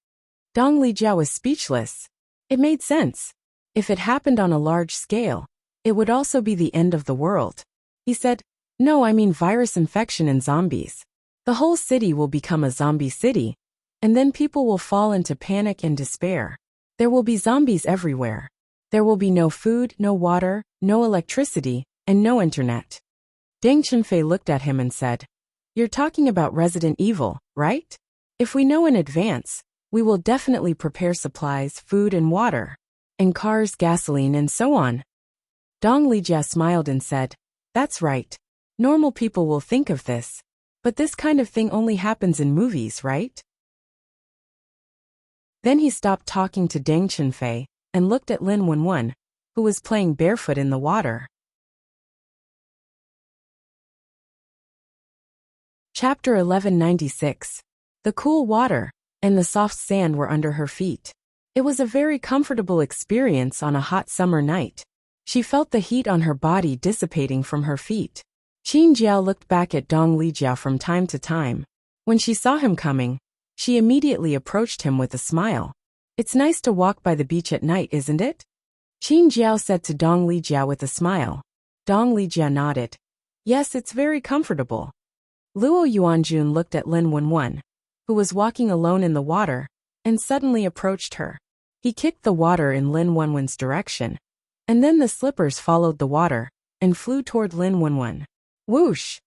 Dong Lijia was speechless. It made sense. If it happened on a large scale, it would also be the end of the world. He said, "No, I mean virus infection and zombies. The whole city will become a zombie city, and then people will fall into panic and despair. There will be zombies everywhere. There will be no food, no water, no electricity, and no internet." Deng Chunfei looked at him and said, "You're talking about Resident Evil, right? If we know in advance, we will definitely prepare supplies, food and water, and cars, gasoline, and so on." Dong Lijia smiled and said, "That's right. Normal people will think of this. But this kind of thing only happens in movies, right?" Then he stopped talking to Deng Chunfei and looked at Lin Wenwen, who was playing barefoot in the water. Chapter 1196. The cool water and the soft sand were under her feet. It was a very comfortable experience on a hot summer night. She felt the heat on her body dissipating from her feet. Qin Jiao looked back at Dong Lijiao from time to time. When she saw him coming, she immediately approached him with a smile. "It's nice to walk by the beach at night, isn't it?" Qin Jiao said to Dong Lijiao with a smile. Dong Lijiao nodded. "Yes, it's very comfortable." Luo Yuanjun looked at Lin Wenwen, who was walking alone in the water, and suddenly approached her. He kicked the water in Lin Wenwen's direction, and then the slippers followed the water and flew toward Lin Wenwen. Whoosh!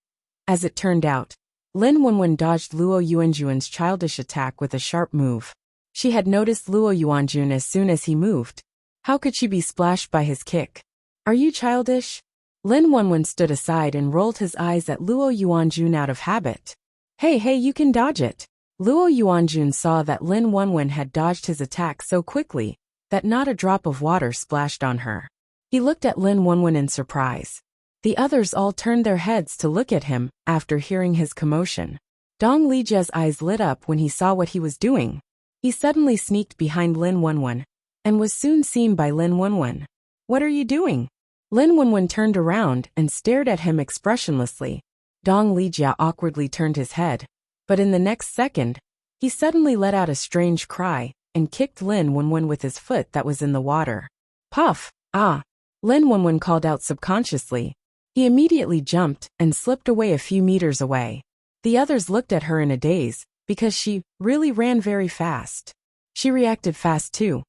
As it turned out, Lin Wenwen dodged Luo Yuanjun's childish attack with a sharp move. She had noticed Luo Yuanjun as soon as he moved. How could she be splashed by his kick? "Are you childish?" Lin Wenwen stood aside and rolled his eyes at Luo Yuanjun out of habit. Hey, you can dodge it." Luo Yuanjun saw that Lin Wenwen had dodged his attack so quickly that not a drop of water splashed on her. He looked at Lin Wenwen in surprise. The others all turned their heads to look at him after hearing his commotion. Dong Lijia's eyes lit up when he saw what he was doing. He suddenly sneaked behind Lin Wenwen and was soon seen by Lin Wenwen. "What are you doing?" Lin Wenwen turned around and stared at him expressionlessly. Dong Lijia awkwardly turned his head, but in the next second, he suddenly let out a strange cry and kicked Lin Wenwen with his foot that was in the water. Puff! Ah! Lin Wenwen called out subconsciously. He immediately jumped and slipped away a few meters away. The others looked at her in a daze, because she really ran very fast. She reacted fast too.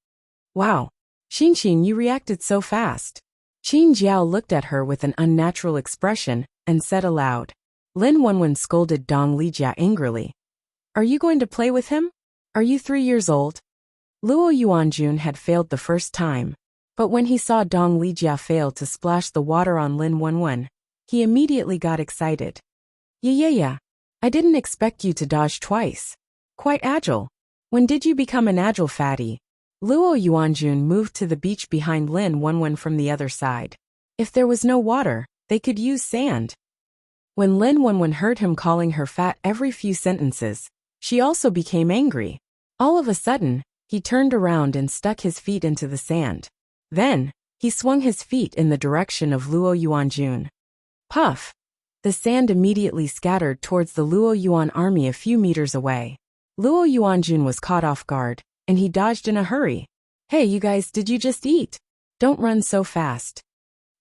"Wow! Xin, you reacted so fast." Qin Jiao looked at her with an unnatural expression and said aloud. Lin Wenwen scolded Dong Lijia angrily. "Are you going to play with him? Are you 3 years old?" Luo Yuanjun had failed the first time, but when he saw Dong Lijia fail to splash the water on Lin Wenwen, he immediately got excited. Yeah. I didn't expect you to dodge twice. Quite agile. When did you become an agile fatty?" Luo Yuanjun moved to the beach behind Lin Wenwen from the other side. If there was no water, they could use sand. When Lin Wenwen heard him calling her fat every few sentences, she also became angry. All of a sudden, he turned around and stuck his feet into the sand. Then, he swung his feet in the direction of Luo Yuanjun. Puff! The sand immediately scattered towards the Luo Yuan army a few meters away. Luo Yuanjun was caught off guard, and he dodged in a hurry. "Hey, you guys, did you just eat? Don't run so fast."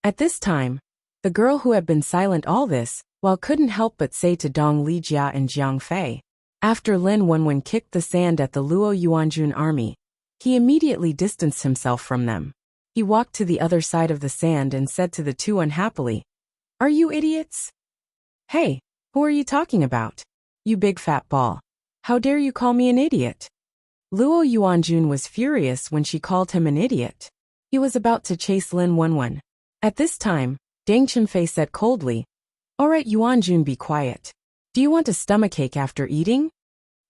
At this time, the girl who had been silent all this, couldn't help but say to Dong Lijia and Jiang Fei. After Lin Wenwen kicked the sand at the Luo Yuanjun army, he immediately distanced himself from them. He walked to the other side of the sand and said to the two unhappily, "Are you idiots?" "Hey, who are you talking about? You big fat ball. How dare you call me an idiot?" Luo Yuanjun was furious when she called him an idiot. He was about to chase Lin Wenwen. At this time, Dang Chunfei said coldly, "All right, Yuanjun, be quiet. Do you want a stomachache after eating?"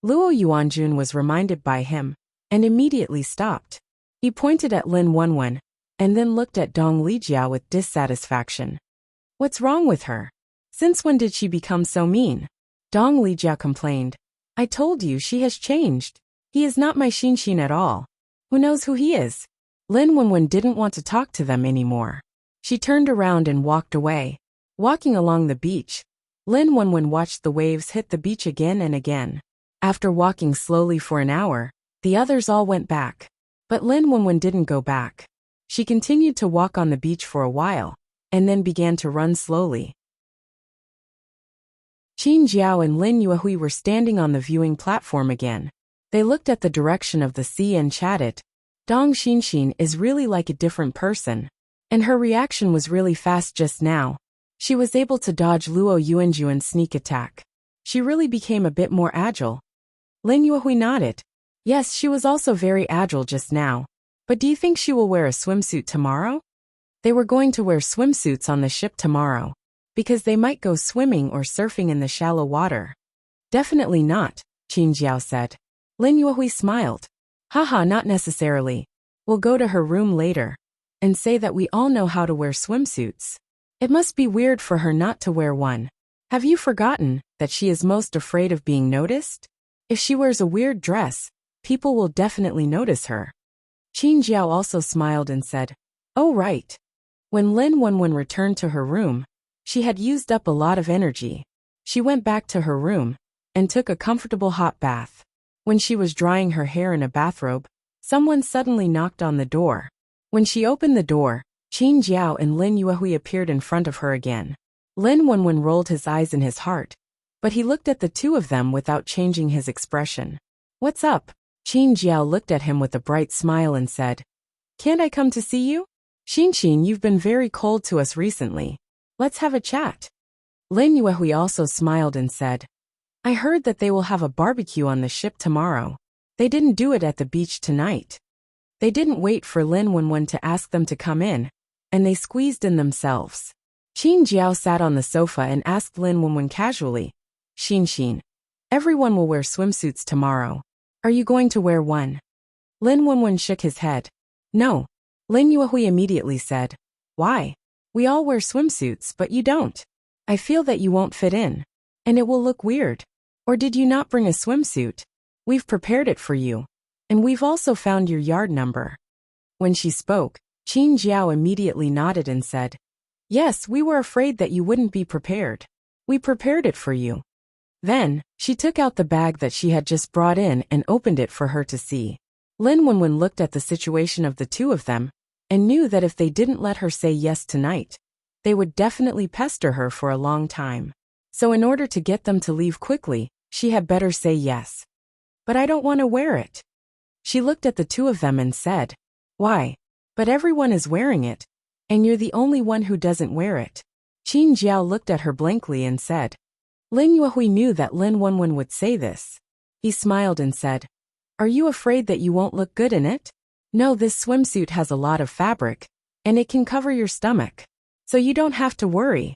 Luo Yuanjun was reminded by him, and immediately stopped. He pointed at Lin Wenwen, and then looked at Dong Lijia with dissatisfaction. "What's wrong with her? Since when did she become so mean?" Dong Lijia complained. "I told you she has changed. He is not my Xin at all. Who knows who he is?" Lin Wenwen didn't want to talk to them anymore. She turned around and walked away. Walking along the beach, Lin Wenwen watched the waves hit the beach again and again. After walking slowly for an hour, the others all went back. But Lin Wenwen didn't go back. She continued to walk on the beach for a while, and then began to run slowly. Qin Jiao and Lin Yuehui were standing on the viewing platform again. They looked at the direction of the sea and chatted. Dong Xin is really like a different person. And her reaction was really fast just now. She was able to dodge Luo Yuanjuan's sneak attack. She really became a bit more agile. Lin Yuehui nodded. Yes, she was also very agile just now. But do you think she will wear a swimsuit tomorrow? They were going to wear swimsuits on the ship tomorrow, because they might go swimming or surfing in the shallow water. Definitely not, Qin Jiao said. Lin Yuehui smiled. Haha, not necessarily. We'll go to her room later and say that we all know how to wear swimsuits. It must be weird for her not to wear one. Have you forgotten that she is most afraid of being noticed? If she wears a weird dress, people will definitely notice her. Qin Jiao also smiled and said, "Oh right." When Lin Wenwen returned to her room, she had used up a lot of energy. She went back to her room and took a comfortable hot bath. When she was drying her hair in a bathrobe, someone suddenly knocked on the door. When she opened the door, Qin Jiao and Lin Yuehui appeared in front of her again. Lin Wenwen rolled his eyes in his heart, but he looked at the two of them without changing his expression. "What's up?" Qin Jiao looked at him with a bright smile and said, "Can't I come to see you? Xin, you've been very cold to us recently. Let's have a chat." Lin Yuehui also smiled and said, "I heard that they will have a barbecue on the ship tomorrow. They didn't do it at the beach tonight." They didn't wait for Lin Wenwen to ask them to come in, and they squeezed in themselves. Qin Jiao sat on the sofa and asked Lin Wenwen casually, Xin, everyone will wear swimsuits tomorrow. Are you going to wear one?" Lin Wenwen shook his head. "No." Lin Yuehui immediately said, "Why? We all wear swimsuits, but you don't. I feel that you won't fit in, and it will look weird. Or did you not bring a swimsuit? We've prepared it for you, and we've also found your yard number." When she spoke, Qin Jiao immediately nodded and said, "Yes, we were afraid that you wouldn't be prepared. We prepared it for you." Then, she took out the bag that she had just brought in and opened it for her to see. Lin Wenwen looked at the situation of the two of them and knew that if they didn't let her say yes tonight, they would definitely pester her for a long time. So in order to get them to leave quickly, she had better say yes. "But I don't want to wear it." She looked at the two of them and said, "Why? But everyone is wearing it, and you're the only one who doesn't wear it." Qin Jiao looked at her blankly and said, Lin Yuehui knew that Lin Wenwen would say this. He smiled and said, "Are you afraid that you won't look good in it? No, this swimsuit has a lot of fabric, and it can cover your stomach, so you don't have to worry."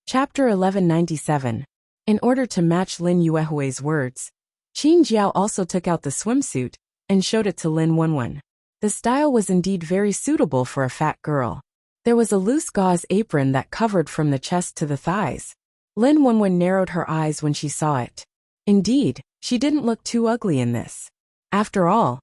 Chapter 1197. In order to match Lin Yuehui's words, Qin Jiao also took out the swimsuit and showed it to Lin Wenwen. The style was indeed very suitable for a fat girl. There was a loose gauze apron that covered from the chest to the thighs. Lin Wenwen narrowed her eyes when she saw it. Indeed, she didn't look too ugly in this. After all,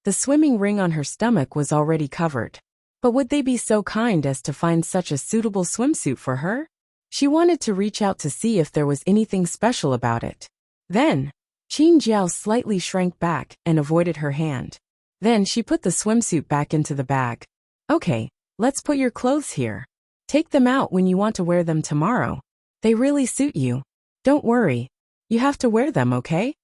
the swimming ring on her stomach was already covered. But would they be so kind as to find such a suitable swimsuit for her? She wanted to reach out to see if there was anything special about it. Then, Qin Jiao slightly shrank back and avoided her hand. Then she put the swimsuit back into the bag. "Okay, let's put your clothes here. Take them out when you want to wear them tomorrow. They really suit you. Don't worry. You have to wear them, okay?"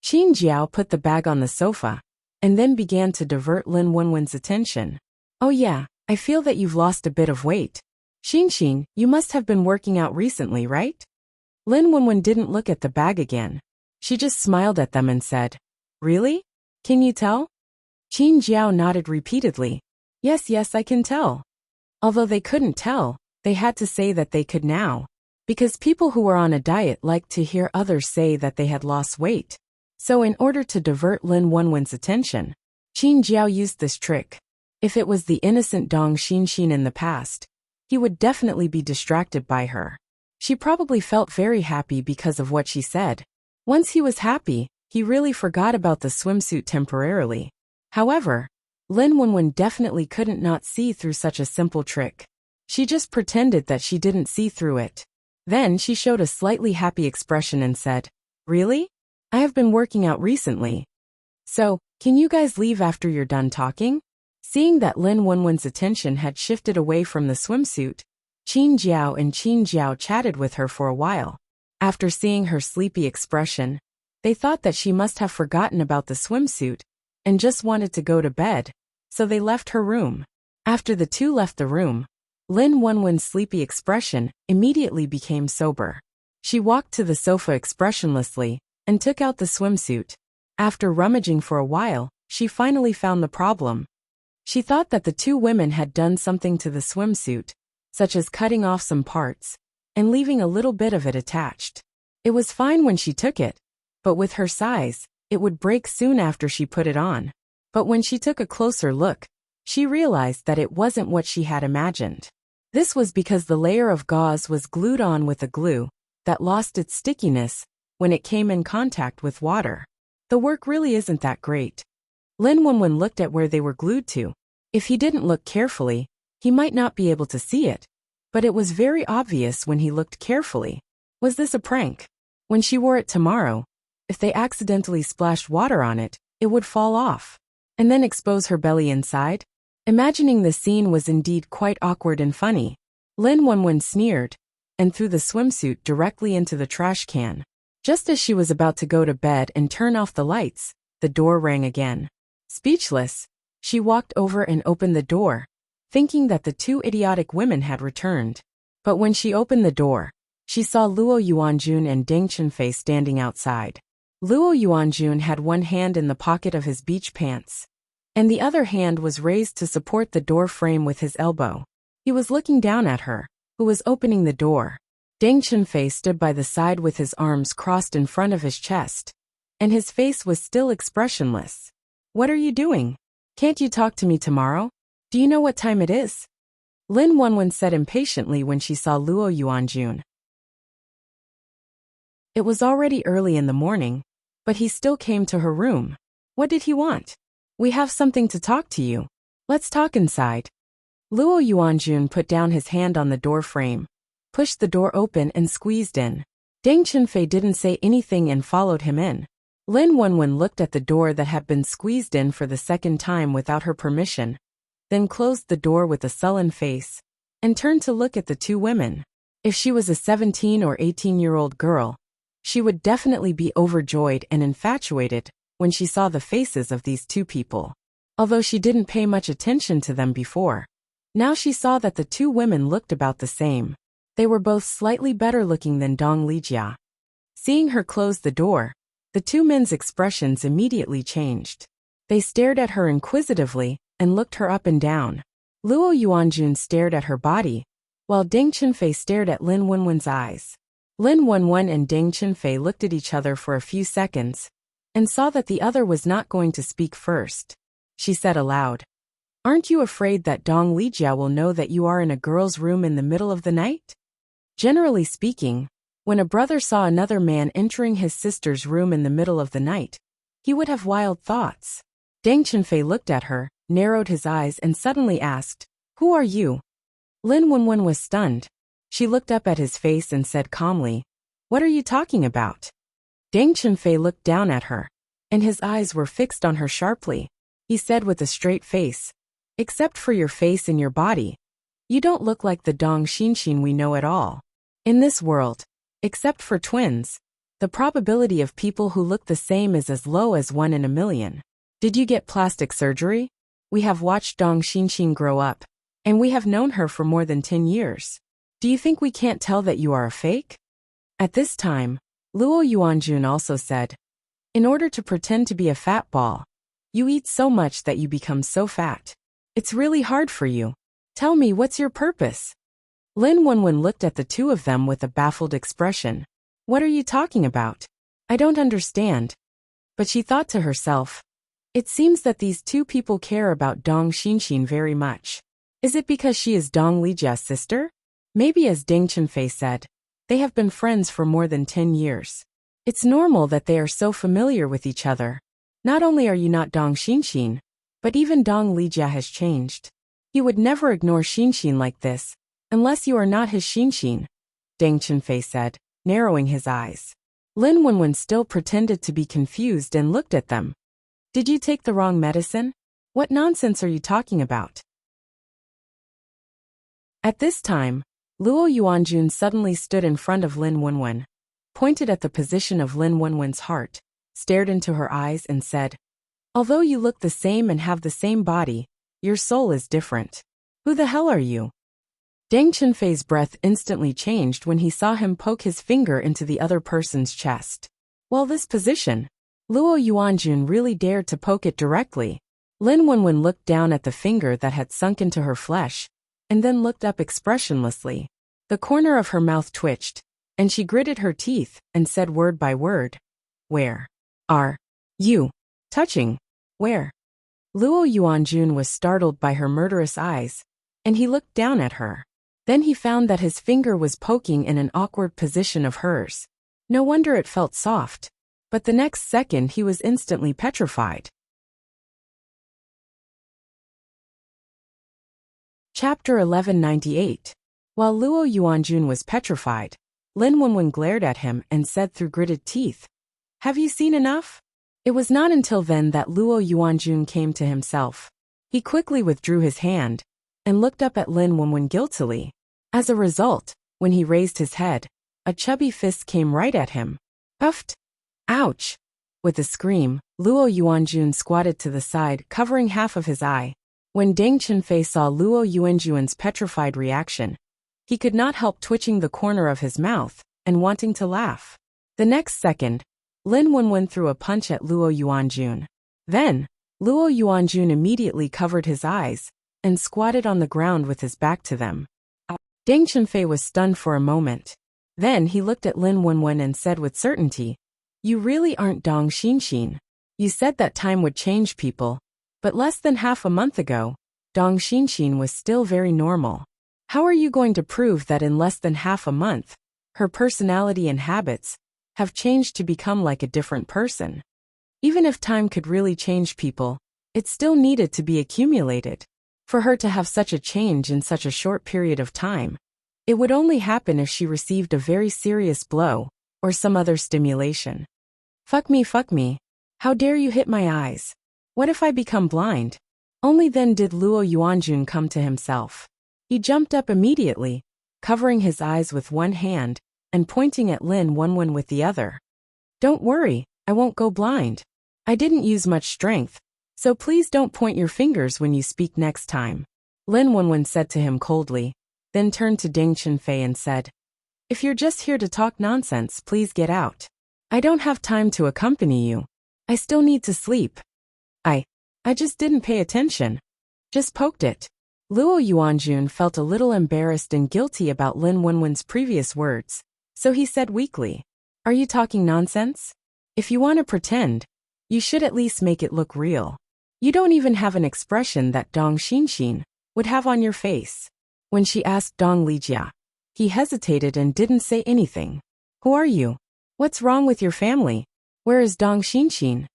Qin Jiao put the bag on the sofa and then began to divert Lin Wenwen's attention. "Oh yeah, I feel that you've lost a bit of weight. Xin, you must have been working out recently, right?" Lin Wenwen didn't look at the bag again. She just smiled at them and said, "Really? Can you tell?" Qin Jiao nodded repeatedly. Yes, I can tell." Although they couldn't tell, they had to say that they could now, because people who were on a diet liked to hear others say that they had lost weight. So in order to divert Lin Wenwen's attention, Qin Jiao used this trick. If it was the innocent Dong Xin in the past, he would definitely be distracted by her. She probably felt very happy because of what she said. Once he was happy, he really forgot about the swimsuit temporarily. However, Lin Wenwen definitely couldn't not see through such a simple trick. She just pretended that she didn't see through it. Then she showed a slightly happy expression and said, "Really? I have been working out recently. So, can you guys leave after you're done talking?" Seeing that Lin Wenwen's attention had shifted away from the swimsuit, Qin Jiao chatted with her for a while. After seeing her sleepy expression, they thought that she must have forgotten about the swimsuit and just wanted to go to bed, so they left her room. After the two left the room, Lin Wenwen's sleepy expression immediately became sober. She walked to the sofa expressionlessly and took out the swimsuit. After rummaging for a while, she finally found the problem. She thought that the two women had done something to the swimsuit, such as cutting off some parts and leaving a little bit of it attached. It was fine when she took it, but with her size, it would break soon after she put it on. But when she took a closer look, She realized that it wasn't what she had imagined. This was because the layer of gauze was glued on with a glue that lost its stickiness when it came in contact with water. The work really isn't that great. Lin Wenwen looked at where they were glued to. If he didn't look carefully, he might not be able to see it, but it was very obvious when he looked carefully. Was this a prank? When she wore it tomorrow, if they accidentally splashed water on it, it would fall off, and then expose her belly inside? Imagining the scene was indeed quite awkward and funny. Lin Wenwen sneered and threw the swimsuit directly into the trash can. Just as she was about to go to bed and turn off the lights, the door rang again. Speechless, she walked over and opened the door, thinking that the two idiotic women had returned. But when she opened the door, she saw Luo Yuanjun and Deng Chunfei standing outside. Luo Yuanjun had one hand in the pocket of his beach pants, and the other hand was raised to support the door frame with his elbow. He was looking down at her, who was opening the door. Deng Chunfei stood by the side with his arms crossed in front of his chest, and his face was still expressionless. What are you doing? Can't you talk to me tomorrow? Do you know what time it is? Lin Wenwen said impatiently when she saw Luo Yuanjun. It was already early in the morning, but he still came to her room. What did he want? We have something to talk to you. Let's talk inside. Luo Yuanjun put down his hand on the door frame, pushed the door open and squeezed in. Deng Chunfei didn't say anything and followed him in. Lin Wenwen looked at the door that had been squeezed in for the second time without her permission, then closed the door with a sullen face, and turned to look at the two women. If she was a 17 or 18-year-old girl, she would definitely be overjoyed and infatuated when she saw the faces of these two people. Although she didn't pay much attention to them before, now she saw that the two women looked about the same. They were both slightly better looking than Dong Lijia. Seeing her close the door, the two men's expressions immediately changed. They stared at her inquisitively and looked her up and down. Luo Yuanjun stared at her body, while Deng Chunfei stared at Lin Wenwen's eyes. Lin Wenwen and Deng Chunfei looked at each other for a few seconds and saw that the other was not going to speak first. She said aloud, "Aren't you afraid that Dong Lijia will know that you are in a girl's room in the middle of the night?" Generally speaking, when a brother saw another man entering his sister's room in the middle of the night, he would have wild thoughts. Deng Chunfei looked at her, narrowed his eyes and suddenly asked, "Who are you?" Lin Wenwen was stunned. She looked up at his face and said calmly, "What are you talking about?" Deng Chunfei looked down at her, and his eyes were fixed on her sharply. He said with a straight face, "Except for your face and your body, you don't look like the Dong Xinshin we know at all. In this world, except for twins, the probability of people who look the same is as low as 1 in a million. Did you get plastic surgery? We have watched Dong Xinshin grow up, and we have known her for more than 10 years. Do you think we can't tell that you are a fake?" At this time, Luo Yuanjun also said, "In order to pretend to be a fat ball, you eat so much that you become so fat. It's really hard for you. Tell me, what's your purpose?" Lin Wenwen looked at the two of them with a baffled expression. "What are you talking about? I don't understand." But she thought to herself, "It seems that these two people care about Dong Xinshin very much. Is it because she is Dong Lijia's sister? Maybe, as Deng Chunfei said, they have been friends for more than 10 years. It's normal that they are so familiar with each other. Not only are you not Dong Xinshin, but even Dong Lijia has changed. He would never ignore Xinshin like this, unless you are not his Xinshin," Deng Chunfei said, narrowing his eyes. Lin Wenwen still pretended to be confused and looked at them. "Did you take the wrong medicine? What nonsense are you talking about?" At this time, Luo Yuanjun suddenly stood in front of Lin Wenwen, pointed at the position of Lin Wenwen's heart, stared into her eyes and said, "Although you look the same and have the same body, your soul is different. Who the hell are you?" Deng Chunfei's breath instantly changed when he saw him poke his finger into the other person's chest. While this position, Luo Yuanjun really dared to poke it directly. Lin Wenwen looked down at the finger that had sunk into her flesh, and then looked up expressionlessly. The corner of her mouth twitched, and she gritted her teeth and said word by word, "Where are you touching? Where?" Luo Yuanjun was startled by her murderous eyes, and he looked down at her. Then he found that his finger was poking in an awkward position of hers. No wonder it felt soft. But the next second he was instantly petrified. Chapter 1198. While Luo Yuanjun was petrified, Lin Wenwen glared at him and said through gritted teeth, "Have you seen enough?" It was not until then that Luo Yuanjun came to himself. He quickly withdrew his hand and looked up at Lin Wenwen guiltily. As a result, when he raised his head, a chubby fist came right at him. Puffed! Ouch! With a scream, Luo Yuanjun squatted to the side, covering half of his eye. When Deng Qinfei saw Luo Yuanjun's petrified reaction, he could not help twitching the corner of his mouth and wanting to laugh. The next second, Lin Wenwen threw a punch at Luo Yuanjun. Then, Luo Yuanjun immediately covered his eyes and squatted on the ground with his back to them. Deng Qinfei was stunned for a moment. Then he looked at Lin Wenwen and said with certainty, "You really aren't Dong Xinxin. You said that time would change people, but less than half a month ago, Dong Xinxin was still very normal. How are you going to prove that in less than half a month, her personality and habits have changed to become like a different person? Even if time could really change people, it still needed to be accumulated. For her to have such a change in such a short period of time, it would only happen if she received a very serious blow or some other stimulation. Fuck me. How dare you hit my eyes? What if I become blind?" Only then did Luo Yuanjun come to himself. He jumped up immediately, covering his eyes with one hand and pointing at Lin Wenwen with the other. "Don't worry, I won't go blind. I didn't use much strength, so please don't point your fingers when you speak next time," Lin Wenwen said to him coldly, then turned to Deng Qinfei and said, "If you're just here to talk nonsense, please get out. I don't have time to accompany you. I still need to sleep. I just didn't pay attention. Just poked it." Luo Yuanjun felt a little embarrassed and guilty about Lin Wenwen's previous words, so he said weakly, "Are you talking nonsense? If you want to pretend, you should at least make it look real. You don't even have an expression that Dong Xinxin would have on your face." When she asked Dong Lijia, he hesitated and didn't say anything. "Who are you? What's wrong with your family? Where is Dong Xinxin?"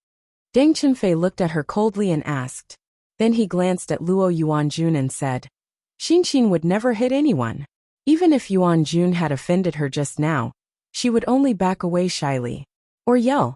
Deng Qinfei looked at her coldly and asked. Then he glanced at Luo Yuanjun and said, "Xinxin would never hit anyone. Even if Yuanjun had offended her just now, she would only back away shyly. Or yell."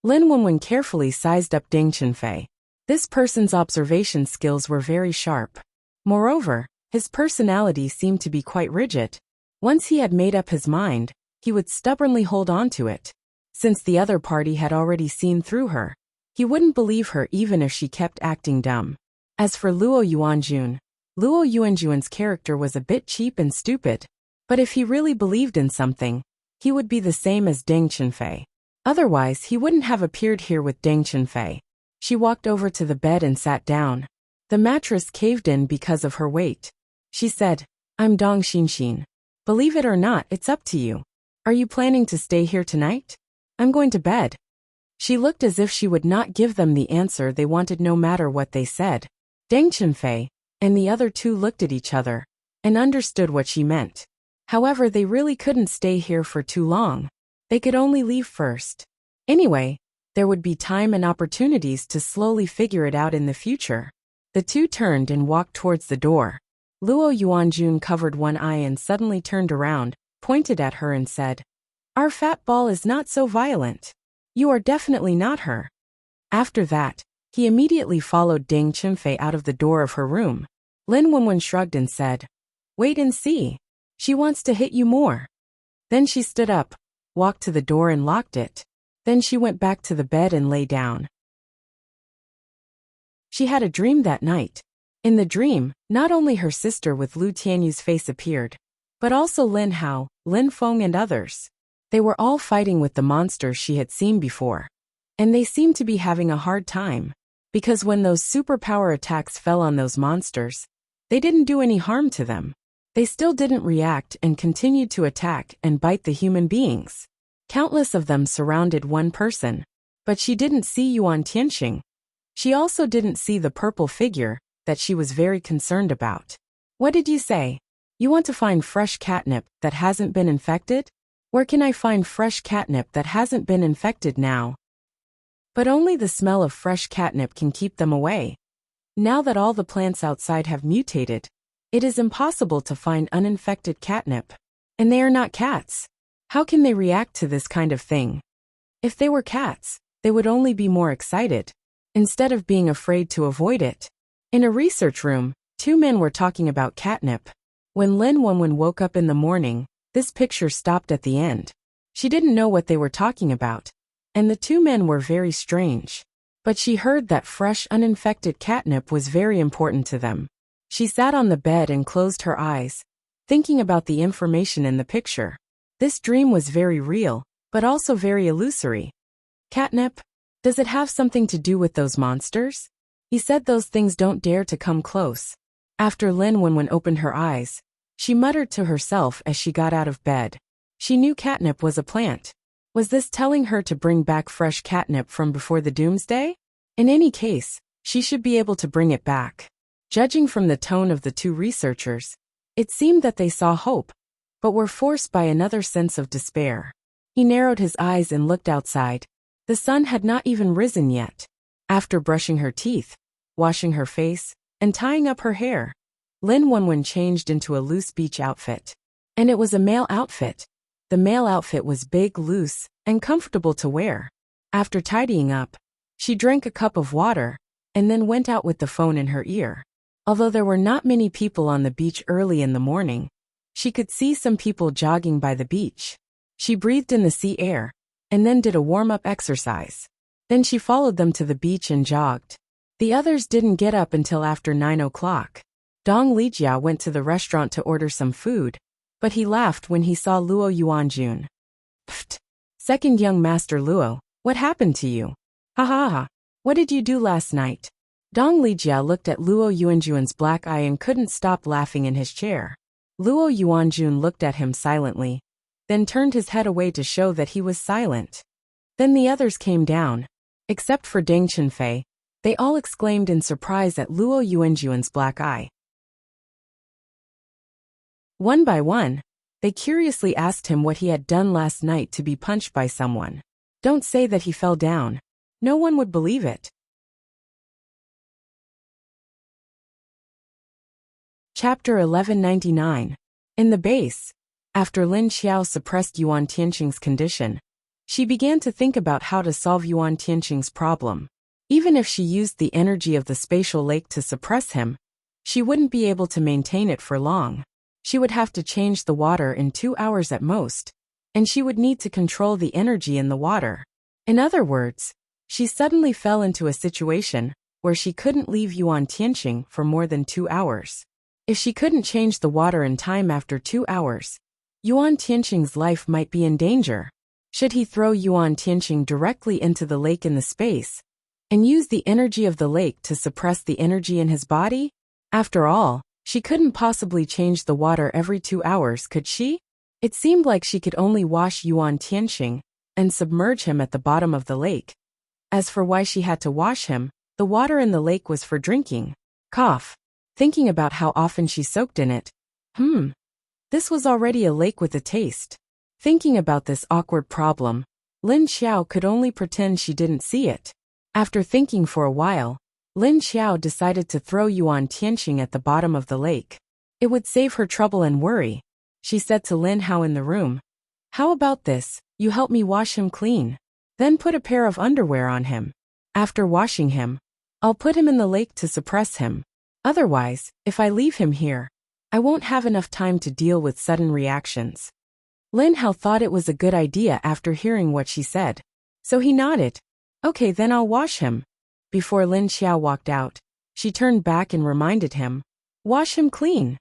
Lin Wenwen carefully sized up Deng Qinfei. This person's observation skills were very sharp. Moreover, his personality seemed to be quite rigid. Once he had made up his mind, he would stubbornly hold on to it. Since the other party had already seen through her, he wouldn't believe her even if she kept acting dumb. As for Luo Yuanjun's character was a bit cheap and stupid, but if he really believed in something, he would be the same as Deng Qinfei. Otherwise, he wouldn't have appeared here with Deng Qinfei. She walked over to the bed and sat down. The mattress caved in because of her weight. She said, "I'm Dong Xinxin. Believe it or not, it's up to you. Are you planning to stay here tonight? I'm going to bed." She looked as if she would not give them the answer they wanted no matter what they said. Deng Qinfei and the other two looked at each other and understood what she meant. However, they really couldn't stay here for too long. They could only leave first. Anyway, there would be time and opportunities to slowly figure it out in the future. The two turned and walked towards the door. Luo Yuanjun covered one eye and suddenly turned around, pointed at her and said, "Our fat ball is not so violent. You are definitely not her." After that, he immediately followed Deng Qinfei out of the door of her room. Lin Wenwen shrugged and said, "Wait and see. She wants to hit you more." Then she stood up, walked to the door and locked it. Then she went back to the bed and lay down. She had a dream that night. In the dream, not only her sister with Lu Tianyu's face appeared, but also Lin Hao, Lin Feng and others. They were all fighting with the monsters she had seen before. And they seemed to be having a hard time, because when those superpower attacks fell on those monsters, they didn't do any harm to them. They still didn't react and continued to attack and bite the human beings. Countless of them surrounded one person, but she didn't see Yuan Tianxing. She also didn't see the purple figure that she was very concerned about. What did you say? You want to find fresh catnip that hasn't been infected? Where can I find fresh catnip that hasn't been infected now? But only the smell of fresh catnip can keep them away. Now that all the plants outside have mutated, it is impossible to find uninfected catnip. And they are not cats. How can they react to this kind of thing? If they were cats, they would only be more excited, instead of being afraid to avoid it. In a research room, two men were talking about catnip. When Lin Wenwen woke up in the morning, this picture stopped at the end. She didn't know what they were talking about, and the two men were very strange. But she heard that fresh uninfected catnip was very important to them. She sat on the bed and closed her eyes, thinking about the information in the picture. This dream was very real, but also very illusory. Catnip? Does it have something to do with those monsters? He said those things don't dare to come close. After Lin Wenwen opened her eyes, she muttered to herself as she got out of bed. She knew catnip was a plant. Was this telling her to bring back fresh catnip from before the doomsday? In any case, she should be able to bring it back. Judging from the tone of the two researchers, it seemed that they saw hope, but were forced by another sense of despair. He narrowed his eyes and looked outside. The sun had not even risen yet. After brushing her teeth, washing her face, and tying up her hair, Lin Wenwen changed into a loose beach outfit. And it was a male outfit. The male outfit was big, loose, and comfortable to wear. After tidying up, she drank a cup of water, and then went out with the phone in her ear. Although there were not many people on the beach early in the morning, she could see some people jogging by the beach. She breathed in the sea air, and then did a warm-up exercise. Then she followed them to the beach and jogged. The others didn't get up until after 9 o'clock. Dong Lijia went to the restaurant to order some food, but he laughed when he saw Luo Yuanjun. Pfft! Second young master Luo, what happened to you? Ha ha ha! What did you do last night? Dong Lijia looked at Luo Yuanjun's black eye and couldn't stop laughing in his chair. Luo Yuanjun looked at him silently, then turned his head away to show that he was silent. Then the others came down. Except for Deng Chenfei, they all exclaimed in surprise at Luo Yuanjun's black eye. One by one, they curiously asked him what he had done last night to be punched by someone. Don't say that he fell down. No one would believe it. Chapter 1199. In the base, after Lin Xiao suppressed Yuan Tianqing's condition, she began to think about how to solve Yuan Tianqing's problem. Even if she used the energy of the spatial lake to suppress him, she wouldn't be able to maintain it for long. She would have to change the water in 2 hours at most, and she would need to control the energy in the water. In other words, she suddenly fell into a situation where she couldn't leave Yuan Tianqing for more than 2 hours. If she couldn't change the water in time after 2 hours, Yuan Tianqing's life might be in danger. Should he throw Yuan Tianqing directly into the lake in the space, and use the energy of the lake to suppress the energy in his body? After all, she couldn't possibly change the water every 2 hours, could she? It seemed like she could only wash Yuan Tianqing and submerge him at the bottom of the lake. As for why she had to wash him, the water in the lake was for drinking. Cough. Thinking about how often she soaked in it. This was already a lake with a taste. Thinking about this awkward problem, Lin Xiao could only pretend she didn't see it. After thinking for a while, Lin Xiao decided to throw Yuan Tianqing at the bottom of the lake. It would save her trouble and worry. She said to Lin Hao in the room, "How about this, you help me wash him clean. Then put a pair of underwear on him. After washing him, I'll put him in the lake to suppress him. Otherwise, if I leave him here, I won't have enough time to deal with sudden reactions." Lin Hao thought it was a good idea after hearing what she said. So he nodded. "Okay, then I'll wash him." Before Lin Xiao walked out, she turned back and reminded him, "Wash him clean."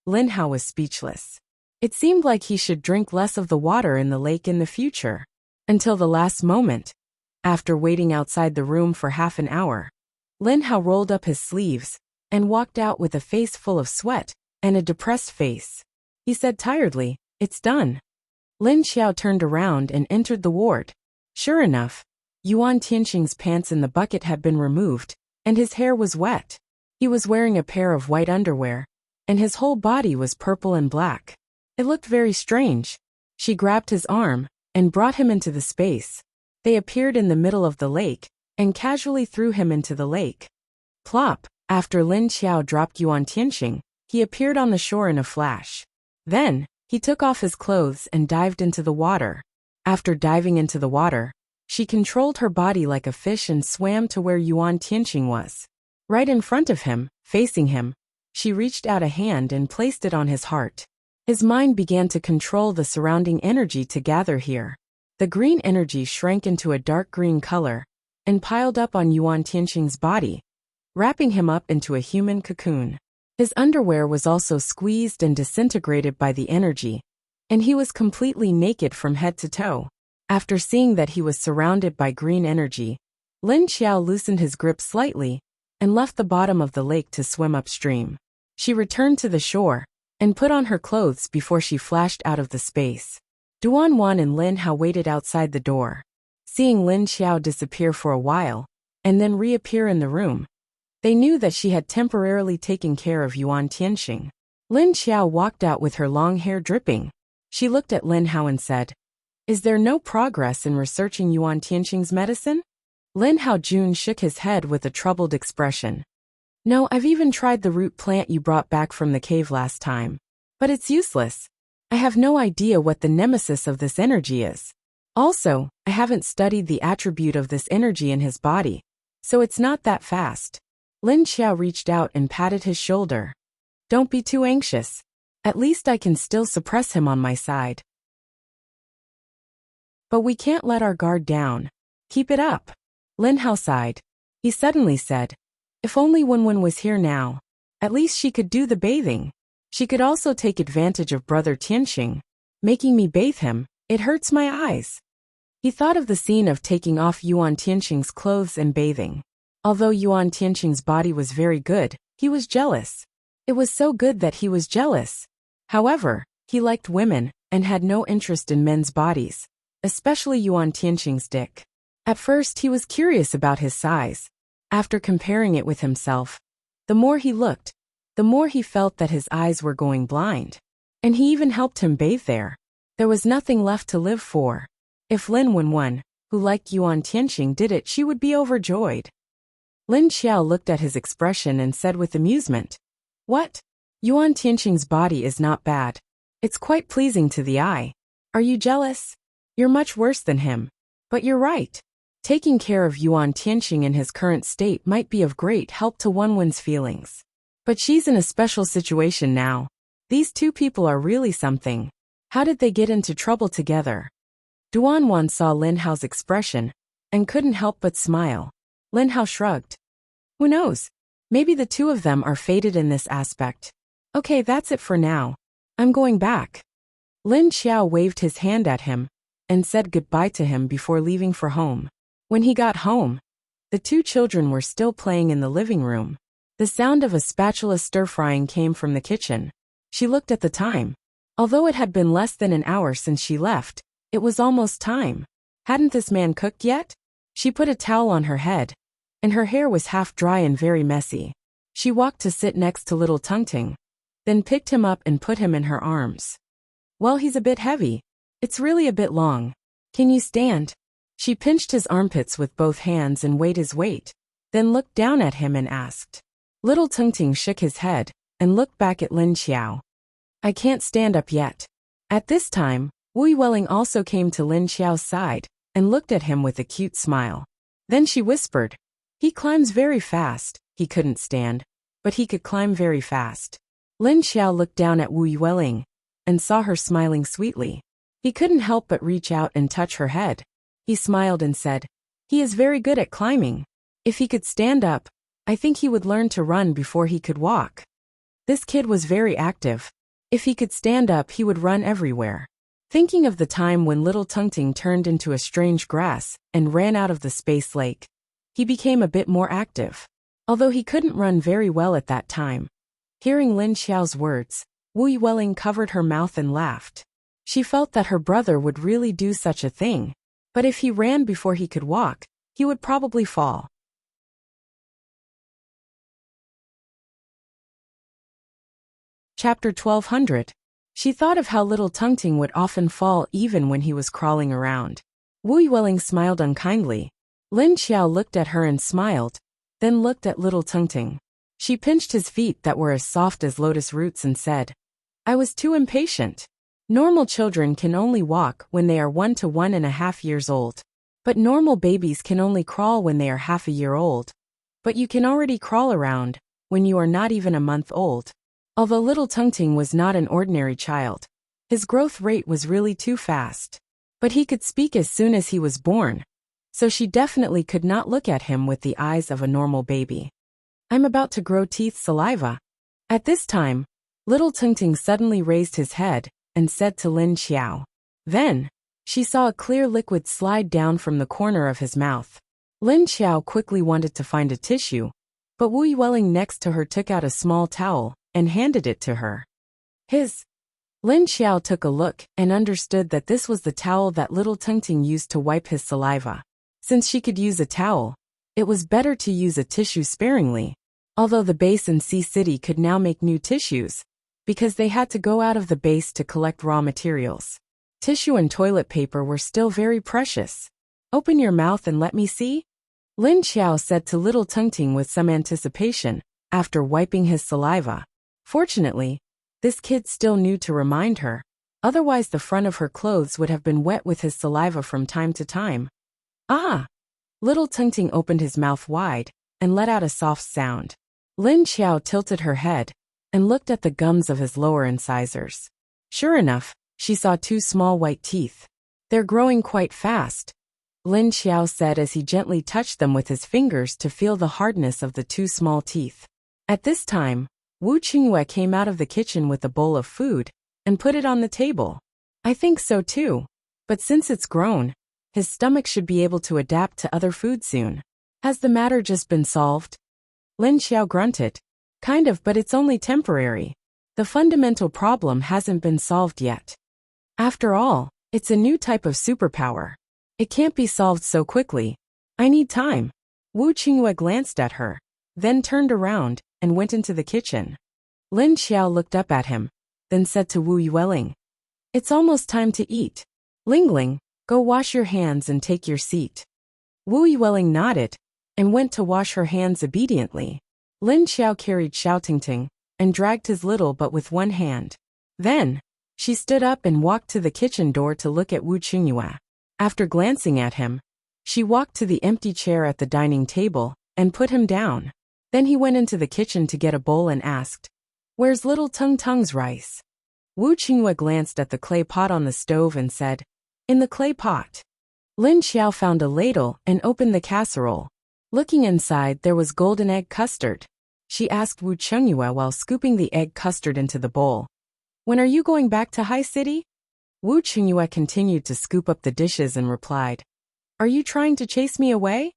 Lin Hao was speechless. It seemed like he should drink less of the water in the lake in the future. Until the last moment. After waiting outside the room for half an hour, Lin Hao rolled up his sleeves and walked out with a face full of sweat and a depressed face. He said tiredly, "It's done." Lin Xiao turned around and entered the ward. Sure enough, Yuan Tianqing's pants in the bucket had been removed, and his hair was wet. He was wearing a pair of white underwear, and his whole body was purple and black. It looked very strange. She grabbed his arm and brought him into the space. They appeared in the middle of the lake and casually threw him into the lake. Plop! After Lin Xiao dropped Yuan Tianxing, he appeared on the shore in a flash. Then, he took off his clothes and dived into the water. After diving into the water, she controlled her body like a fish and swam to where Yuan Tianxing was. Right in front of him, facing him, she reached out a hand and placed it on his heart. His mind began to control the surrounding energy to gather here. The green energy shrank into a dark green color and piled up on Yuan Tianxing's body, wrapping him up into a human cocoon. His underwear was also squeezed and disintegrated by the energy, and he was completely naked from head to toe. After seeing that he was surrounded by green energy, Lin Xiao loosened his grip slightly and left the bottom of the lake to swim upstream. She returned to the shore and put on her clothes before she flashed out of the space. Duan Wan and Lin Hao waited outside the door. Seeing Lin Xiao disappear for a while and then reappear in the room, they knew that she had temporarily taken care of Yuan Tianxing. Lin Xiao walked out with her long hair dripping. She looked at Lin Hao and said, "Is there no progress in researching Yuan Tianxing's medicine?" Lin Hao Jun shook his head with a troubled expression. "No, I've even tried the root plant you brought back from the cave last time. But it's useless. I have no idea what the nemesis of this energy is. Also, I haven't studied the attribute of this energy in his body, so it's not that fast." Lin Xiao reached out and patted his shoulder. "Don't be too anxious. At least I can still suppress him on my side. But we can't let our guard down. Keep it up." Lin Hao sighed. He suddenly said, "If only Wenwen was here now. At least she could do the bathing. She could also take advantage of Brother Tianxing. Making me bathe him, it hurts my eyes." He thought of the scene of taking off Yuan Tianxing's clothes and bathing. Although Yuan Tianxing's body was very good, he was jealous. It was so good that he was jealous. However, he liked women and had no interest in men's bodies, especially Yuan Tianxing's dick. At first he was curious about his size. After comparing it with himself, the more he looked, the more he felt that his eyes were going blind. And he even helped him bathe there. There was nothing left to live for. If Lin Wenwen, who liked Yuan Tianxing, did it, she would be overjoyed. Lin Xiao looked at his expression and said with amusement, "What? Yuan Tianxing's body is not bad. It's quite pleasing to the eye. Are you jealous? You're much worse than him. But you're right. Taking care of Yuan Tianxing in his current state might be of great help to Wenwen's feelings. But she's in a special situation now. These two people are really something. How did they get into trouble together?" Duan Wan saw Lin Hao's expression and couldn't help but smile. Lin Hao shrugged. "Who knows? Maybe the two of them are fated in this aspect. Okay, that's it for now. I'm going back." Lin Xiao waved his hand at him and said goodbye to him before leaving for home. When he got home, the two children were still playing in the living room. The sound of a spatula stir-frying came from the kitchen. She looked at the time. Although it had been less than an hour since she left, it was almost time. Hadn't this man cooked yet? She put a towel on her head, and her hair was half dry and very messy. She walked to sit next to little Tungting, then picked him up and put him in her arms. "Well, he's a bit heavy. It's really a bit long. Can you stand?" She pinched his armpits with both hands and weighed his weight, then looked down at him and asked. Little Tungting shook his head and looked back at Lin Xiao. "I can't stand up yet." At this time, Wu Yueling also came to Lin Xiao's side and looked at him with a cute smile. Then she whispered, "He climbs very fast." He couldn't stand, but he could climb very fast. Lin Xiao looked down at Wu Yueling and saw her smiling sweetly. He couldn't help but reach out and touch her head. He smiled and said, "He is very good at climbing. If he could stand up, I think he would learn to run before he could walk." This kid was very active. If he could stand up, he would run everywhere. Thinking of the time when little Tungting turned into a strange grass and ran out of the space lake, he became a bit more active. Although he couldn't run very well at that time. Hearing Lin Xiao's words, Wu Yueling covered her mouth and laughed. She felt that her brother would really do such a thing. But if he ran before he could walk, he would probably fall. Chapter 1200. She thought of how little Tungting would often fall even when he was crawling around. Wu Yueling smiled unkindly. Lin Xiao looked at her and smiled, then looked at little Tungting. She pinched his feet that were as soft as lotus roots and said, "I was too impatient. Normal children can only walk when they are 1 to 1.5 years old. But normal babies can only crawl when they are half a year old. But you can already crawl around when you are not even a month old." Although little Tungting was not an ordinary child, his growth rate was really too fast. But he could speak as soon as he was born, so she definitely could not look at him with the eyes of a normal baby. "I'm about to grow teeth saliva." At this time, little Tungting suddenly raised his head and said to Lin Xiao. Then, she saw a clear liquid slide down from the corner of his mouth. Lin Xiao quickly wanted to find a tissue, but Wu Yueling next to her took out a small towel and handed it to her. Lin Xiao took a look and understood that this was the towel that little Tungting used to wipe his saliva. Since she could use a towel, it was better to use a tissue sparingly, although the base and Sea City could now make new tissues, because they had to go out of the base to collect raw materials. Tissue and toilet paper were still very precious. "Open your mouth and let me see," Lin Xiao said to little Tungting with some anticipation, after wiping his saliva. Fortunately, this kid still knew to remind her, otherwise the front of her clothes would have been wet with his saliva from time to time. "Ah!" Little Tungting opened his mouth wide and let out a soft sound. Lin Xiao tilted her head and looked at the gums of his lower incisors. Sure enough, she saw 2 small white teeth. "They're growing quite fast," Lin Xiao said as he gently touched them with his fingers to feel the hardness of the 2 small teeth. At this time, Wu Qingyue came out of the kitchen with a bowl of food and put it on the table. "I think so too. But since it's grown, his stomach should be able to adapt to other food soon. Has the matter just been solved?" Lin Xiao grunted. "Kind of, but it's only temporary. The fundamental problem hasn't been solved yet. After all, it's a new type of superpower. It can't be solved so quickly. I need time." Wu Qingyue glanced at her, then turned around and went into the kitchen. Lin Xiao looked up at him, then said to Wu Yueling, "It's almost time to eat. Lingling, go wash your hands and take your seat." Wu Yueling nodded and went to wash her hands obediently. Lin Xiao carried Xiaotingting and dragged his little but with one hand. Then, she stood up and walked to the kitchen door to look at Wu Qingyue. After glancing at him, she walked to the empty chair at the dining table and put him down. Then he went into the kitchen to get a bowl and asked, "Where's little Tung's rice?" Wu Qingyue glanced at the clay pot on the stove and said, "In the clay pot." Lin Xiao found a ladle and opened the casserole. Looking inside, there was golden egg custard. She asked Wu Qingyue while scooping the egg custard into the bowl, "When are you going back to High City?" Wu Qingyue continued to scoop up the dishes and replied, "Are you trying to chase me away?"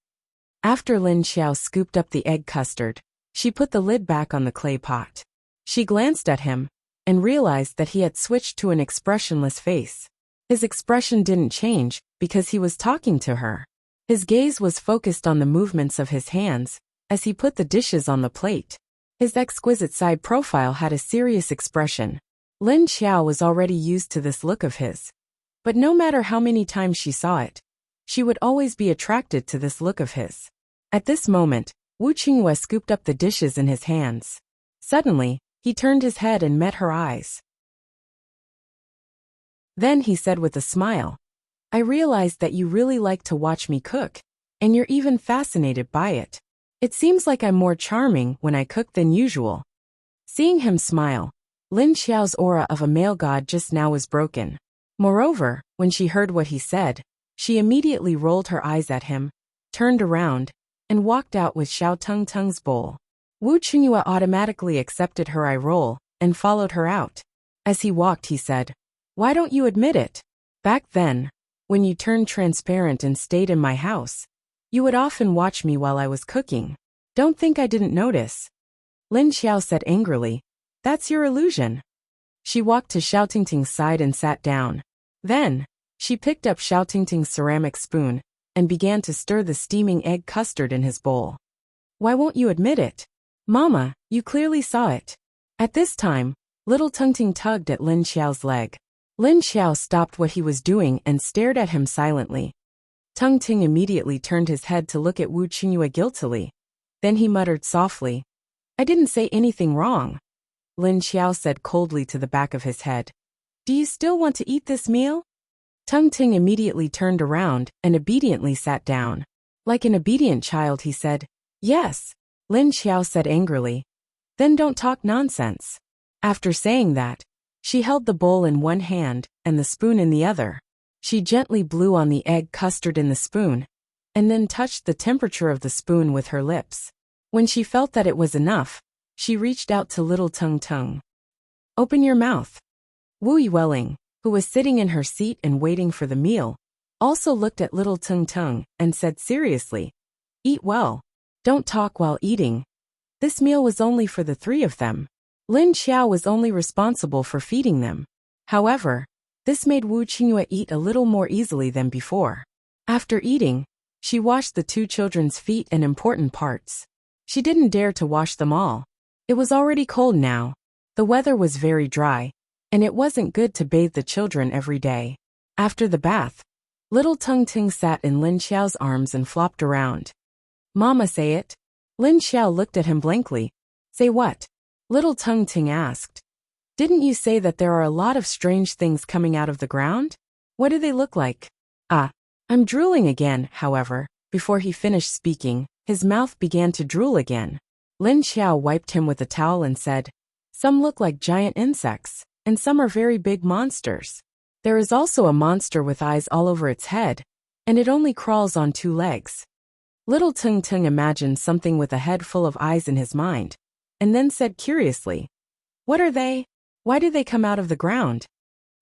After Lin Xiao scooped up the egg custard, she put the lid back on the clay pot. She glanced at him and realized that he had switched to an expressionless face. His expression didn't change because he was talking to her. His gaze was focused on the movements of his hands as he put the dishes on the plate. His exquisite side profile had a serious expression. Lin Xiao was already used to this look of his. But no matter how many times she saw it, she would always be attracted to this look of his. At this moment, Wu Qingyue scooped up the dishes in his hands. Suddenly, he turned his head and met her eyes. Then he said with a smile, "I realized that you really like to watch me cook, and you're even fascinated by it. It seems like I'm more charming when I cook than usual." Seeing him smile, Lin Xiao's aura of a male god just now was broken. Moreover, when she heard what he said, she immediately rolled her eyes at him, turned around, and walked out with Xiaoting's bowl. Wu Qingyue automatically accepted her eye roll and followed her out. As he walked, he said, "Why don't you admit it? Back then, when you turned transparent and stayed in my house, you would often watch me while I was cooking. Don't think I didn't notice." Lin Xiao said angrily, "That's your illusion." She walked to Xiaotingting's side and sat down. Then, she picked up Xiaotingting's ceramic spoon and began to stir the steaming egg custard in his bowl. "Why won't you admit it? Mama, you clearly saw it." At this time, Little Tung-Ting tugged at Lin Xiao's leg. Lin Xiao stopped what he was doing and stared at him silently. Tung-Ting immediately turned his head to look at Wu Qingyue guiltily. Then he muttered softly, "I didn't say anything wrong." Lin Xiao said coldly to the back of his head, "Do you still want to eat this meal?" Tung-Ting immediately turned around and obediently sat down. Like an obedient child, he said, "Yes." Lin Xiao said angrily, "Then don't talk nonsense." After saying that, she held the bowl in one hand and the spoon in the other. She gently blew on the egg custard in the spoon, and then touched the temperature of the spoon with her lips. When she felt that it was enough, she reached out to little Tung-Tung. "Open your mouth." Wu Yueling, who was sitting in her seat and waiting for the meal, also looked at little Tung-Tung and said seriously, "Eat well. Don't talk while eating." This meal was only for the three of them. Lin Xiao was only responsible for feeding them. However, this made Wu Qingyue eat a little more easily than before. After eating, she washed the two children's feet and important parts. She didn't dare to wash them all. It was already cold now. The weather was very dry, and it wasn't good to bathe the children every day. After the bath, little Tung-Ting sat in Lin Xiao's arms and flopped around. "Mama, say it." Lin Xiao looked at him blankly. "Say what?" Little Tung-Ting asked. "Didn't you say that there are a lot of strange things coming out of the ground? What do they look like?" I'm drooling again." However, before he finished speaking, his mouth began to drool again. Lin Xiao wiped him with a towel and said, "Some look like giant insects, and some are very big monsters. There is also a monster with eyes all over its head, and it only crawls on two legs." Little Tung-Tung imagined something with a head full of eyes in his mind, and then said curiously, "What are they? Why do they come out of the ground?"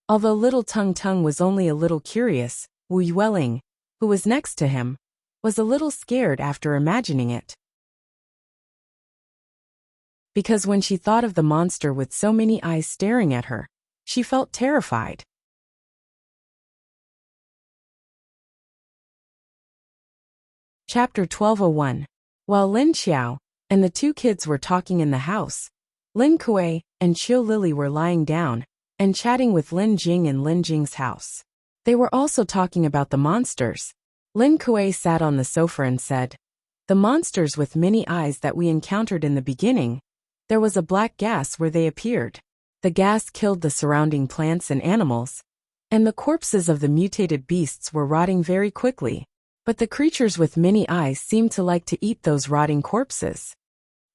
Although little Tung-Tung was only a little curious, Wu Yueling, who was next to him, was a little scared after imagining it. Because when she thought of the monster with so many eyes staring at her, she felt terrified. Chapter 12:01. While Lin Xiao and the two kids were talking in the house, Lin Kuei and Qiu Lily were lying down and chatting with Lin Jing in Lin Jing's house. They were also talking about the monsters. Lin Kuei sat on the sofa and said, "The monsters with many eyes that we encountered in the beginning, there was a black gas where they appeared. The gas killed the surrounding plants and animals, and the corpses of the mutated beasts were rotting very quickly. But the creatures with many eyes seemed to like to eat those rotting corpses."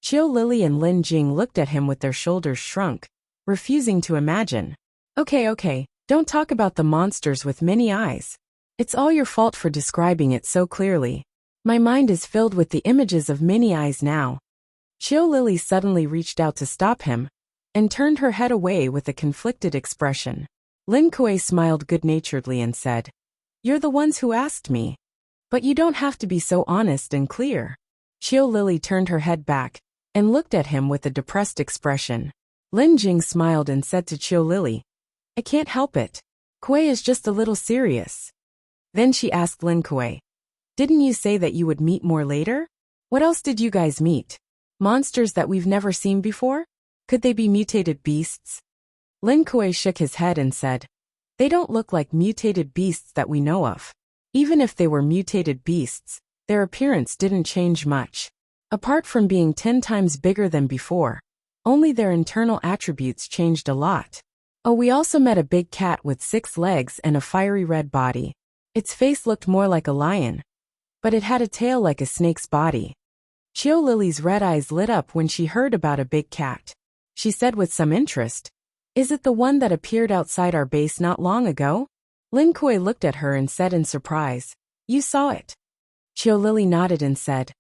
Qiu Lily and Lin Jing looked at him with their shoulders shrunk, refusing to imagine. Okay, don't talk about the monsters with many eyes. It's all your fault for describing it so clearly. My mind is filled with the images of many eyes now." Qiu Lily suddenly reached out to stop him, and turned her head away with a conflicted expression. Lin Kuei smiled good-naturedly and said, "You're the ones who asked me. But you don't have to be so honest and clear." Qiu Lily turned her head back and looked at him with a depressed expression. Lin Jing smiled and said to Qiu Lily, "I can't help it. Kuei is just a little serious." Then she asked Lin Kuei, "Didn't you say that you would meet more later? What else did you guys meet? Monsters that we've never seen before? Could they be mutated beasts?" Lin Kuei shook his head and said, "They don't look like mutated beasts that we know of. Even if they were mutated beasts, their appearance didn't change much. Apart from being 10 times bigger than before, only their internal attributes changed a lot. Oh, we also met a big cat with 6 legs and a fiery red body. Its face looked more like a lion, but it had a tail like a snake's body." Qiu Lily's red eyes lit up when she heard about a big cat. She said with some interest, "Is it the one that appeared outside our base not long ago?" Lin Kuei looked at her and said in surprise, "You saw it?" Qiu Lily nodded and said,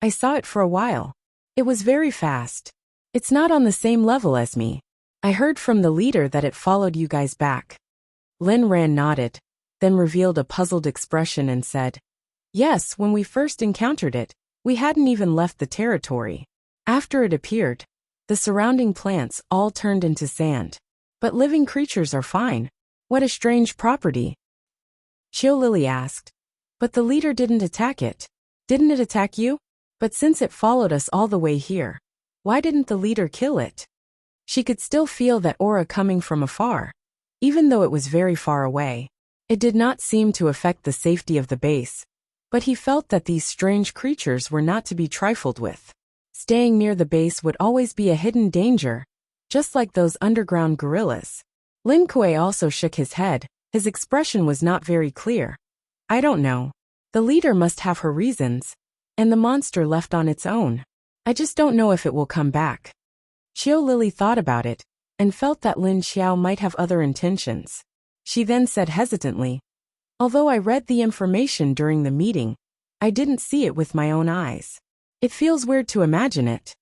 "I saw it for a while. It was very fast. It's not on the same level as me. I heard from the leader that it followed you guys back." Lin Ran nodded, then revealed a puzzled expression and said, "Yes, when we first encountered it, we hadn't even left the territory. After it appeared, the surrounding plants all turned into sand. But living creatures are fine. What a strange property." Qiu Lily asked, "But the leader didn't attack it. Didn't it attack you? But since it followed us all the way here, why didn't the leader kill it?" She could still feel that aura coming from afar, even though it was very far away. It did not seem to affect the safety of the base, but he felt that these strange creatures were not to be trifled with. Staying near the base would always be a hidden danger, just like those underground gorillas. Lin Kuei also shook his head. His expression was not very clear. I don't know. The leader must have her reasons, and the monster left on its own. I just don't know if it will come back. Qiu Lily thought about it, and felt that Lin Xiao might have other intentions. She then said hesitantly, although I read the information during the meeting, I didn't see it with my own eyes. It feels weird to imagine it.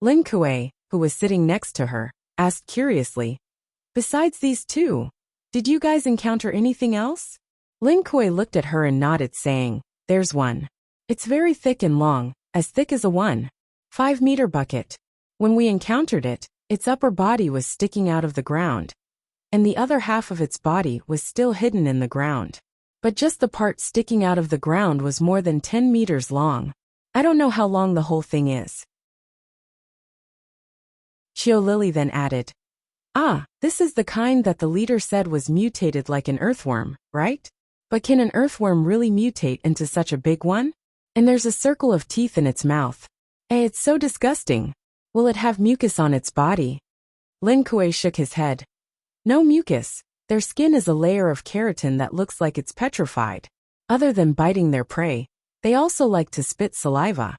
Lin Kuei, who was sitting next to her, asked curiously, besides these two, did you guys encounter anything else? Lin Kuei looked at her and nodded, saying, there's one. It's very thick and long, as thick as a 1.5-meter bucket. When we encountered it, its upper body was sticking out of the ground, and the other half of its body was still hidden in the ground. But just the part sticking out of the ground was more than 10 meters long. I don't know how long the whole thing is. Qiu Lily then added, this is the kind that the leader said was mutated like an earthworm, right? But can an earthworm really mutate into such a big one? And there's a circle of teeth in its mouth. It's so disgusting. Will it have mucus on its body? Lin Kuei shook his head. No mucus. Their skin is a layer of keratin that looks like it's petrified. Other than biting their prey, they also like to spit saliva.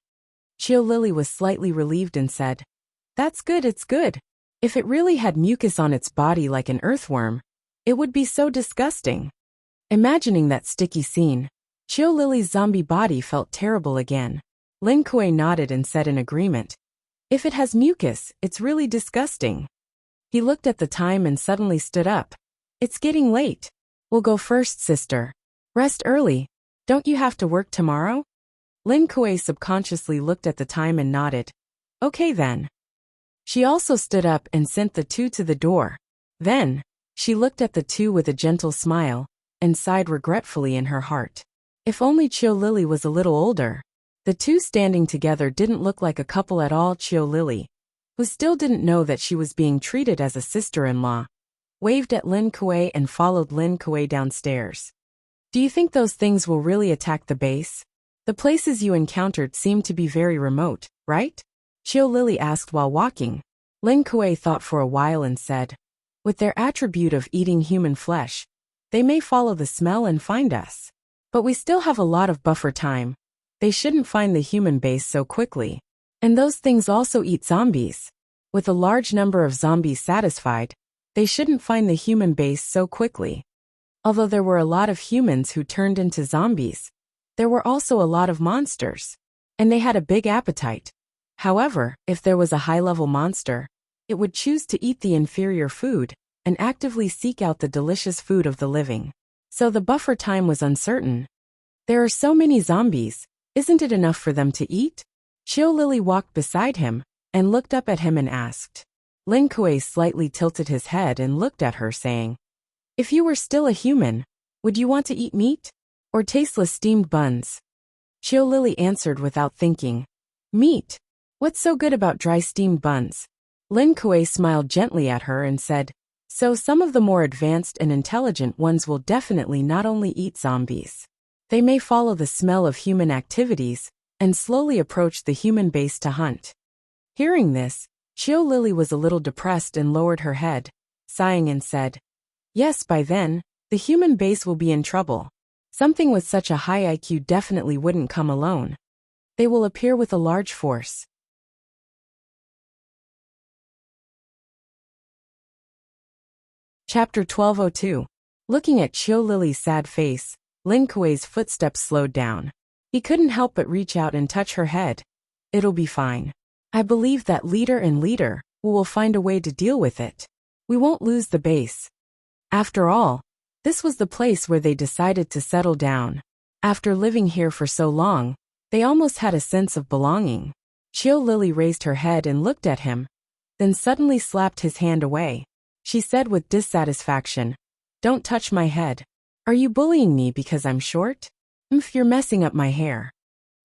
Qiu Lily was slightly relieved and said, that's good, it's good. If it really had mucus on its body like an earthworm, it would be so disgusting. Imagining that sticky scene, Qiu Lily's zombie body felt terrible again. Lin Kuei nodded and said in agreement, if it has mucus, it's really disgusting. He looked at the time and suddenly stood up. It's getting late. We'll go first, sister. Rest early. Don't you have to work tomorrow? Lin Kuei subconsciously looked at the time and nodded. Okay then. She also stood up and sent the two to the door. Then, she looked at the two with a gentle smile, and sighed regretfully in her heart. If only Qiu Lily was a little older. The two standing together didn't look like a couple at all. Qiu Lily, who still didn't know that she was being treated as a sister-in-law, waved at Lin Kuei and followed Lin Kuei downstairs. Do you think those things will really attack the base? The places you encountered seem to be very remote, right? Qiu Lily asked while walking. Lin Kuei thought for a while and said, with their attribute of eating human flesh, they may follow the smell and find us. But we still have a lot of buffer time. They shouldn't find the human base so quickly. And those things also eat zombies. With a large number of zombies satisfied, they shouldn't find the human base so quickly. Although there were a lot of humans who turned into zombies, there were also a lot of monsters. And they had a big appetite. However, if there was a high-level monster, it would choose to eat the inferior food and actively seek out the delicious food of the living. So the buffer time was uncertain. There are so many zombies, isn't it enough for them to eat? Qiu Lily walked beside him and looked up at him and asked. Lin Kuei slightly tilted his head and looked at her, saying, if you were still a human, would you want to eat meat? Or tasteless steamed buns? Qiu Lily answered without thinking. Meat. What's so good about dry steamed buns? Lin Kuei smiled gently at her and said, so some of the more advanced and intelligent ones will definitely not only eat zombies. They may follow the smell of human activities and slowly approach the human base to hunt. Hearing this, Qiu Lily was a little depressed and lowered her head, sighing and said, yes, by then, the human base will be in trouble. Something with such a high IQ definitely wouldn't come alone. They will appear with a large force. Chapter 1202. Looking at Qiu Lily's sad face, Lin Kuei's footsteps slowed down. He couldn't help but reach out and touch her head. It'll be fine. I believe that leader will find a way to deal with it. We won't lose the base. After all, this was the place where they decided to settle down. After living here for so long, they almost had a sense of belonging. Qiu Lily raised her head and looked at him, then suddenly slapped his hand away. She said with dissatisfaction, don't touch my head. Are you bullying me because I'm short? You're messing up my hair.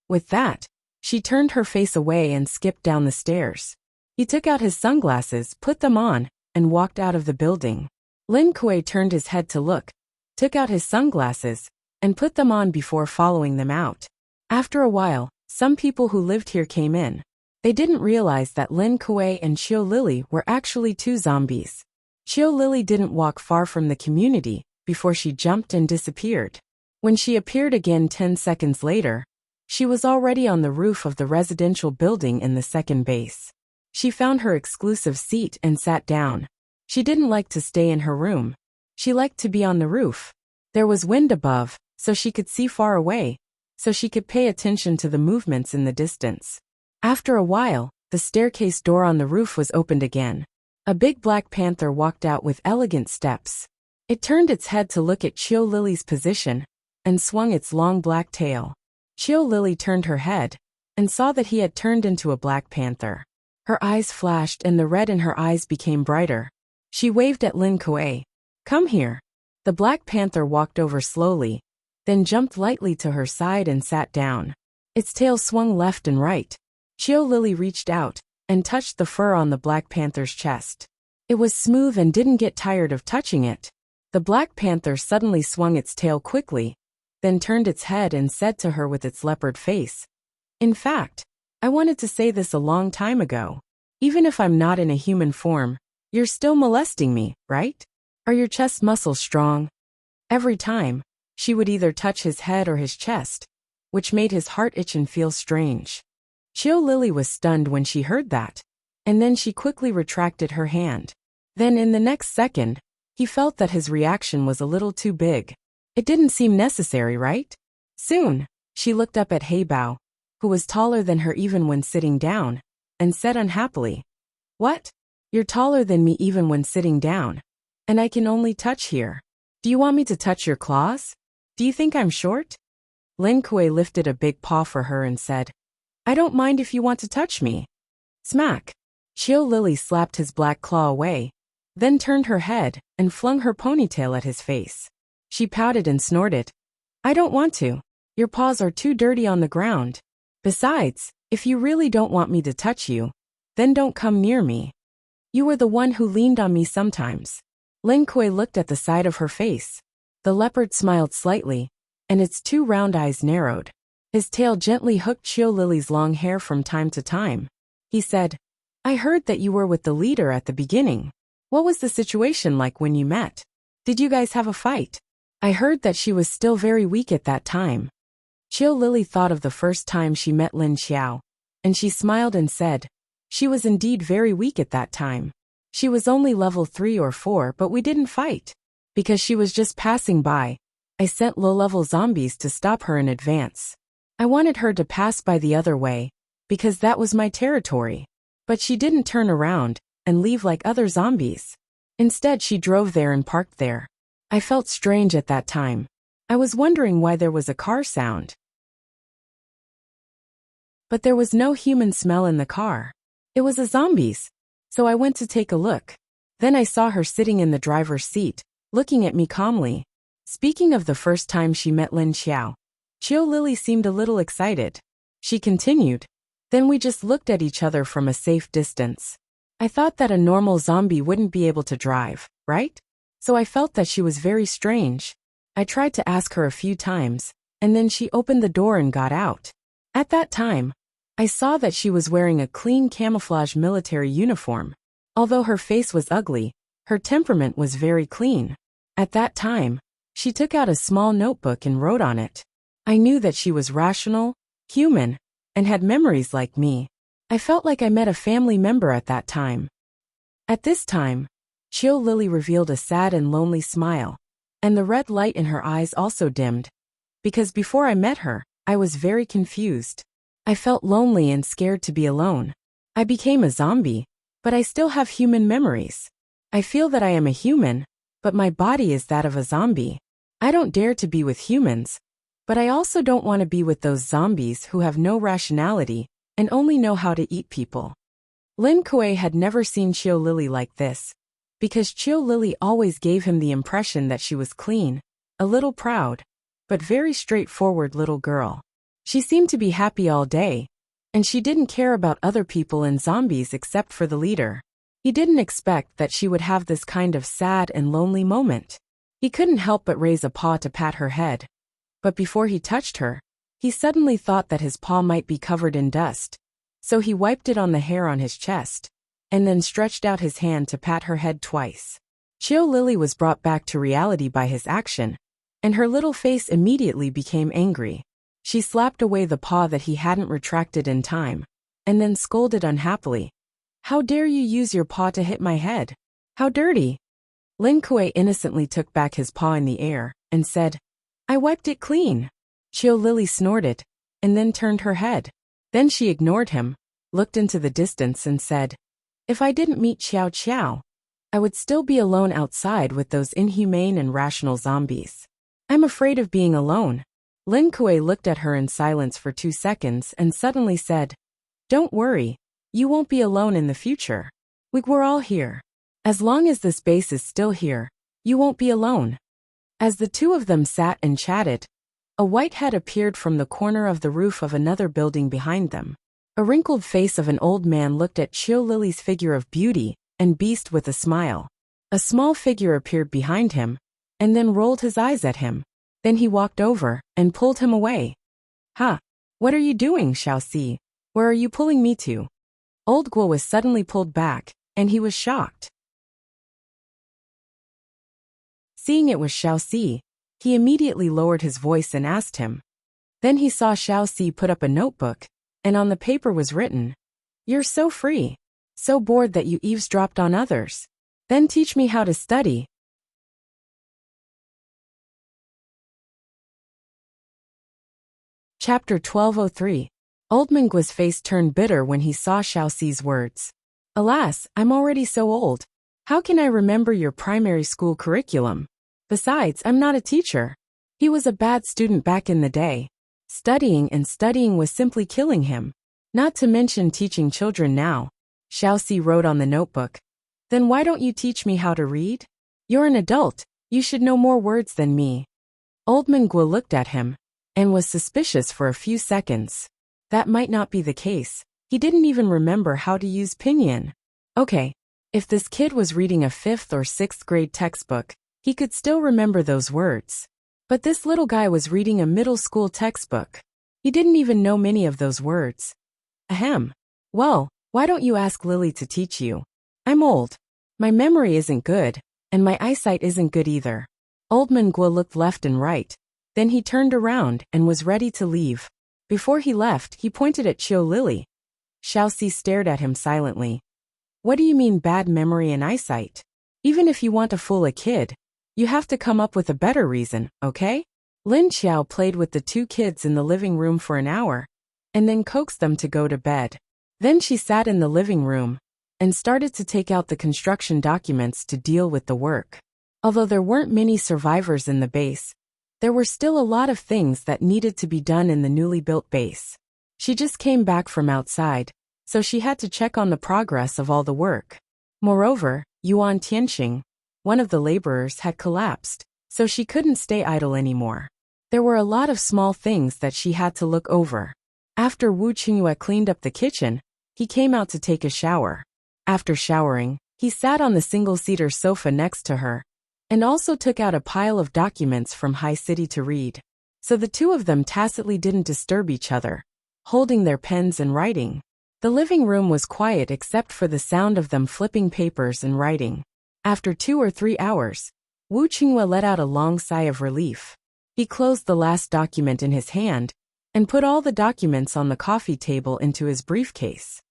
With that, she turned her face away and skipped down the stairs. He took out his sunglasses, put them on, and walked out of the building. Lin Kuei turned his head to look, took out his sunglasses, and put them on before following them out. After a while, some people who lived here came in. They didn't realize that Lin Kuei and Qiu Lily were actually two zombies. Qiu Lily didn't walk far from the community before she jumped and disappeared. When she appeared again 10 seconds later, she was already on the roof of the residential building in the second base. She found her exclusive seat and sat down. She didn't like to stay in her room. She liked to be on the roof. There was wind above, so she could see far away, so she could pay attention to the movements in the distance. After a while, the staircase door on the roof was opened again. A big black panther walked out with elegant steps. It turned its head to look at Qiu Lily's position and swung its long black tail. Qiu Lily turned her head and saw that he had turned into a black panther. Her eyes flashed and the red in her eyes became brighter. She waved at Lin Kuei. "Come here." The black panther walked over slowly, then jumped lightly to her side and sat down. Its tail swung left and right. Qiu Lily reached out and touched the fur on the black panther's chest. It was smooth and didn't get tired of touching it. The black panther suddenly swung its tail quickly, then turned its head and said to her with its leopard face, "In fact, I wanted to say this a long time ago. Even if I'm not in a human form, you're still molesting me, right? Are your chest muscles strong?" Every time, she would either touch his head or his chest, which made his heart itch and feel strange. Qiu Lily was stunned when she heard that, and then she quickly retracted her hand. Then in the next second, he felt that his reaction was a little too big. It didn't seem necessary, right? Soon, she looked up at Heibao, who was taller than her even when sitting down, and said unhappily, "What? You're taller than me even when sitting down, and I can only touch here. Do you want me to touch your claws? Do you think I'm short?" Lin Kuei lifted a big paw for her and said, "I don't mind if you want to touch me." Smack! Qiu Lily slapped his black claw away, then turned her head and flung her ponytail at his face. She pouted and snorted. "I don't want to. Your paws are too dirty on the ground. Besides, if you really don't want me to touch you, then don't come near me. You were the one who leaned on me sometimes." Lin Kuei looked at the side of her face. The leopard smiled slightly, and its two round eyes narrowed. His tail gently hooked Qiu Lily's long hair from time to time. He said, "I heard that you were with the leader at the beginning. What was the situation like when you met? Did you guys have a fight? I heard that she was still very weak at that time." Qiu Lily thought of the first time she met Lin Xiao, and she smiled and said, "She was indeed very weak at that time. She was only level 3 or 4, but we didn't fight. Because she was just passing by, I sent low-level zombies to stop her in advance. I wanted her to pass by the other way, because that was my territory. But she didn't turn around and leave like other zombies. Instead, she drove there and parked there. I felt strange at that time. I was wondering why there was a car sound. But there was no human smell in the car. It was a zombie's. So I went to take a look. Then I saw her sitting in the driver's seat, looking at me calmly." Speaking of the first time she met Lin Xiao, Qiu Lily seemed a little excited. She continued, "Then we just looked at each other from a safe distance. I thought that a normal zombie wouldn't be able to drive, right? So I felt that she was very strange. I tried to ask her a few times, and then she opened the door and got out. At that time, I saw that she was wearing a clean camouflage military uniform. Although her face was ugly, her temperament was very clean. At that time, she took out a small notebook and wrote on it. I knew that she was rational, human, and had memories like me. I felt like I met a family member at that time." At this time, Qiu Lily revealed a sad and lonely smile, and the red light in her eyes also dimmed. Because before I met her, I was very confused. I felt lonely and scared to be alone. I became a zombie, but I still have human memories. I feel that I am a human, but my body is that of a zombie. I don't dare to be with humans, but I also don't want to be with those zombies who have no rationality and only know how to eat people." Lin Kuei had never seen Qiu Lily like this, because Qiu Lily always gave him the impression that she was clean, a little proud, but very straightforward little girl. She seemed to be happy all day, And she didn't care about other people and zombies except for the leader. He didn't expect that she would have this kind of sad and lonely moment. He couldn't help but raise a paw to pat her head. But before he touched her, he suddenly thought that his paw might be covered in dust. So he wiped it on the hair on his chest, and then stretched out his hand to pat her head twice. Chill Lily was brought back to reality by his action, and her little face immediately became angry. She slapped away the paw that he hadn't retracted in time, and then scolded unhappily. "How dare you use your paw to hit my head? How dirty!" Lin Kuei innocently took back his paw in the air, and said, "I wiped it clean." Chill Lily snorted, and then turned her head. Then she ignored him, looked into the distance and said, "If I didn't meet Xiao Qiao, I would still be alone outside with those inhumane and rational zombies. I'm afraid of being alone." Lin Kuei looked at her in silence for 2 seconds and suddenly said, "Don't worry, you won't be alone in the future. We're all here. As long as this base is still here, you won't be alone." As the two of them sat and chatted, a white head appeared from the corner of the roof of another building behind them. A wrinkled face of an old man looked at Chill Lily's figure of beauty and beast with a smile. A small figure appeared behind him, and then rolled his eyes at him. Then he walked over and pulled him away. "Ha! What are you doing, Xiaoxi? Where are you pulling me to?" Old Guo was suddenly pulled back, and he was shocked. Seeing it was Xiaoxi, he immediately lowered his voice and asked him. Then he saw Xiaoxi put up a notebook, and on the paper was written, "You're so free, so bored that you eavesdropped on others. Then teach me how to study." Chapter 1203. Old Mingua's face turned bitter when he saw Xiaoxi's words. "Alas, I'm already so old. How can I remember your primary school curriculum? Besides, I'm not a teacher." He was a bad student back in the day. Studying and studying was simply killing him. Not to mention teaching children now. Xiaoxi wrote on the notebook. "Then why don't you teach me how to read? You're an adult. You should know more words than me." Old Mingua looked at him, and was suspicious for a few seconds. That might not be the case. He didn't even remember how to use pinyin. Okay, if this kid was reading a 5th or 6th grade textbook, he could still remember those words. But this little guy was reading a middle school textbook. He didn't even know many of those words. Ahem. Well, why don't you ask Lily to teach you? I'm old. My memory isn't good, and my eyesight isn't good either. Old Mingua looked left and right. Then he turned around and was ready to leave. Before he left, he pointed at Chill Lily. Xiaoxi stared at him silently. "What do you mean bad memory and eyesight? Even if you want to fool a kid, you have to come up with a better reason, okay?" Lin Xiao played with the 2 kids in the living room for an hour, and then coaxed them to go to bed. Then she sat in the living room, and started to take out the construction documents to deal with the work. Although there weren't many survivors in the base, there were still a lot of things that needed to be done in the newly built base. She just came back from outside, so she had to check on the progress of all the work. Moreover, Yuan Tianxing, one of the laborers, had collapsed, so she couldn't stay idle anymore. There were a lot of small things that she had to look over. After Wu Qingyue cleaned up the kitchen, he came out to take a shower. After showering, he sat on the single-seater sofa next to her, and also took out a pile of documents from High City to read. So the two of them tacitly didn't disturb each other, holding their pens and writing. The living room was quiet except for the sound of them flipping papers and writing. After 2 or 3 hours, Wu Qingyue let out a long sigh of relief. He closed the last document in his hand, and put all the documents on the coffee table into his briefcase.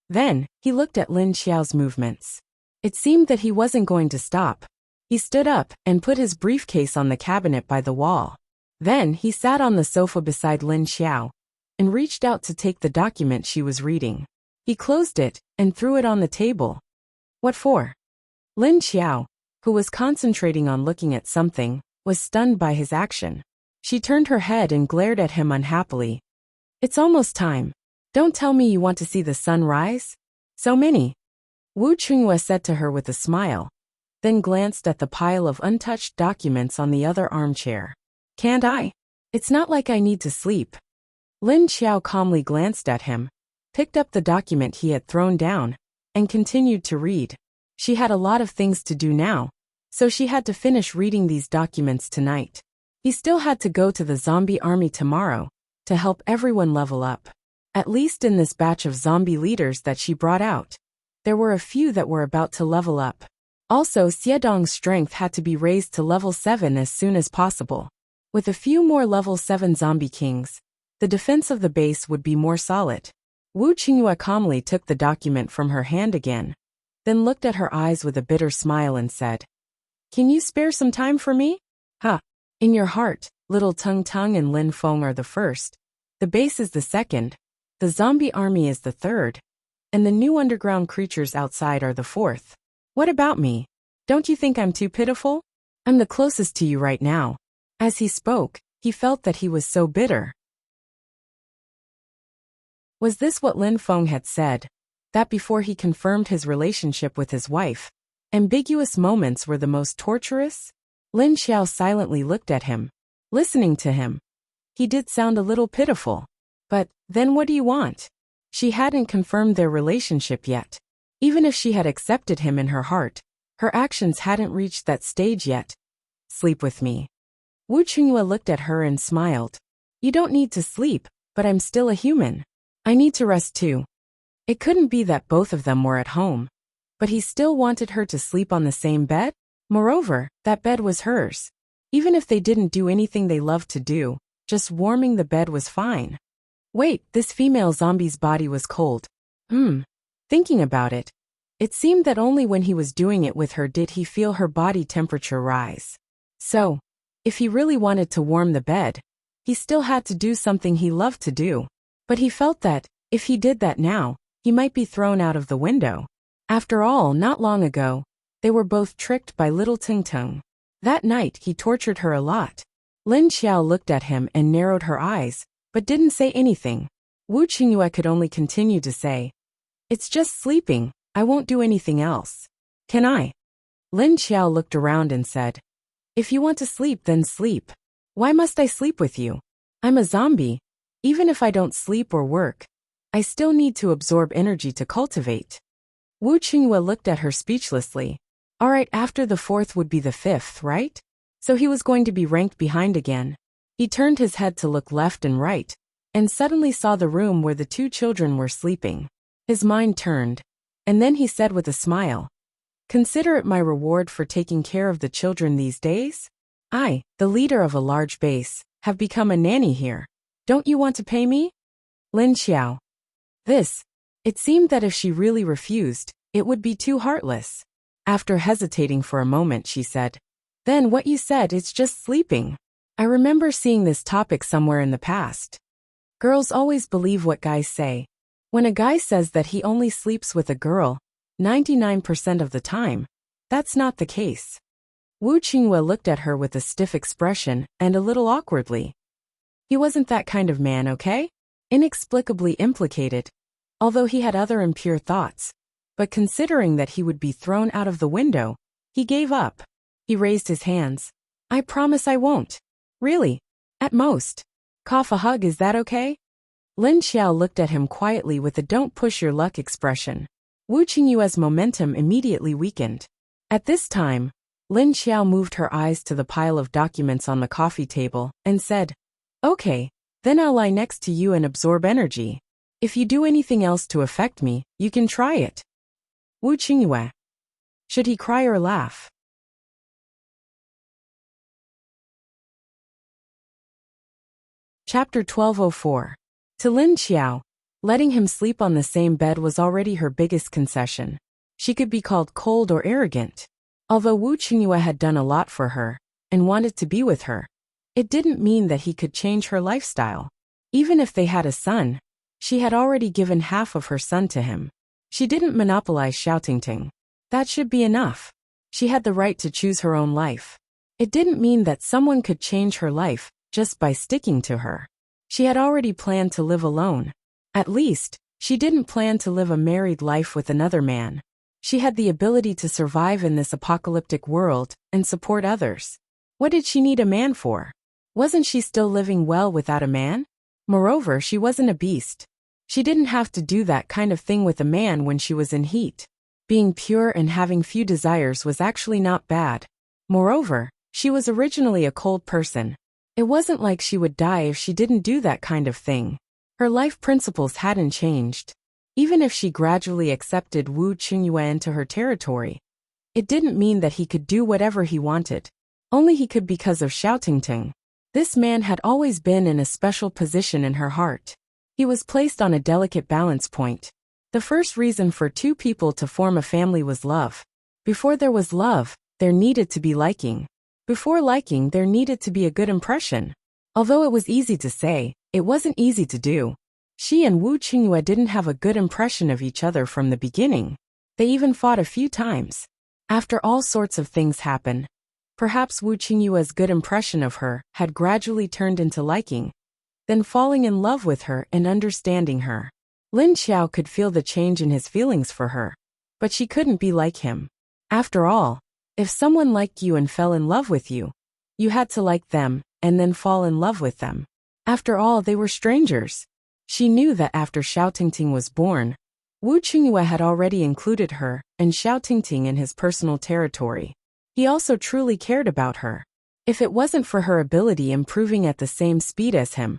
Then, he looked at Lin Xiao's movements. It seemed that he wasn't going to stop. He stood up and put his briefcase on the cabinet by the wall. Then he sat on the sofa beside Lin Xiao and reached out to take the document she was reading. He closed it and threw it on the table. What for? Lin Xiao, who was concentrating on looking at something, was stunned by his action. She turned her head and glared at him unhappily. It's almost time. Don't tell me you want to see the sun rise? So many. Wu Qingyue said to her with a smile, then glanced at the pile of untouched documents on the other armchair. Can't I? It's not like I need to sleep. Lin Xiao calmly glanced at him, picked up the document he had thrown down, and continued to read. She had a lot of things to do now, so she had to finish reading these documents tonight. He still had to go to the zombie army tomorrow to help everyone level up. At least in this batch of zombie leaders that she brought out, there were a few that were about to level up. Also, Xiedong's strength had to be raised to level 7 as soon as possible. With a few more level 7 zombie kings, the defense of the base would be more solid. Wu Qingyue calmly took the document from her hand again, then looked at her eyes with a bitter smile and said, "Can you spare some time for me?" "Huh. In your heart, little Tung Tung and Lin Feng are the first, the base is the second, the zombie army is the third, and the new underground creatures outside are the fourth. What about me? Don't you think I'm too pitiful? I'm the closest to you right now." As he spoke, he felt that he was so bitter. Was this what Lin Feng had said? That before he confirmed his relationship with his wife, ambiguous moments were the most torturous? Lin Xiao silently looked at him, listening to him. He did sound a little pitiful. But, then what do you want? She hadn't confirmed their relationship yet. Even if she had accepted him in her heart, her actions hadn't reached that stage yet. "Sleep with me." Wu Qingyue looked at her and smiled. "You don't need to sleep, but I'm still a human. I need to rest too." It couldn't be that both of them were at home. But he still wanted her to sleep on the same bed? Moreover, that bed was hers. Even if they didn't do anything they loved to do, just warming the bed was fine. Wait, this female zombie's body was cold. Thinking about it, it seemed that only when he was doing it with her did he feel her body temperature rise. So, if he really wanted to warm the bed, he still had to do something he loved to do. But he felt that, if he did that now, he might be thrown out of the window. After all, not long ago, they were both tricked by little Tung Tung. That night he tortured her a lot. Lin Xiao looked at him and narrowed her eyes, but didn't say anything. Wu Qingyue could only continue to say, "It's just sleeping, I won't do anything else. Can I?" Lin Xiao looked around and said, "If you want to sleep, then sleep. Why must I sleep with you? I'm a zombie. Even if I don't sleep or work, I still need to absorb energy to cultivate." Wu Qingyue looked at her speechlessly. Alright, after the fourth would be the fifth, right? So he was going to be ranked behind again. He turned his head to look left and right, and suddenly saw the room where the two children were sleeping. His mind turned, and then he said with a smile, "Consider it my reward for taking care of the children these days? I, the leader of a large base, have become a nanny here. Don't you want to pay me?" Lin Xiao. It seemed that if she really refused, it would be too heartless. After hesitating for a moment, she said, "Then what you said is just sleeping. I remember seeing this topic somewhere in the past. Girls always believe what guys say. When a guy says that he only sleeps with a girl, 99% of the time, that's not the case." Wu Qingyue looked at her with a stiff expression and a little awkwardly. He wasn't that kind of man, okay? Inexplicably implicated, although he had other impure thoughts. But considering that he would be thrown out of the window, he gave up. He raised his hands. "I promise I won't. Really. At most. Cough a hug, is that okay?" Lin Xiao looked at him quietly with a "don't push your luck" expression. Wu Qingyue's momentum immediately weakened. At this time, Lin Xiao moved her eyes to the pile of documents on the coffee table and said, "Okay, then I'll lie next to you and absorb energy. If you do anything else to affect me, you can try it." Wu Qingyue. Should he cry or laugh? Chapter 1204. To Lin Xiao, letting him sleep on the same bed was already her biggest concession. She could be called cold or arrogant. Although Wu Qingyue had done a lot for her, and wanted to be with her, it didn't mean that he could change her lifestyle. Even if they had a son, she had already given half of her son to him. She didn't monopolize Xiaotingting. That should be enough. She had the right to choose her own life. It didn't mean that someone could change her life just by sticking to her. She had already planned to live alone. At least, she didn't plan to live a married life with another man. She had the ability to survive in this apocalyptic world and support others. What did she need a man for? Wasn't she still living well without a man? Moreover, she wasn't a beast. She didn't have to do that kind of thing with a man when she was in heat. Being pure and having few desires was actually not bad. Moreover, she was originally a cold person. It wasn't like she would die if she didn't do that kind of thing. Her life principles hadn't changed. Even if she gradually accepted Wu Qingyue into her territory, it didn't mean that he could do whatever he wanted. Only he could because of Xiaotingting. This man had always been in a special position in her heart. He was placed on a delicate balance point. The first reason for two people to form a family was love. Before there was love, there needed to be liking. Before liking, there needed to be a good impression. Although it was easy to say, it wasn't easy to do. She and Wu Qingyue didn't have a good impression of each other from the beginning. They even fought a few times. After all sorts of things happened, perhaps Wu Qingyue's good impression of her had gradually turned into liking, then falling in love with her and understanding her. Lin Xiao could feel the change in his feelings for her, but she couldn't be like him. After all, if someone liked you and fell in love with you, you had to like them and then fall in love with them. After all, they were strangers. She knew that after Xiaotingting was born, Wu Qingyue had already included her and Xiaotingting in his personal territory. He also truly cared about her. If it wasn't for her ability improving at the same speed as him,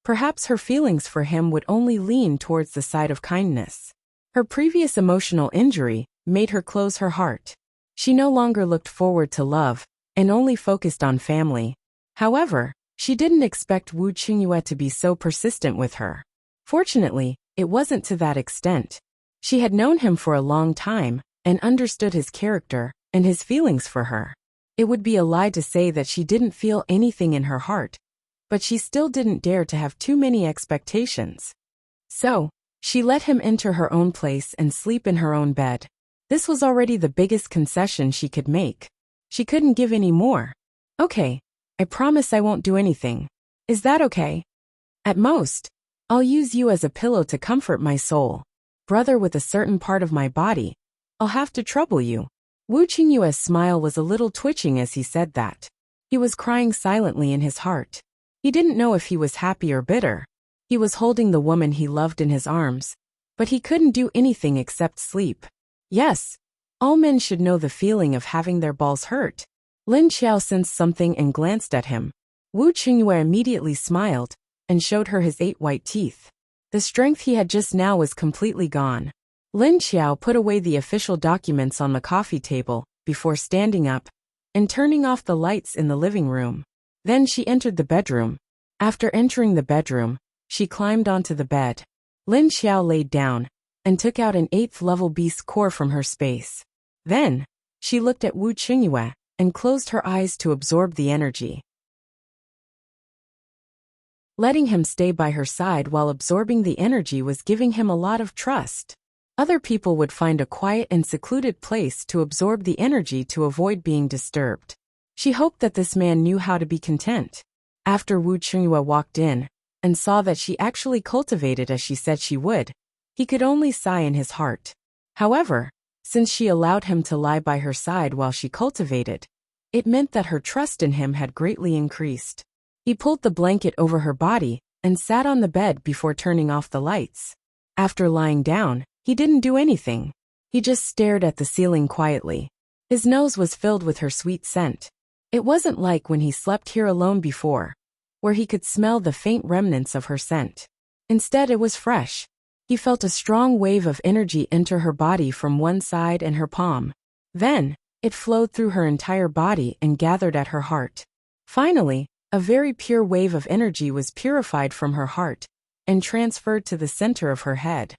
perhaps her feelings for him would only lean towards the side of kindness. Her previous emotional injury made her close her heart. She no longer looked forward to love and only focused on family. However, she didn't expect Wu Qingyue to be so persistent with her. Fortunately, it wasn't to that extent. She had known him for a long time and understood his character and his feelings for her. It would be a lie to say that she didn't feel anything in her heart, but she still didn't dare to have too many expectations. So, she let him enter her own place and sleep in her own bed. This was already the biggest concession she could make. She couldn't give any more. Okay, I promise I won't do anything. Is that okay? At most, I'll use you as a pillow to comfort my soul. Brother with a certain part of my body, I'll have to trouble you. Wu Qingyue's smile was a little twitching as he said that. He was crying silently in his heart. He didn't know if he was happy or bitter. He was holding the woman he loved in his arms, but he couldn't do anything except sleep. Yes, all men should know the feeling of having their balls hurt. Lin Xiao sensed something and glanced at him. Wu Qingyue immediately smiled and showed her his 8 white teeth. The strength he had just now was completely gone. Lin Xiao put away the official documents on the coffee table before standing up and turning off the lights in the living room. Then she entered the bedroom. After entering the bedroom, she climbed onto the bed. Lin Xiao laid down and took out an 8th level beast core from her space. Then, she looked at Wu Qingyue and closed her eyes to absorb the energy. Letting him stay by her side while absorbing the energy was giving him a lot of trust. Other people would find a quiet and secluded place to absorb the energy to avoid being disturbed. She hoped that this man knew how to be content. After Wu Qingyue walked in and saw that she actually cultivated as she said she would, he could only sigh in his heart. However, since she allowed him to lie by her side while she cultivated, it meant that her trust in him had greatly increased. He pulled the blanket over her body and sat on the bed before turning off the lights. After lying down, he didn't do anything. He just stared at the ceiling quietly. His nose was filled with her sweet scent. It wasn't like when he slept here alone before, where he could smell the faint remnants of her scent. Instead, it was fresh. He felt a strong wave of energy enter her body from one side and her palm. Then, it flowed through her entire body and gathered at her heart. Finally, a very pure wave of energy was purified from her heart and transferred to the center of her head.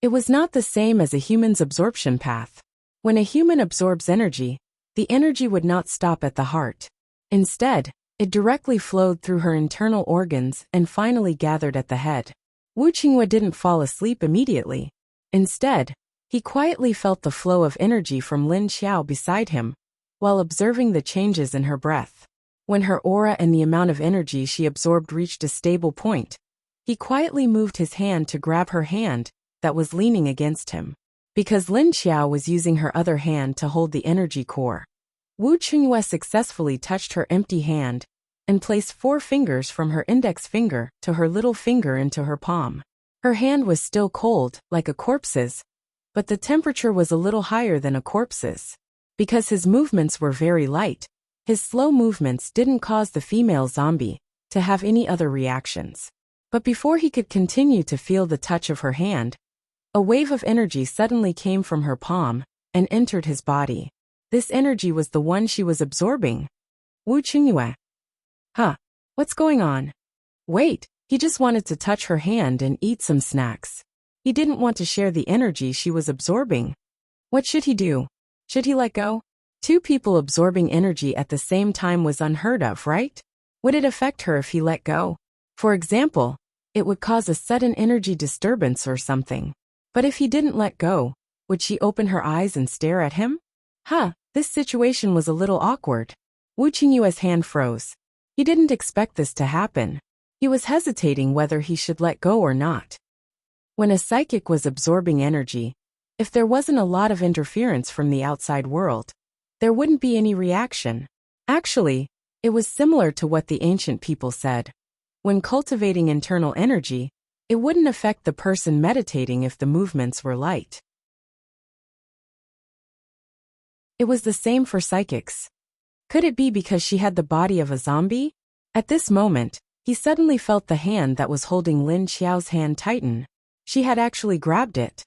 It was not the same as a human's absorption path. When a human absorbs energy, the energy would not stop at the heart. Instead, it directly flowed through her internal organs and finally gathered at the head. Wu Qingyue didn't fall asleep immediately. Instead, he quietly felt the flow of energy from Lin Xiao beside him, while observing the changes in her breath. When her aura and the amount of energy she absorbed reached a stable point, he quietly moved his hand to grab her hand that was leaning against him. Because Lin Xiao was using her other hand to hold the energy core, Wu Qingyue successfully touched her empty hand and placed 4 fingers from her index finger to her little finger into her palm. Her hand was still cold, like a corpse's, but the temperature was a little higher than a corpse's. Because his movements were very light, his slow movements didn't cause the female zombie to have any other reactions. But before he could continue to feel the touch of her hand, a wave of energy suddenly came from her palm and entered his body. This energy was the one she was absorbing. Wu Qingyue. Huh? What's going on? Wait, he just wanted to touch her hand and eat some snacks. He didn't want to share the energy she was absorbing. What should he do? Should he let go? Two people absorbing energy at the same time was unheard of, right? Would it affect her if he let go? For example, it would cause a sudden energy disturbance or something. But if he didn't let go, would she open her eyes and stare at him? This situation was a little awkward. Wu Qingyue's hand froze. He didn't expect this to happen. He was hesitating whether he should let go or not. When a psychic was absorbing energy, if there wasn't a lot of interference from the outside world, there wouldn't be any reaction. Actually, it was similar to what the ancient people said. When cultivating internal energy, it wouldn't affect the person meditating if the movements were light. It was the same for psychics. Could it be because she had the body of a zombie? At this moment, he suddenly felt the hand that was holding Lin Xiao's hand tighten. She had actually grabbed it.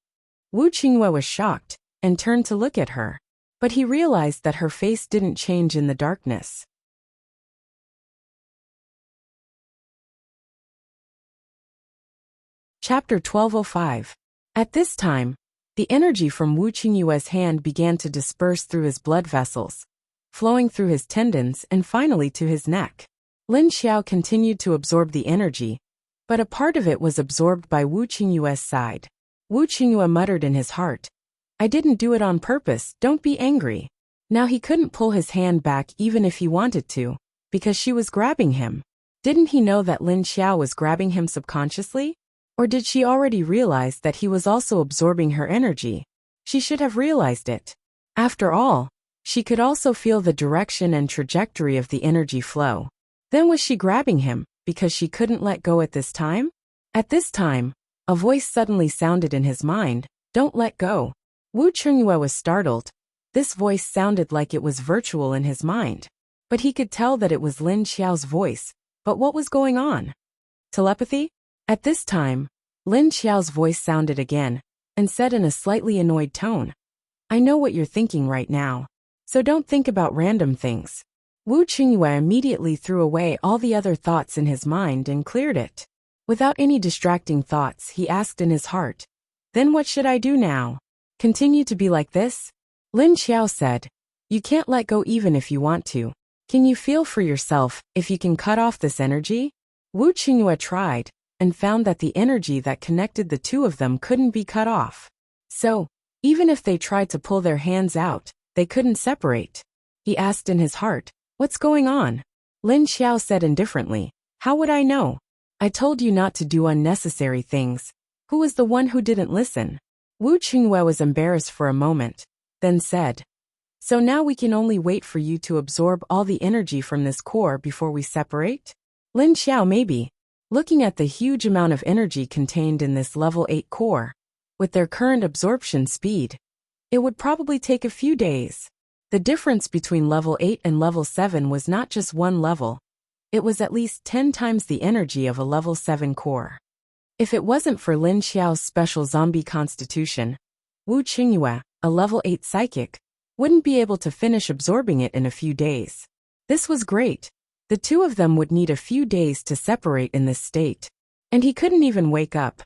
Wu Qingyue was shocked and turned to look at her, but he realized that her face didn't change in the darkness. Chapter 1205. At this time, the energy from Wu Qingyue's hand began to disperse through his blood vessels, flowing through his tendons and finally to his neck. Lin Xiao continued to absorb the energy, but a part of it was absorbed by Wu Qingyue's side. Wu Qingyue muttered in his heart, "I didn't do it on purpose, don't be angry." Now he couldn't pull his hand back even if he wanted to, because she was grabbing him. Didn't he know that Lin Xiao was grabbing him subconsciously? Or did she already realize that he was also absorbing her energy? She should have realized it. After all, she could also feel the direction and trajectory of the energy flow. Then was she grabbing him because she couldn't let go at this time? At this time, a voice suddenly sounded in his mind, "Don't let go." Wu Qingyue was startled. This voice sounded like it was virtual in his mind. But he could tell that it was Lin Xiao's voice. But what was going on? Telepathy? At this time, Lin Xiao's voice sounded again, and said in a slightly annoyed tone, "I know what you're thinking right now. So don't think about random things." Wu Qingyue immediately threw away all the other thoughts in his mind and cleared it. Without any distracting thoughts, he asked in his heart, "Then what should I do now? Continue to be like this?" Lin Xiao said, "You can't let go even if you want to. Can you feel for yourself if you can cut off this energy?" Wu Qingyue tried, and found that the energy that connected the two of them couldn't be cut off. So, even if they tried to pull their hands out, they couldn't separate. He asked in his heart, "What's going on?" Lin Xiao said indifferently, "How would I know? I told you not to do unnecessary things. Who was the one who didn't listen?" Wu Qingyue was embarrassed for a moment, then said, "So now we can only wait for you to absorb all the energy from this core before we separate?" Lin Xiao maybe. Looking at the huge amount of energy contained in this level 8 core, with their current absorption speed, it would probably take a few days. The difference between level 8 and level 7 was not just one level. It was at least 10 times the energy of a level 7 core. If it wasn't for Lin Xiao's special zombie constitution, Wu Qingyue, a level 8 psychic, wouldn't be able to finish absorbing it in a few days. This was great. The two of them would need a few days to separate in this state. And he couldn't even wake up.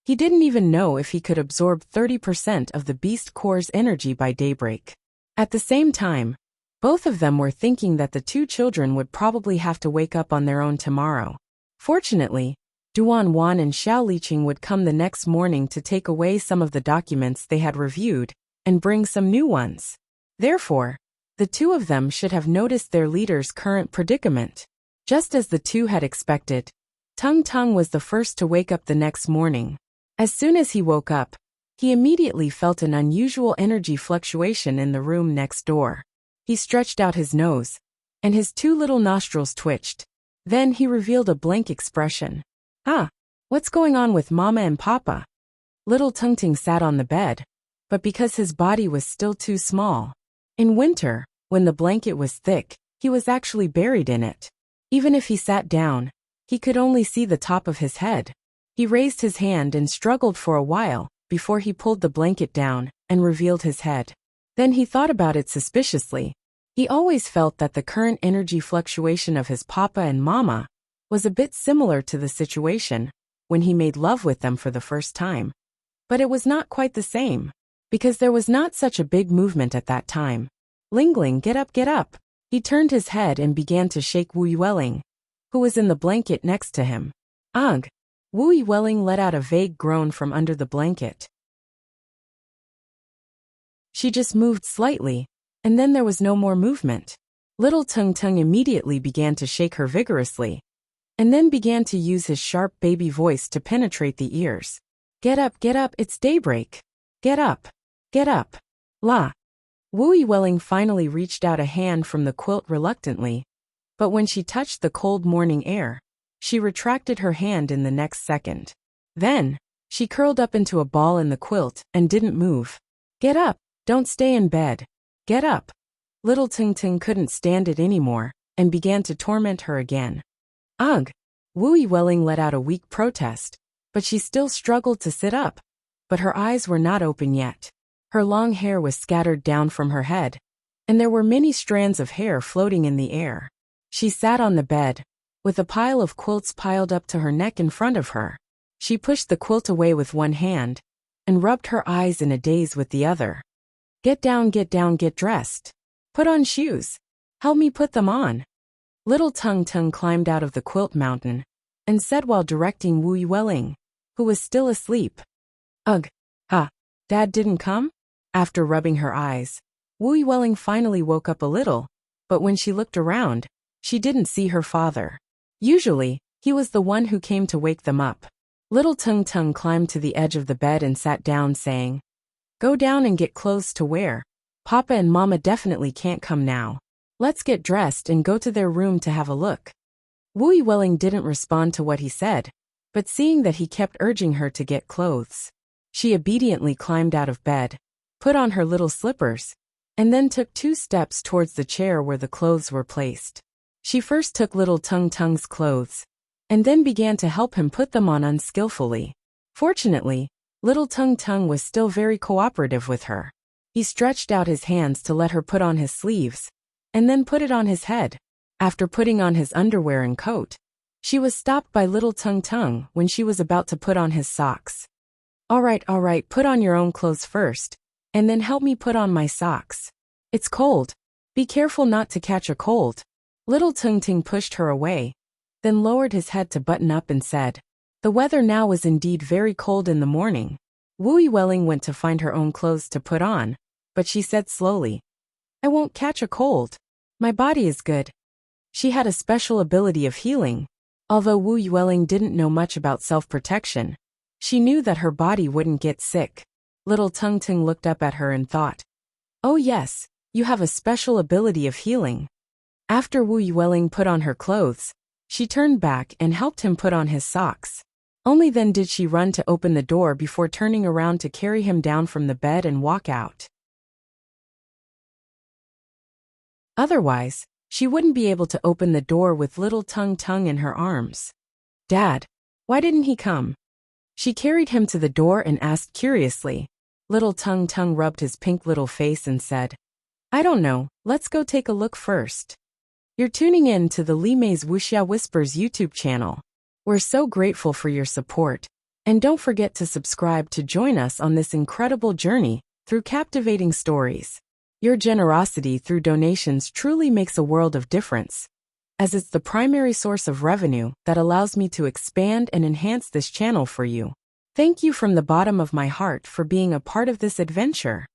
He didn't even know if he could absorb 30% of the beast core's energy by daybreak. At the same time, both of them were thinking that the two children would probably have to wake up on their own tomorrow. Fortunately, Duan Wan and Xiao Liqing would come the next morning to take away some of the documents they had reviewed and bring some new ones. Therefore, the two of them should have noticed their leader's current predicament. Just as the two had expected, Tung Tung was the first to wake up the next morning. As soon as he woke up, he immediately felt an unusual energy fluctuation in the room next door. He stretched out his nose, and his two little nostrils twitched. Then he revealed a blank expression. "Ah, What's going on with Mama and Papa? Little Tungting sat on the bed, but because his body was still too small. In winter, when the blanket was thick, he was actually buried in it. Even if he sat down, he could only see the top of his head. He raised his hand and struggled for a while before he pulled the blanket down and revealed his head. Then he thought about it suspiciously. He always felt that the current energy fluctuation of his Papa and Mama was a bit similar to the situation when he made love with them for the first time. But it was not quite the same, because there was not such a big movement at that time. Lingling, get up, get up. He turned his head and began to shake Wu Yueling, who was in the blanket next to him. Ugh! Wu Yueling let out a vague groan from under the blanket. She just moved slightly, and then there was no more movement. Little Tung Tung immediately began to shake her vigorously, and then began to use his sharp baby voice to penetrate the ears. Get up, it's daybreak. Get up, get up. La. Wu Yueling finally reached out a hand from the quilt reluctantly, but when she touched the cold morning air, she retracted her hand in the next second. Then, she curled up into a ball in the quilt and didn't move. Get up, don't stay in bed. Get up. Little Ting Ting couldn't stand it anymore and began to torment her again. Ugh! Wu Yueling let out a weak protest, but she still struggled to sit up. But her eyes were not open yet. Her long hair was scattered down from her head, and there were many strands of hair floating in the air. She sat on the bed, with a pile of quilts piled up to her neck in front of her. She pushed the quilt away with one hand, and rubbed her eyes in a daze with the other. Get down, get dressed. Put on shoes. Help me put them on. Little Tung Tung climbed out of the quilt mountain, and said while directing Wu Yueling, who was still asleep. Ugh! Ha! Dad didn't come? After rubbing her eyes, Wu Yueling finally woke up a little, but when she looked around, she didn't see her father. Usually, he was the one who came to wake them up. Little Tung Tung climbed to the edge of the bed and sat down saying, Go down and get clothes to wear. Papa and Mama definitely can't come now. Let's get dressed and go to their room to have a look. Wu Yueling didn't respond to what he said, but seeing that he kept urging her to get clothes, she obediently climbed out of bed, put on her little slippers, and then took 2 steps towards the chair where the clothes were placed. She first took Little Tung Tung's clothes, and then began to help him put them on unskillfully. Fortunately, Little Tung Tung was still very cooperative with her. He stretched out his hands to let her put on his sleeves, and then put it on his head. After putting on his underwear and coat, she was stopped by Little Tung Tung when she was about to put on his socks. All right, put on your own clothes first, and then help me put on my socks. It's cold. Be careful not to catch a cold. Little Tung Ting pushed her away, then lowered his head to button up and said, The weather now was indeed very cold in the morning. Wu Yueling went to find her own clothes to put on, but she said slowly, I won't catch a cold. My body is good. She had a special ability of healing. Although Wu Yueling didn't know much about self-protection, she knew that her body wouldn't get sick. Little Tung Ting looked up at her and thought, Oh yes, you have a special ability of healing. After Wu Yueling put on her clothes, she turned back and helped him put on his socks. Only then did she run to open the door before turning around to carry him down from the bed and walk out. Otherwise, she wouldn't be able to open the door with Little Tung Tung in her arms. Dad, why didn't he come? She carried him to the door and asked curiously. Little Tung Tung rubbed his pink little face and said, I don't know, let's go take a look first. You're tuning in to the Li Mei's Wuxia Whispers YouTube channel. We're so grateful for your support, and don't forget to subscribe to join us on this incredible journey through captivating stories. Your generosity through donations truly makes a world of difference, as it's the primary source of revenue that allows me to expand and enhance this channel for you. Thank you from the bottom of my heart for being a part of this adventure.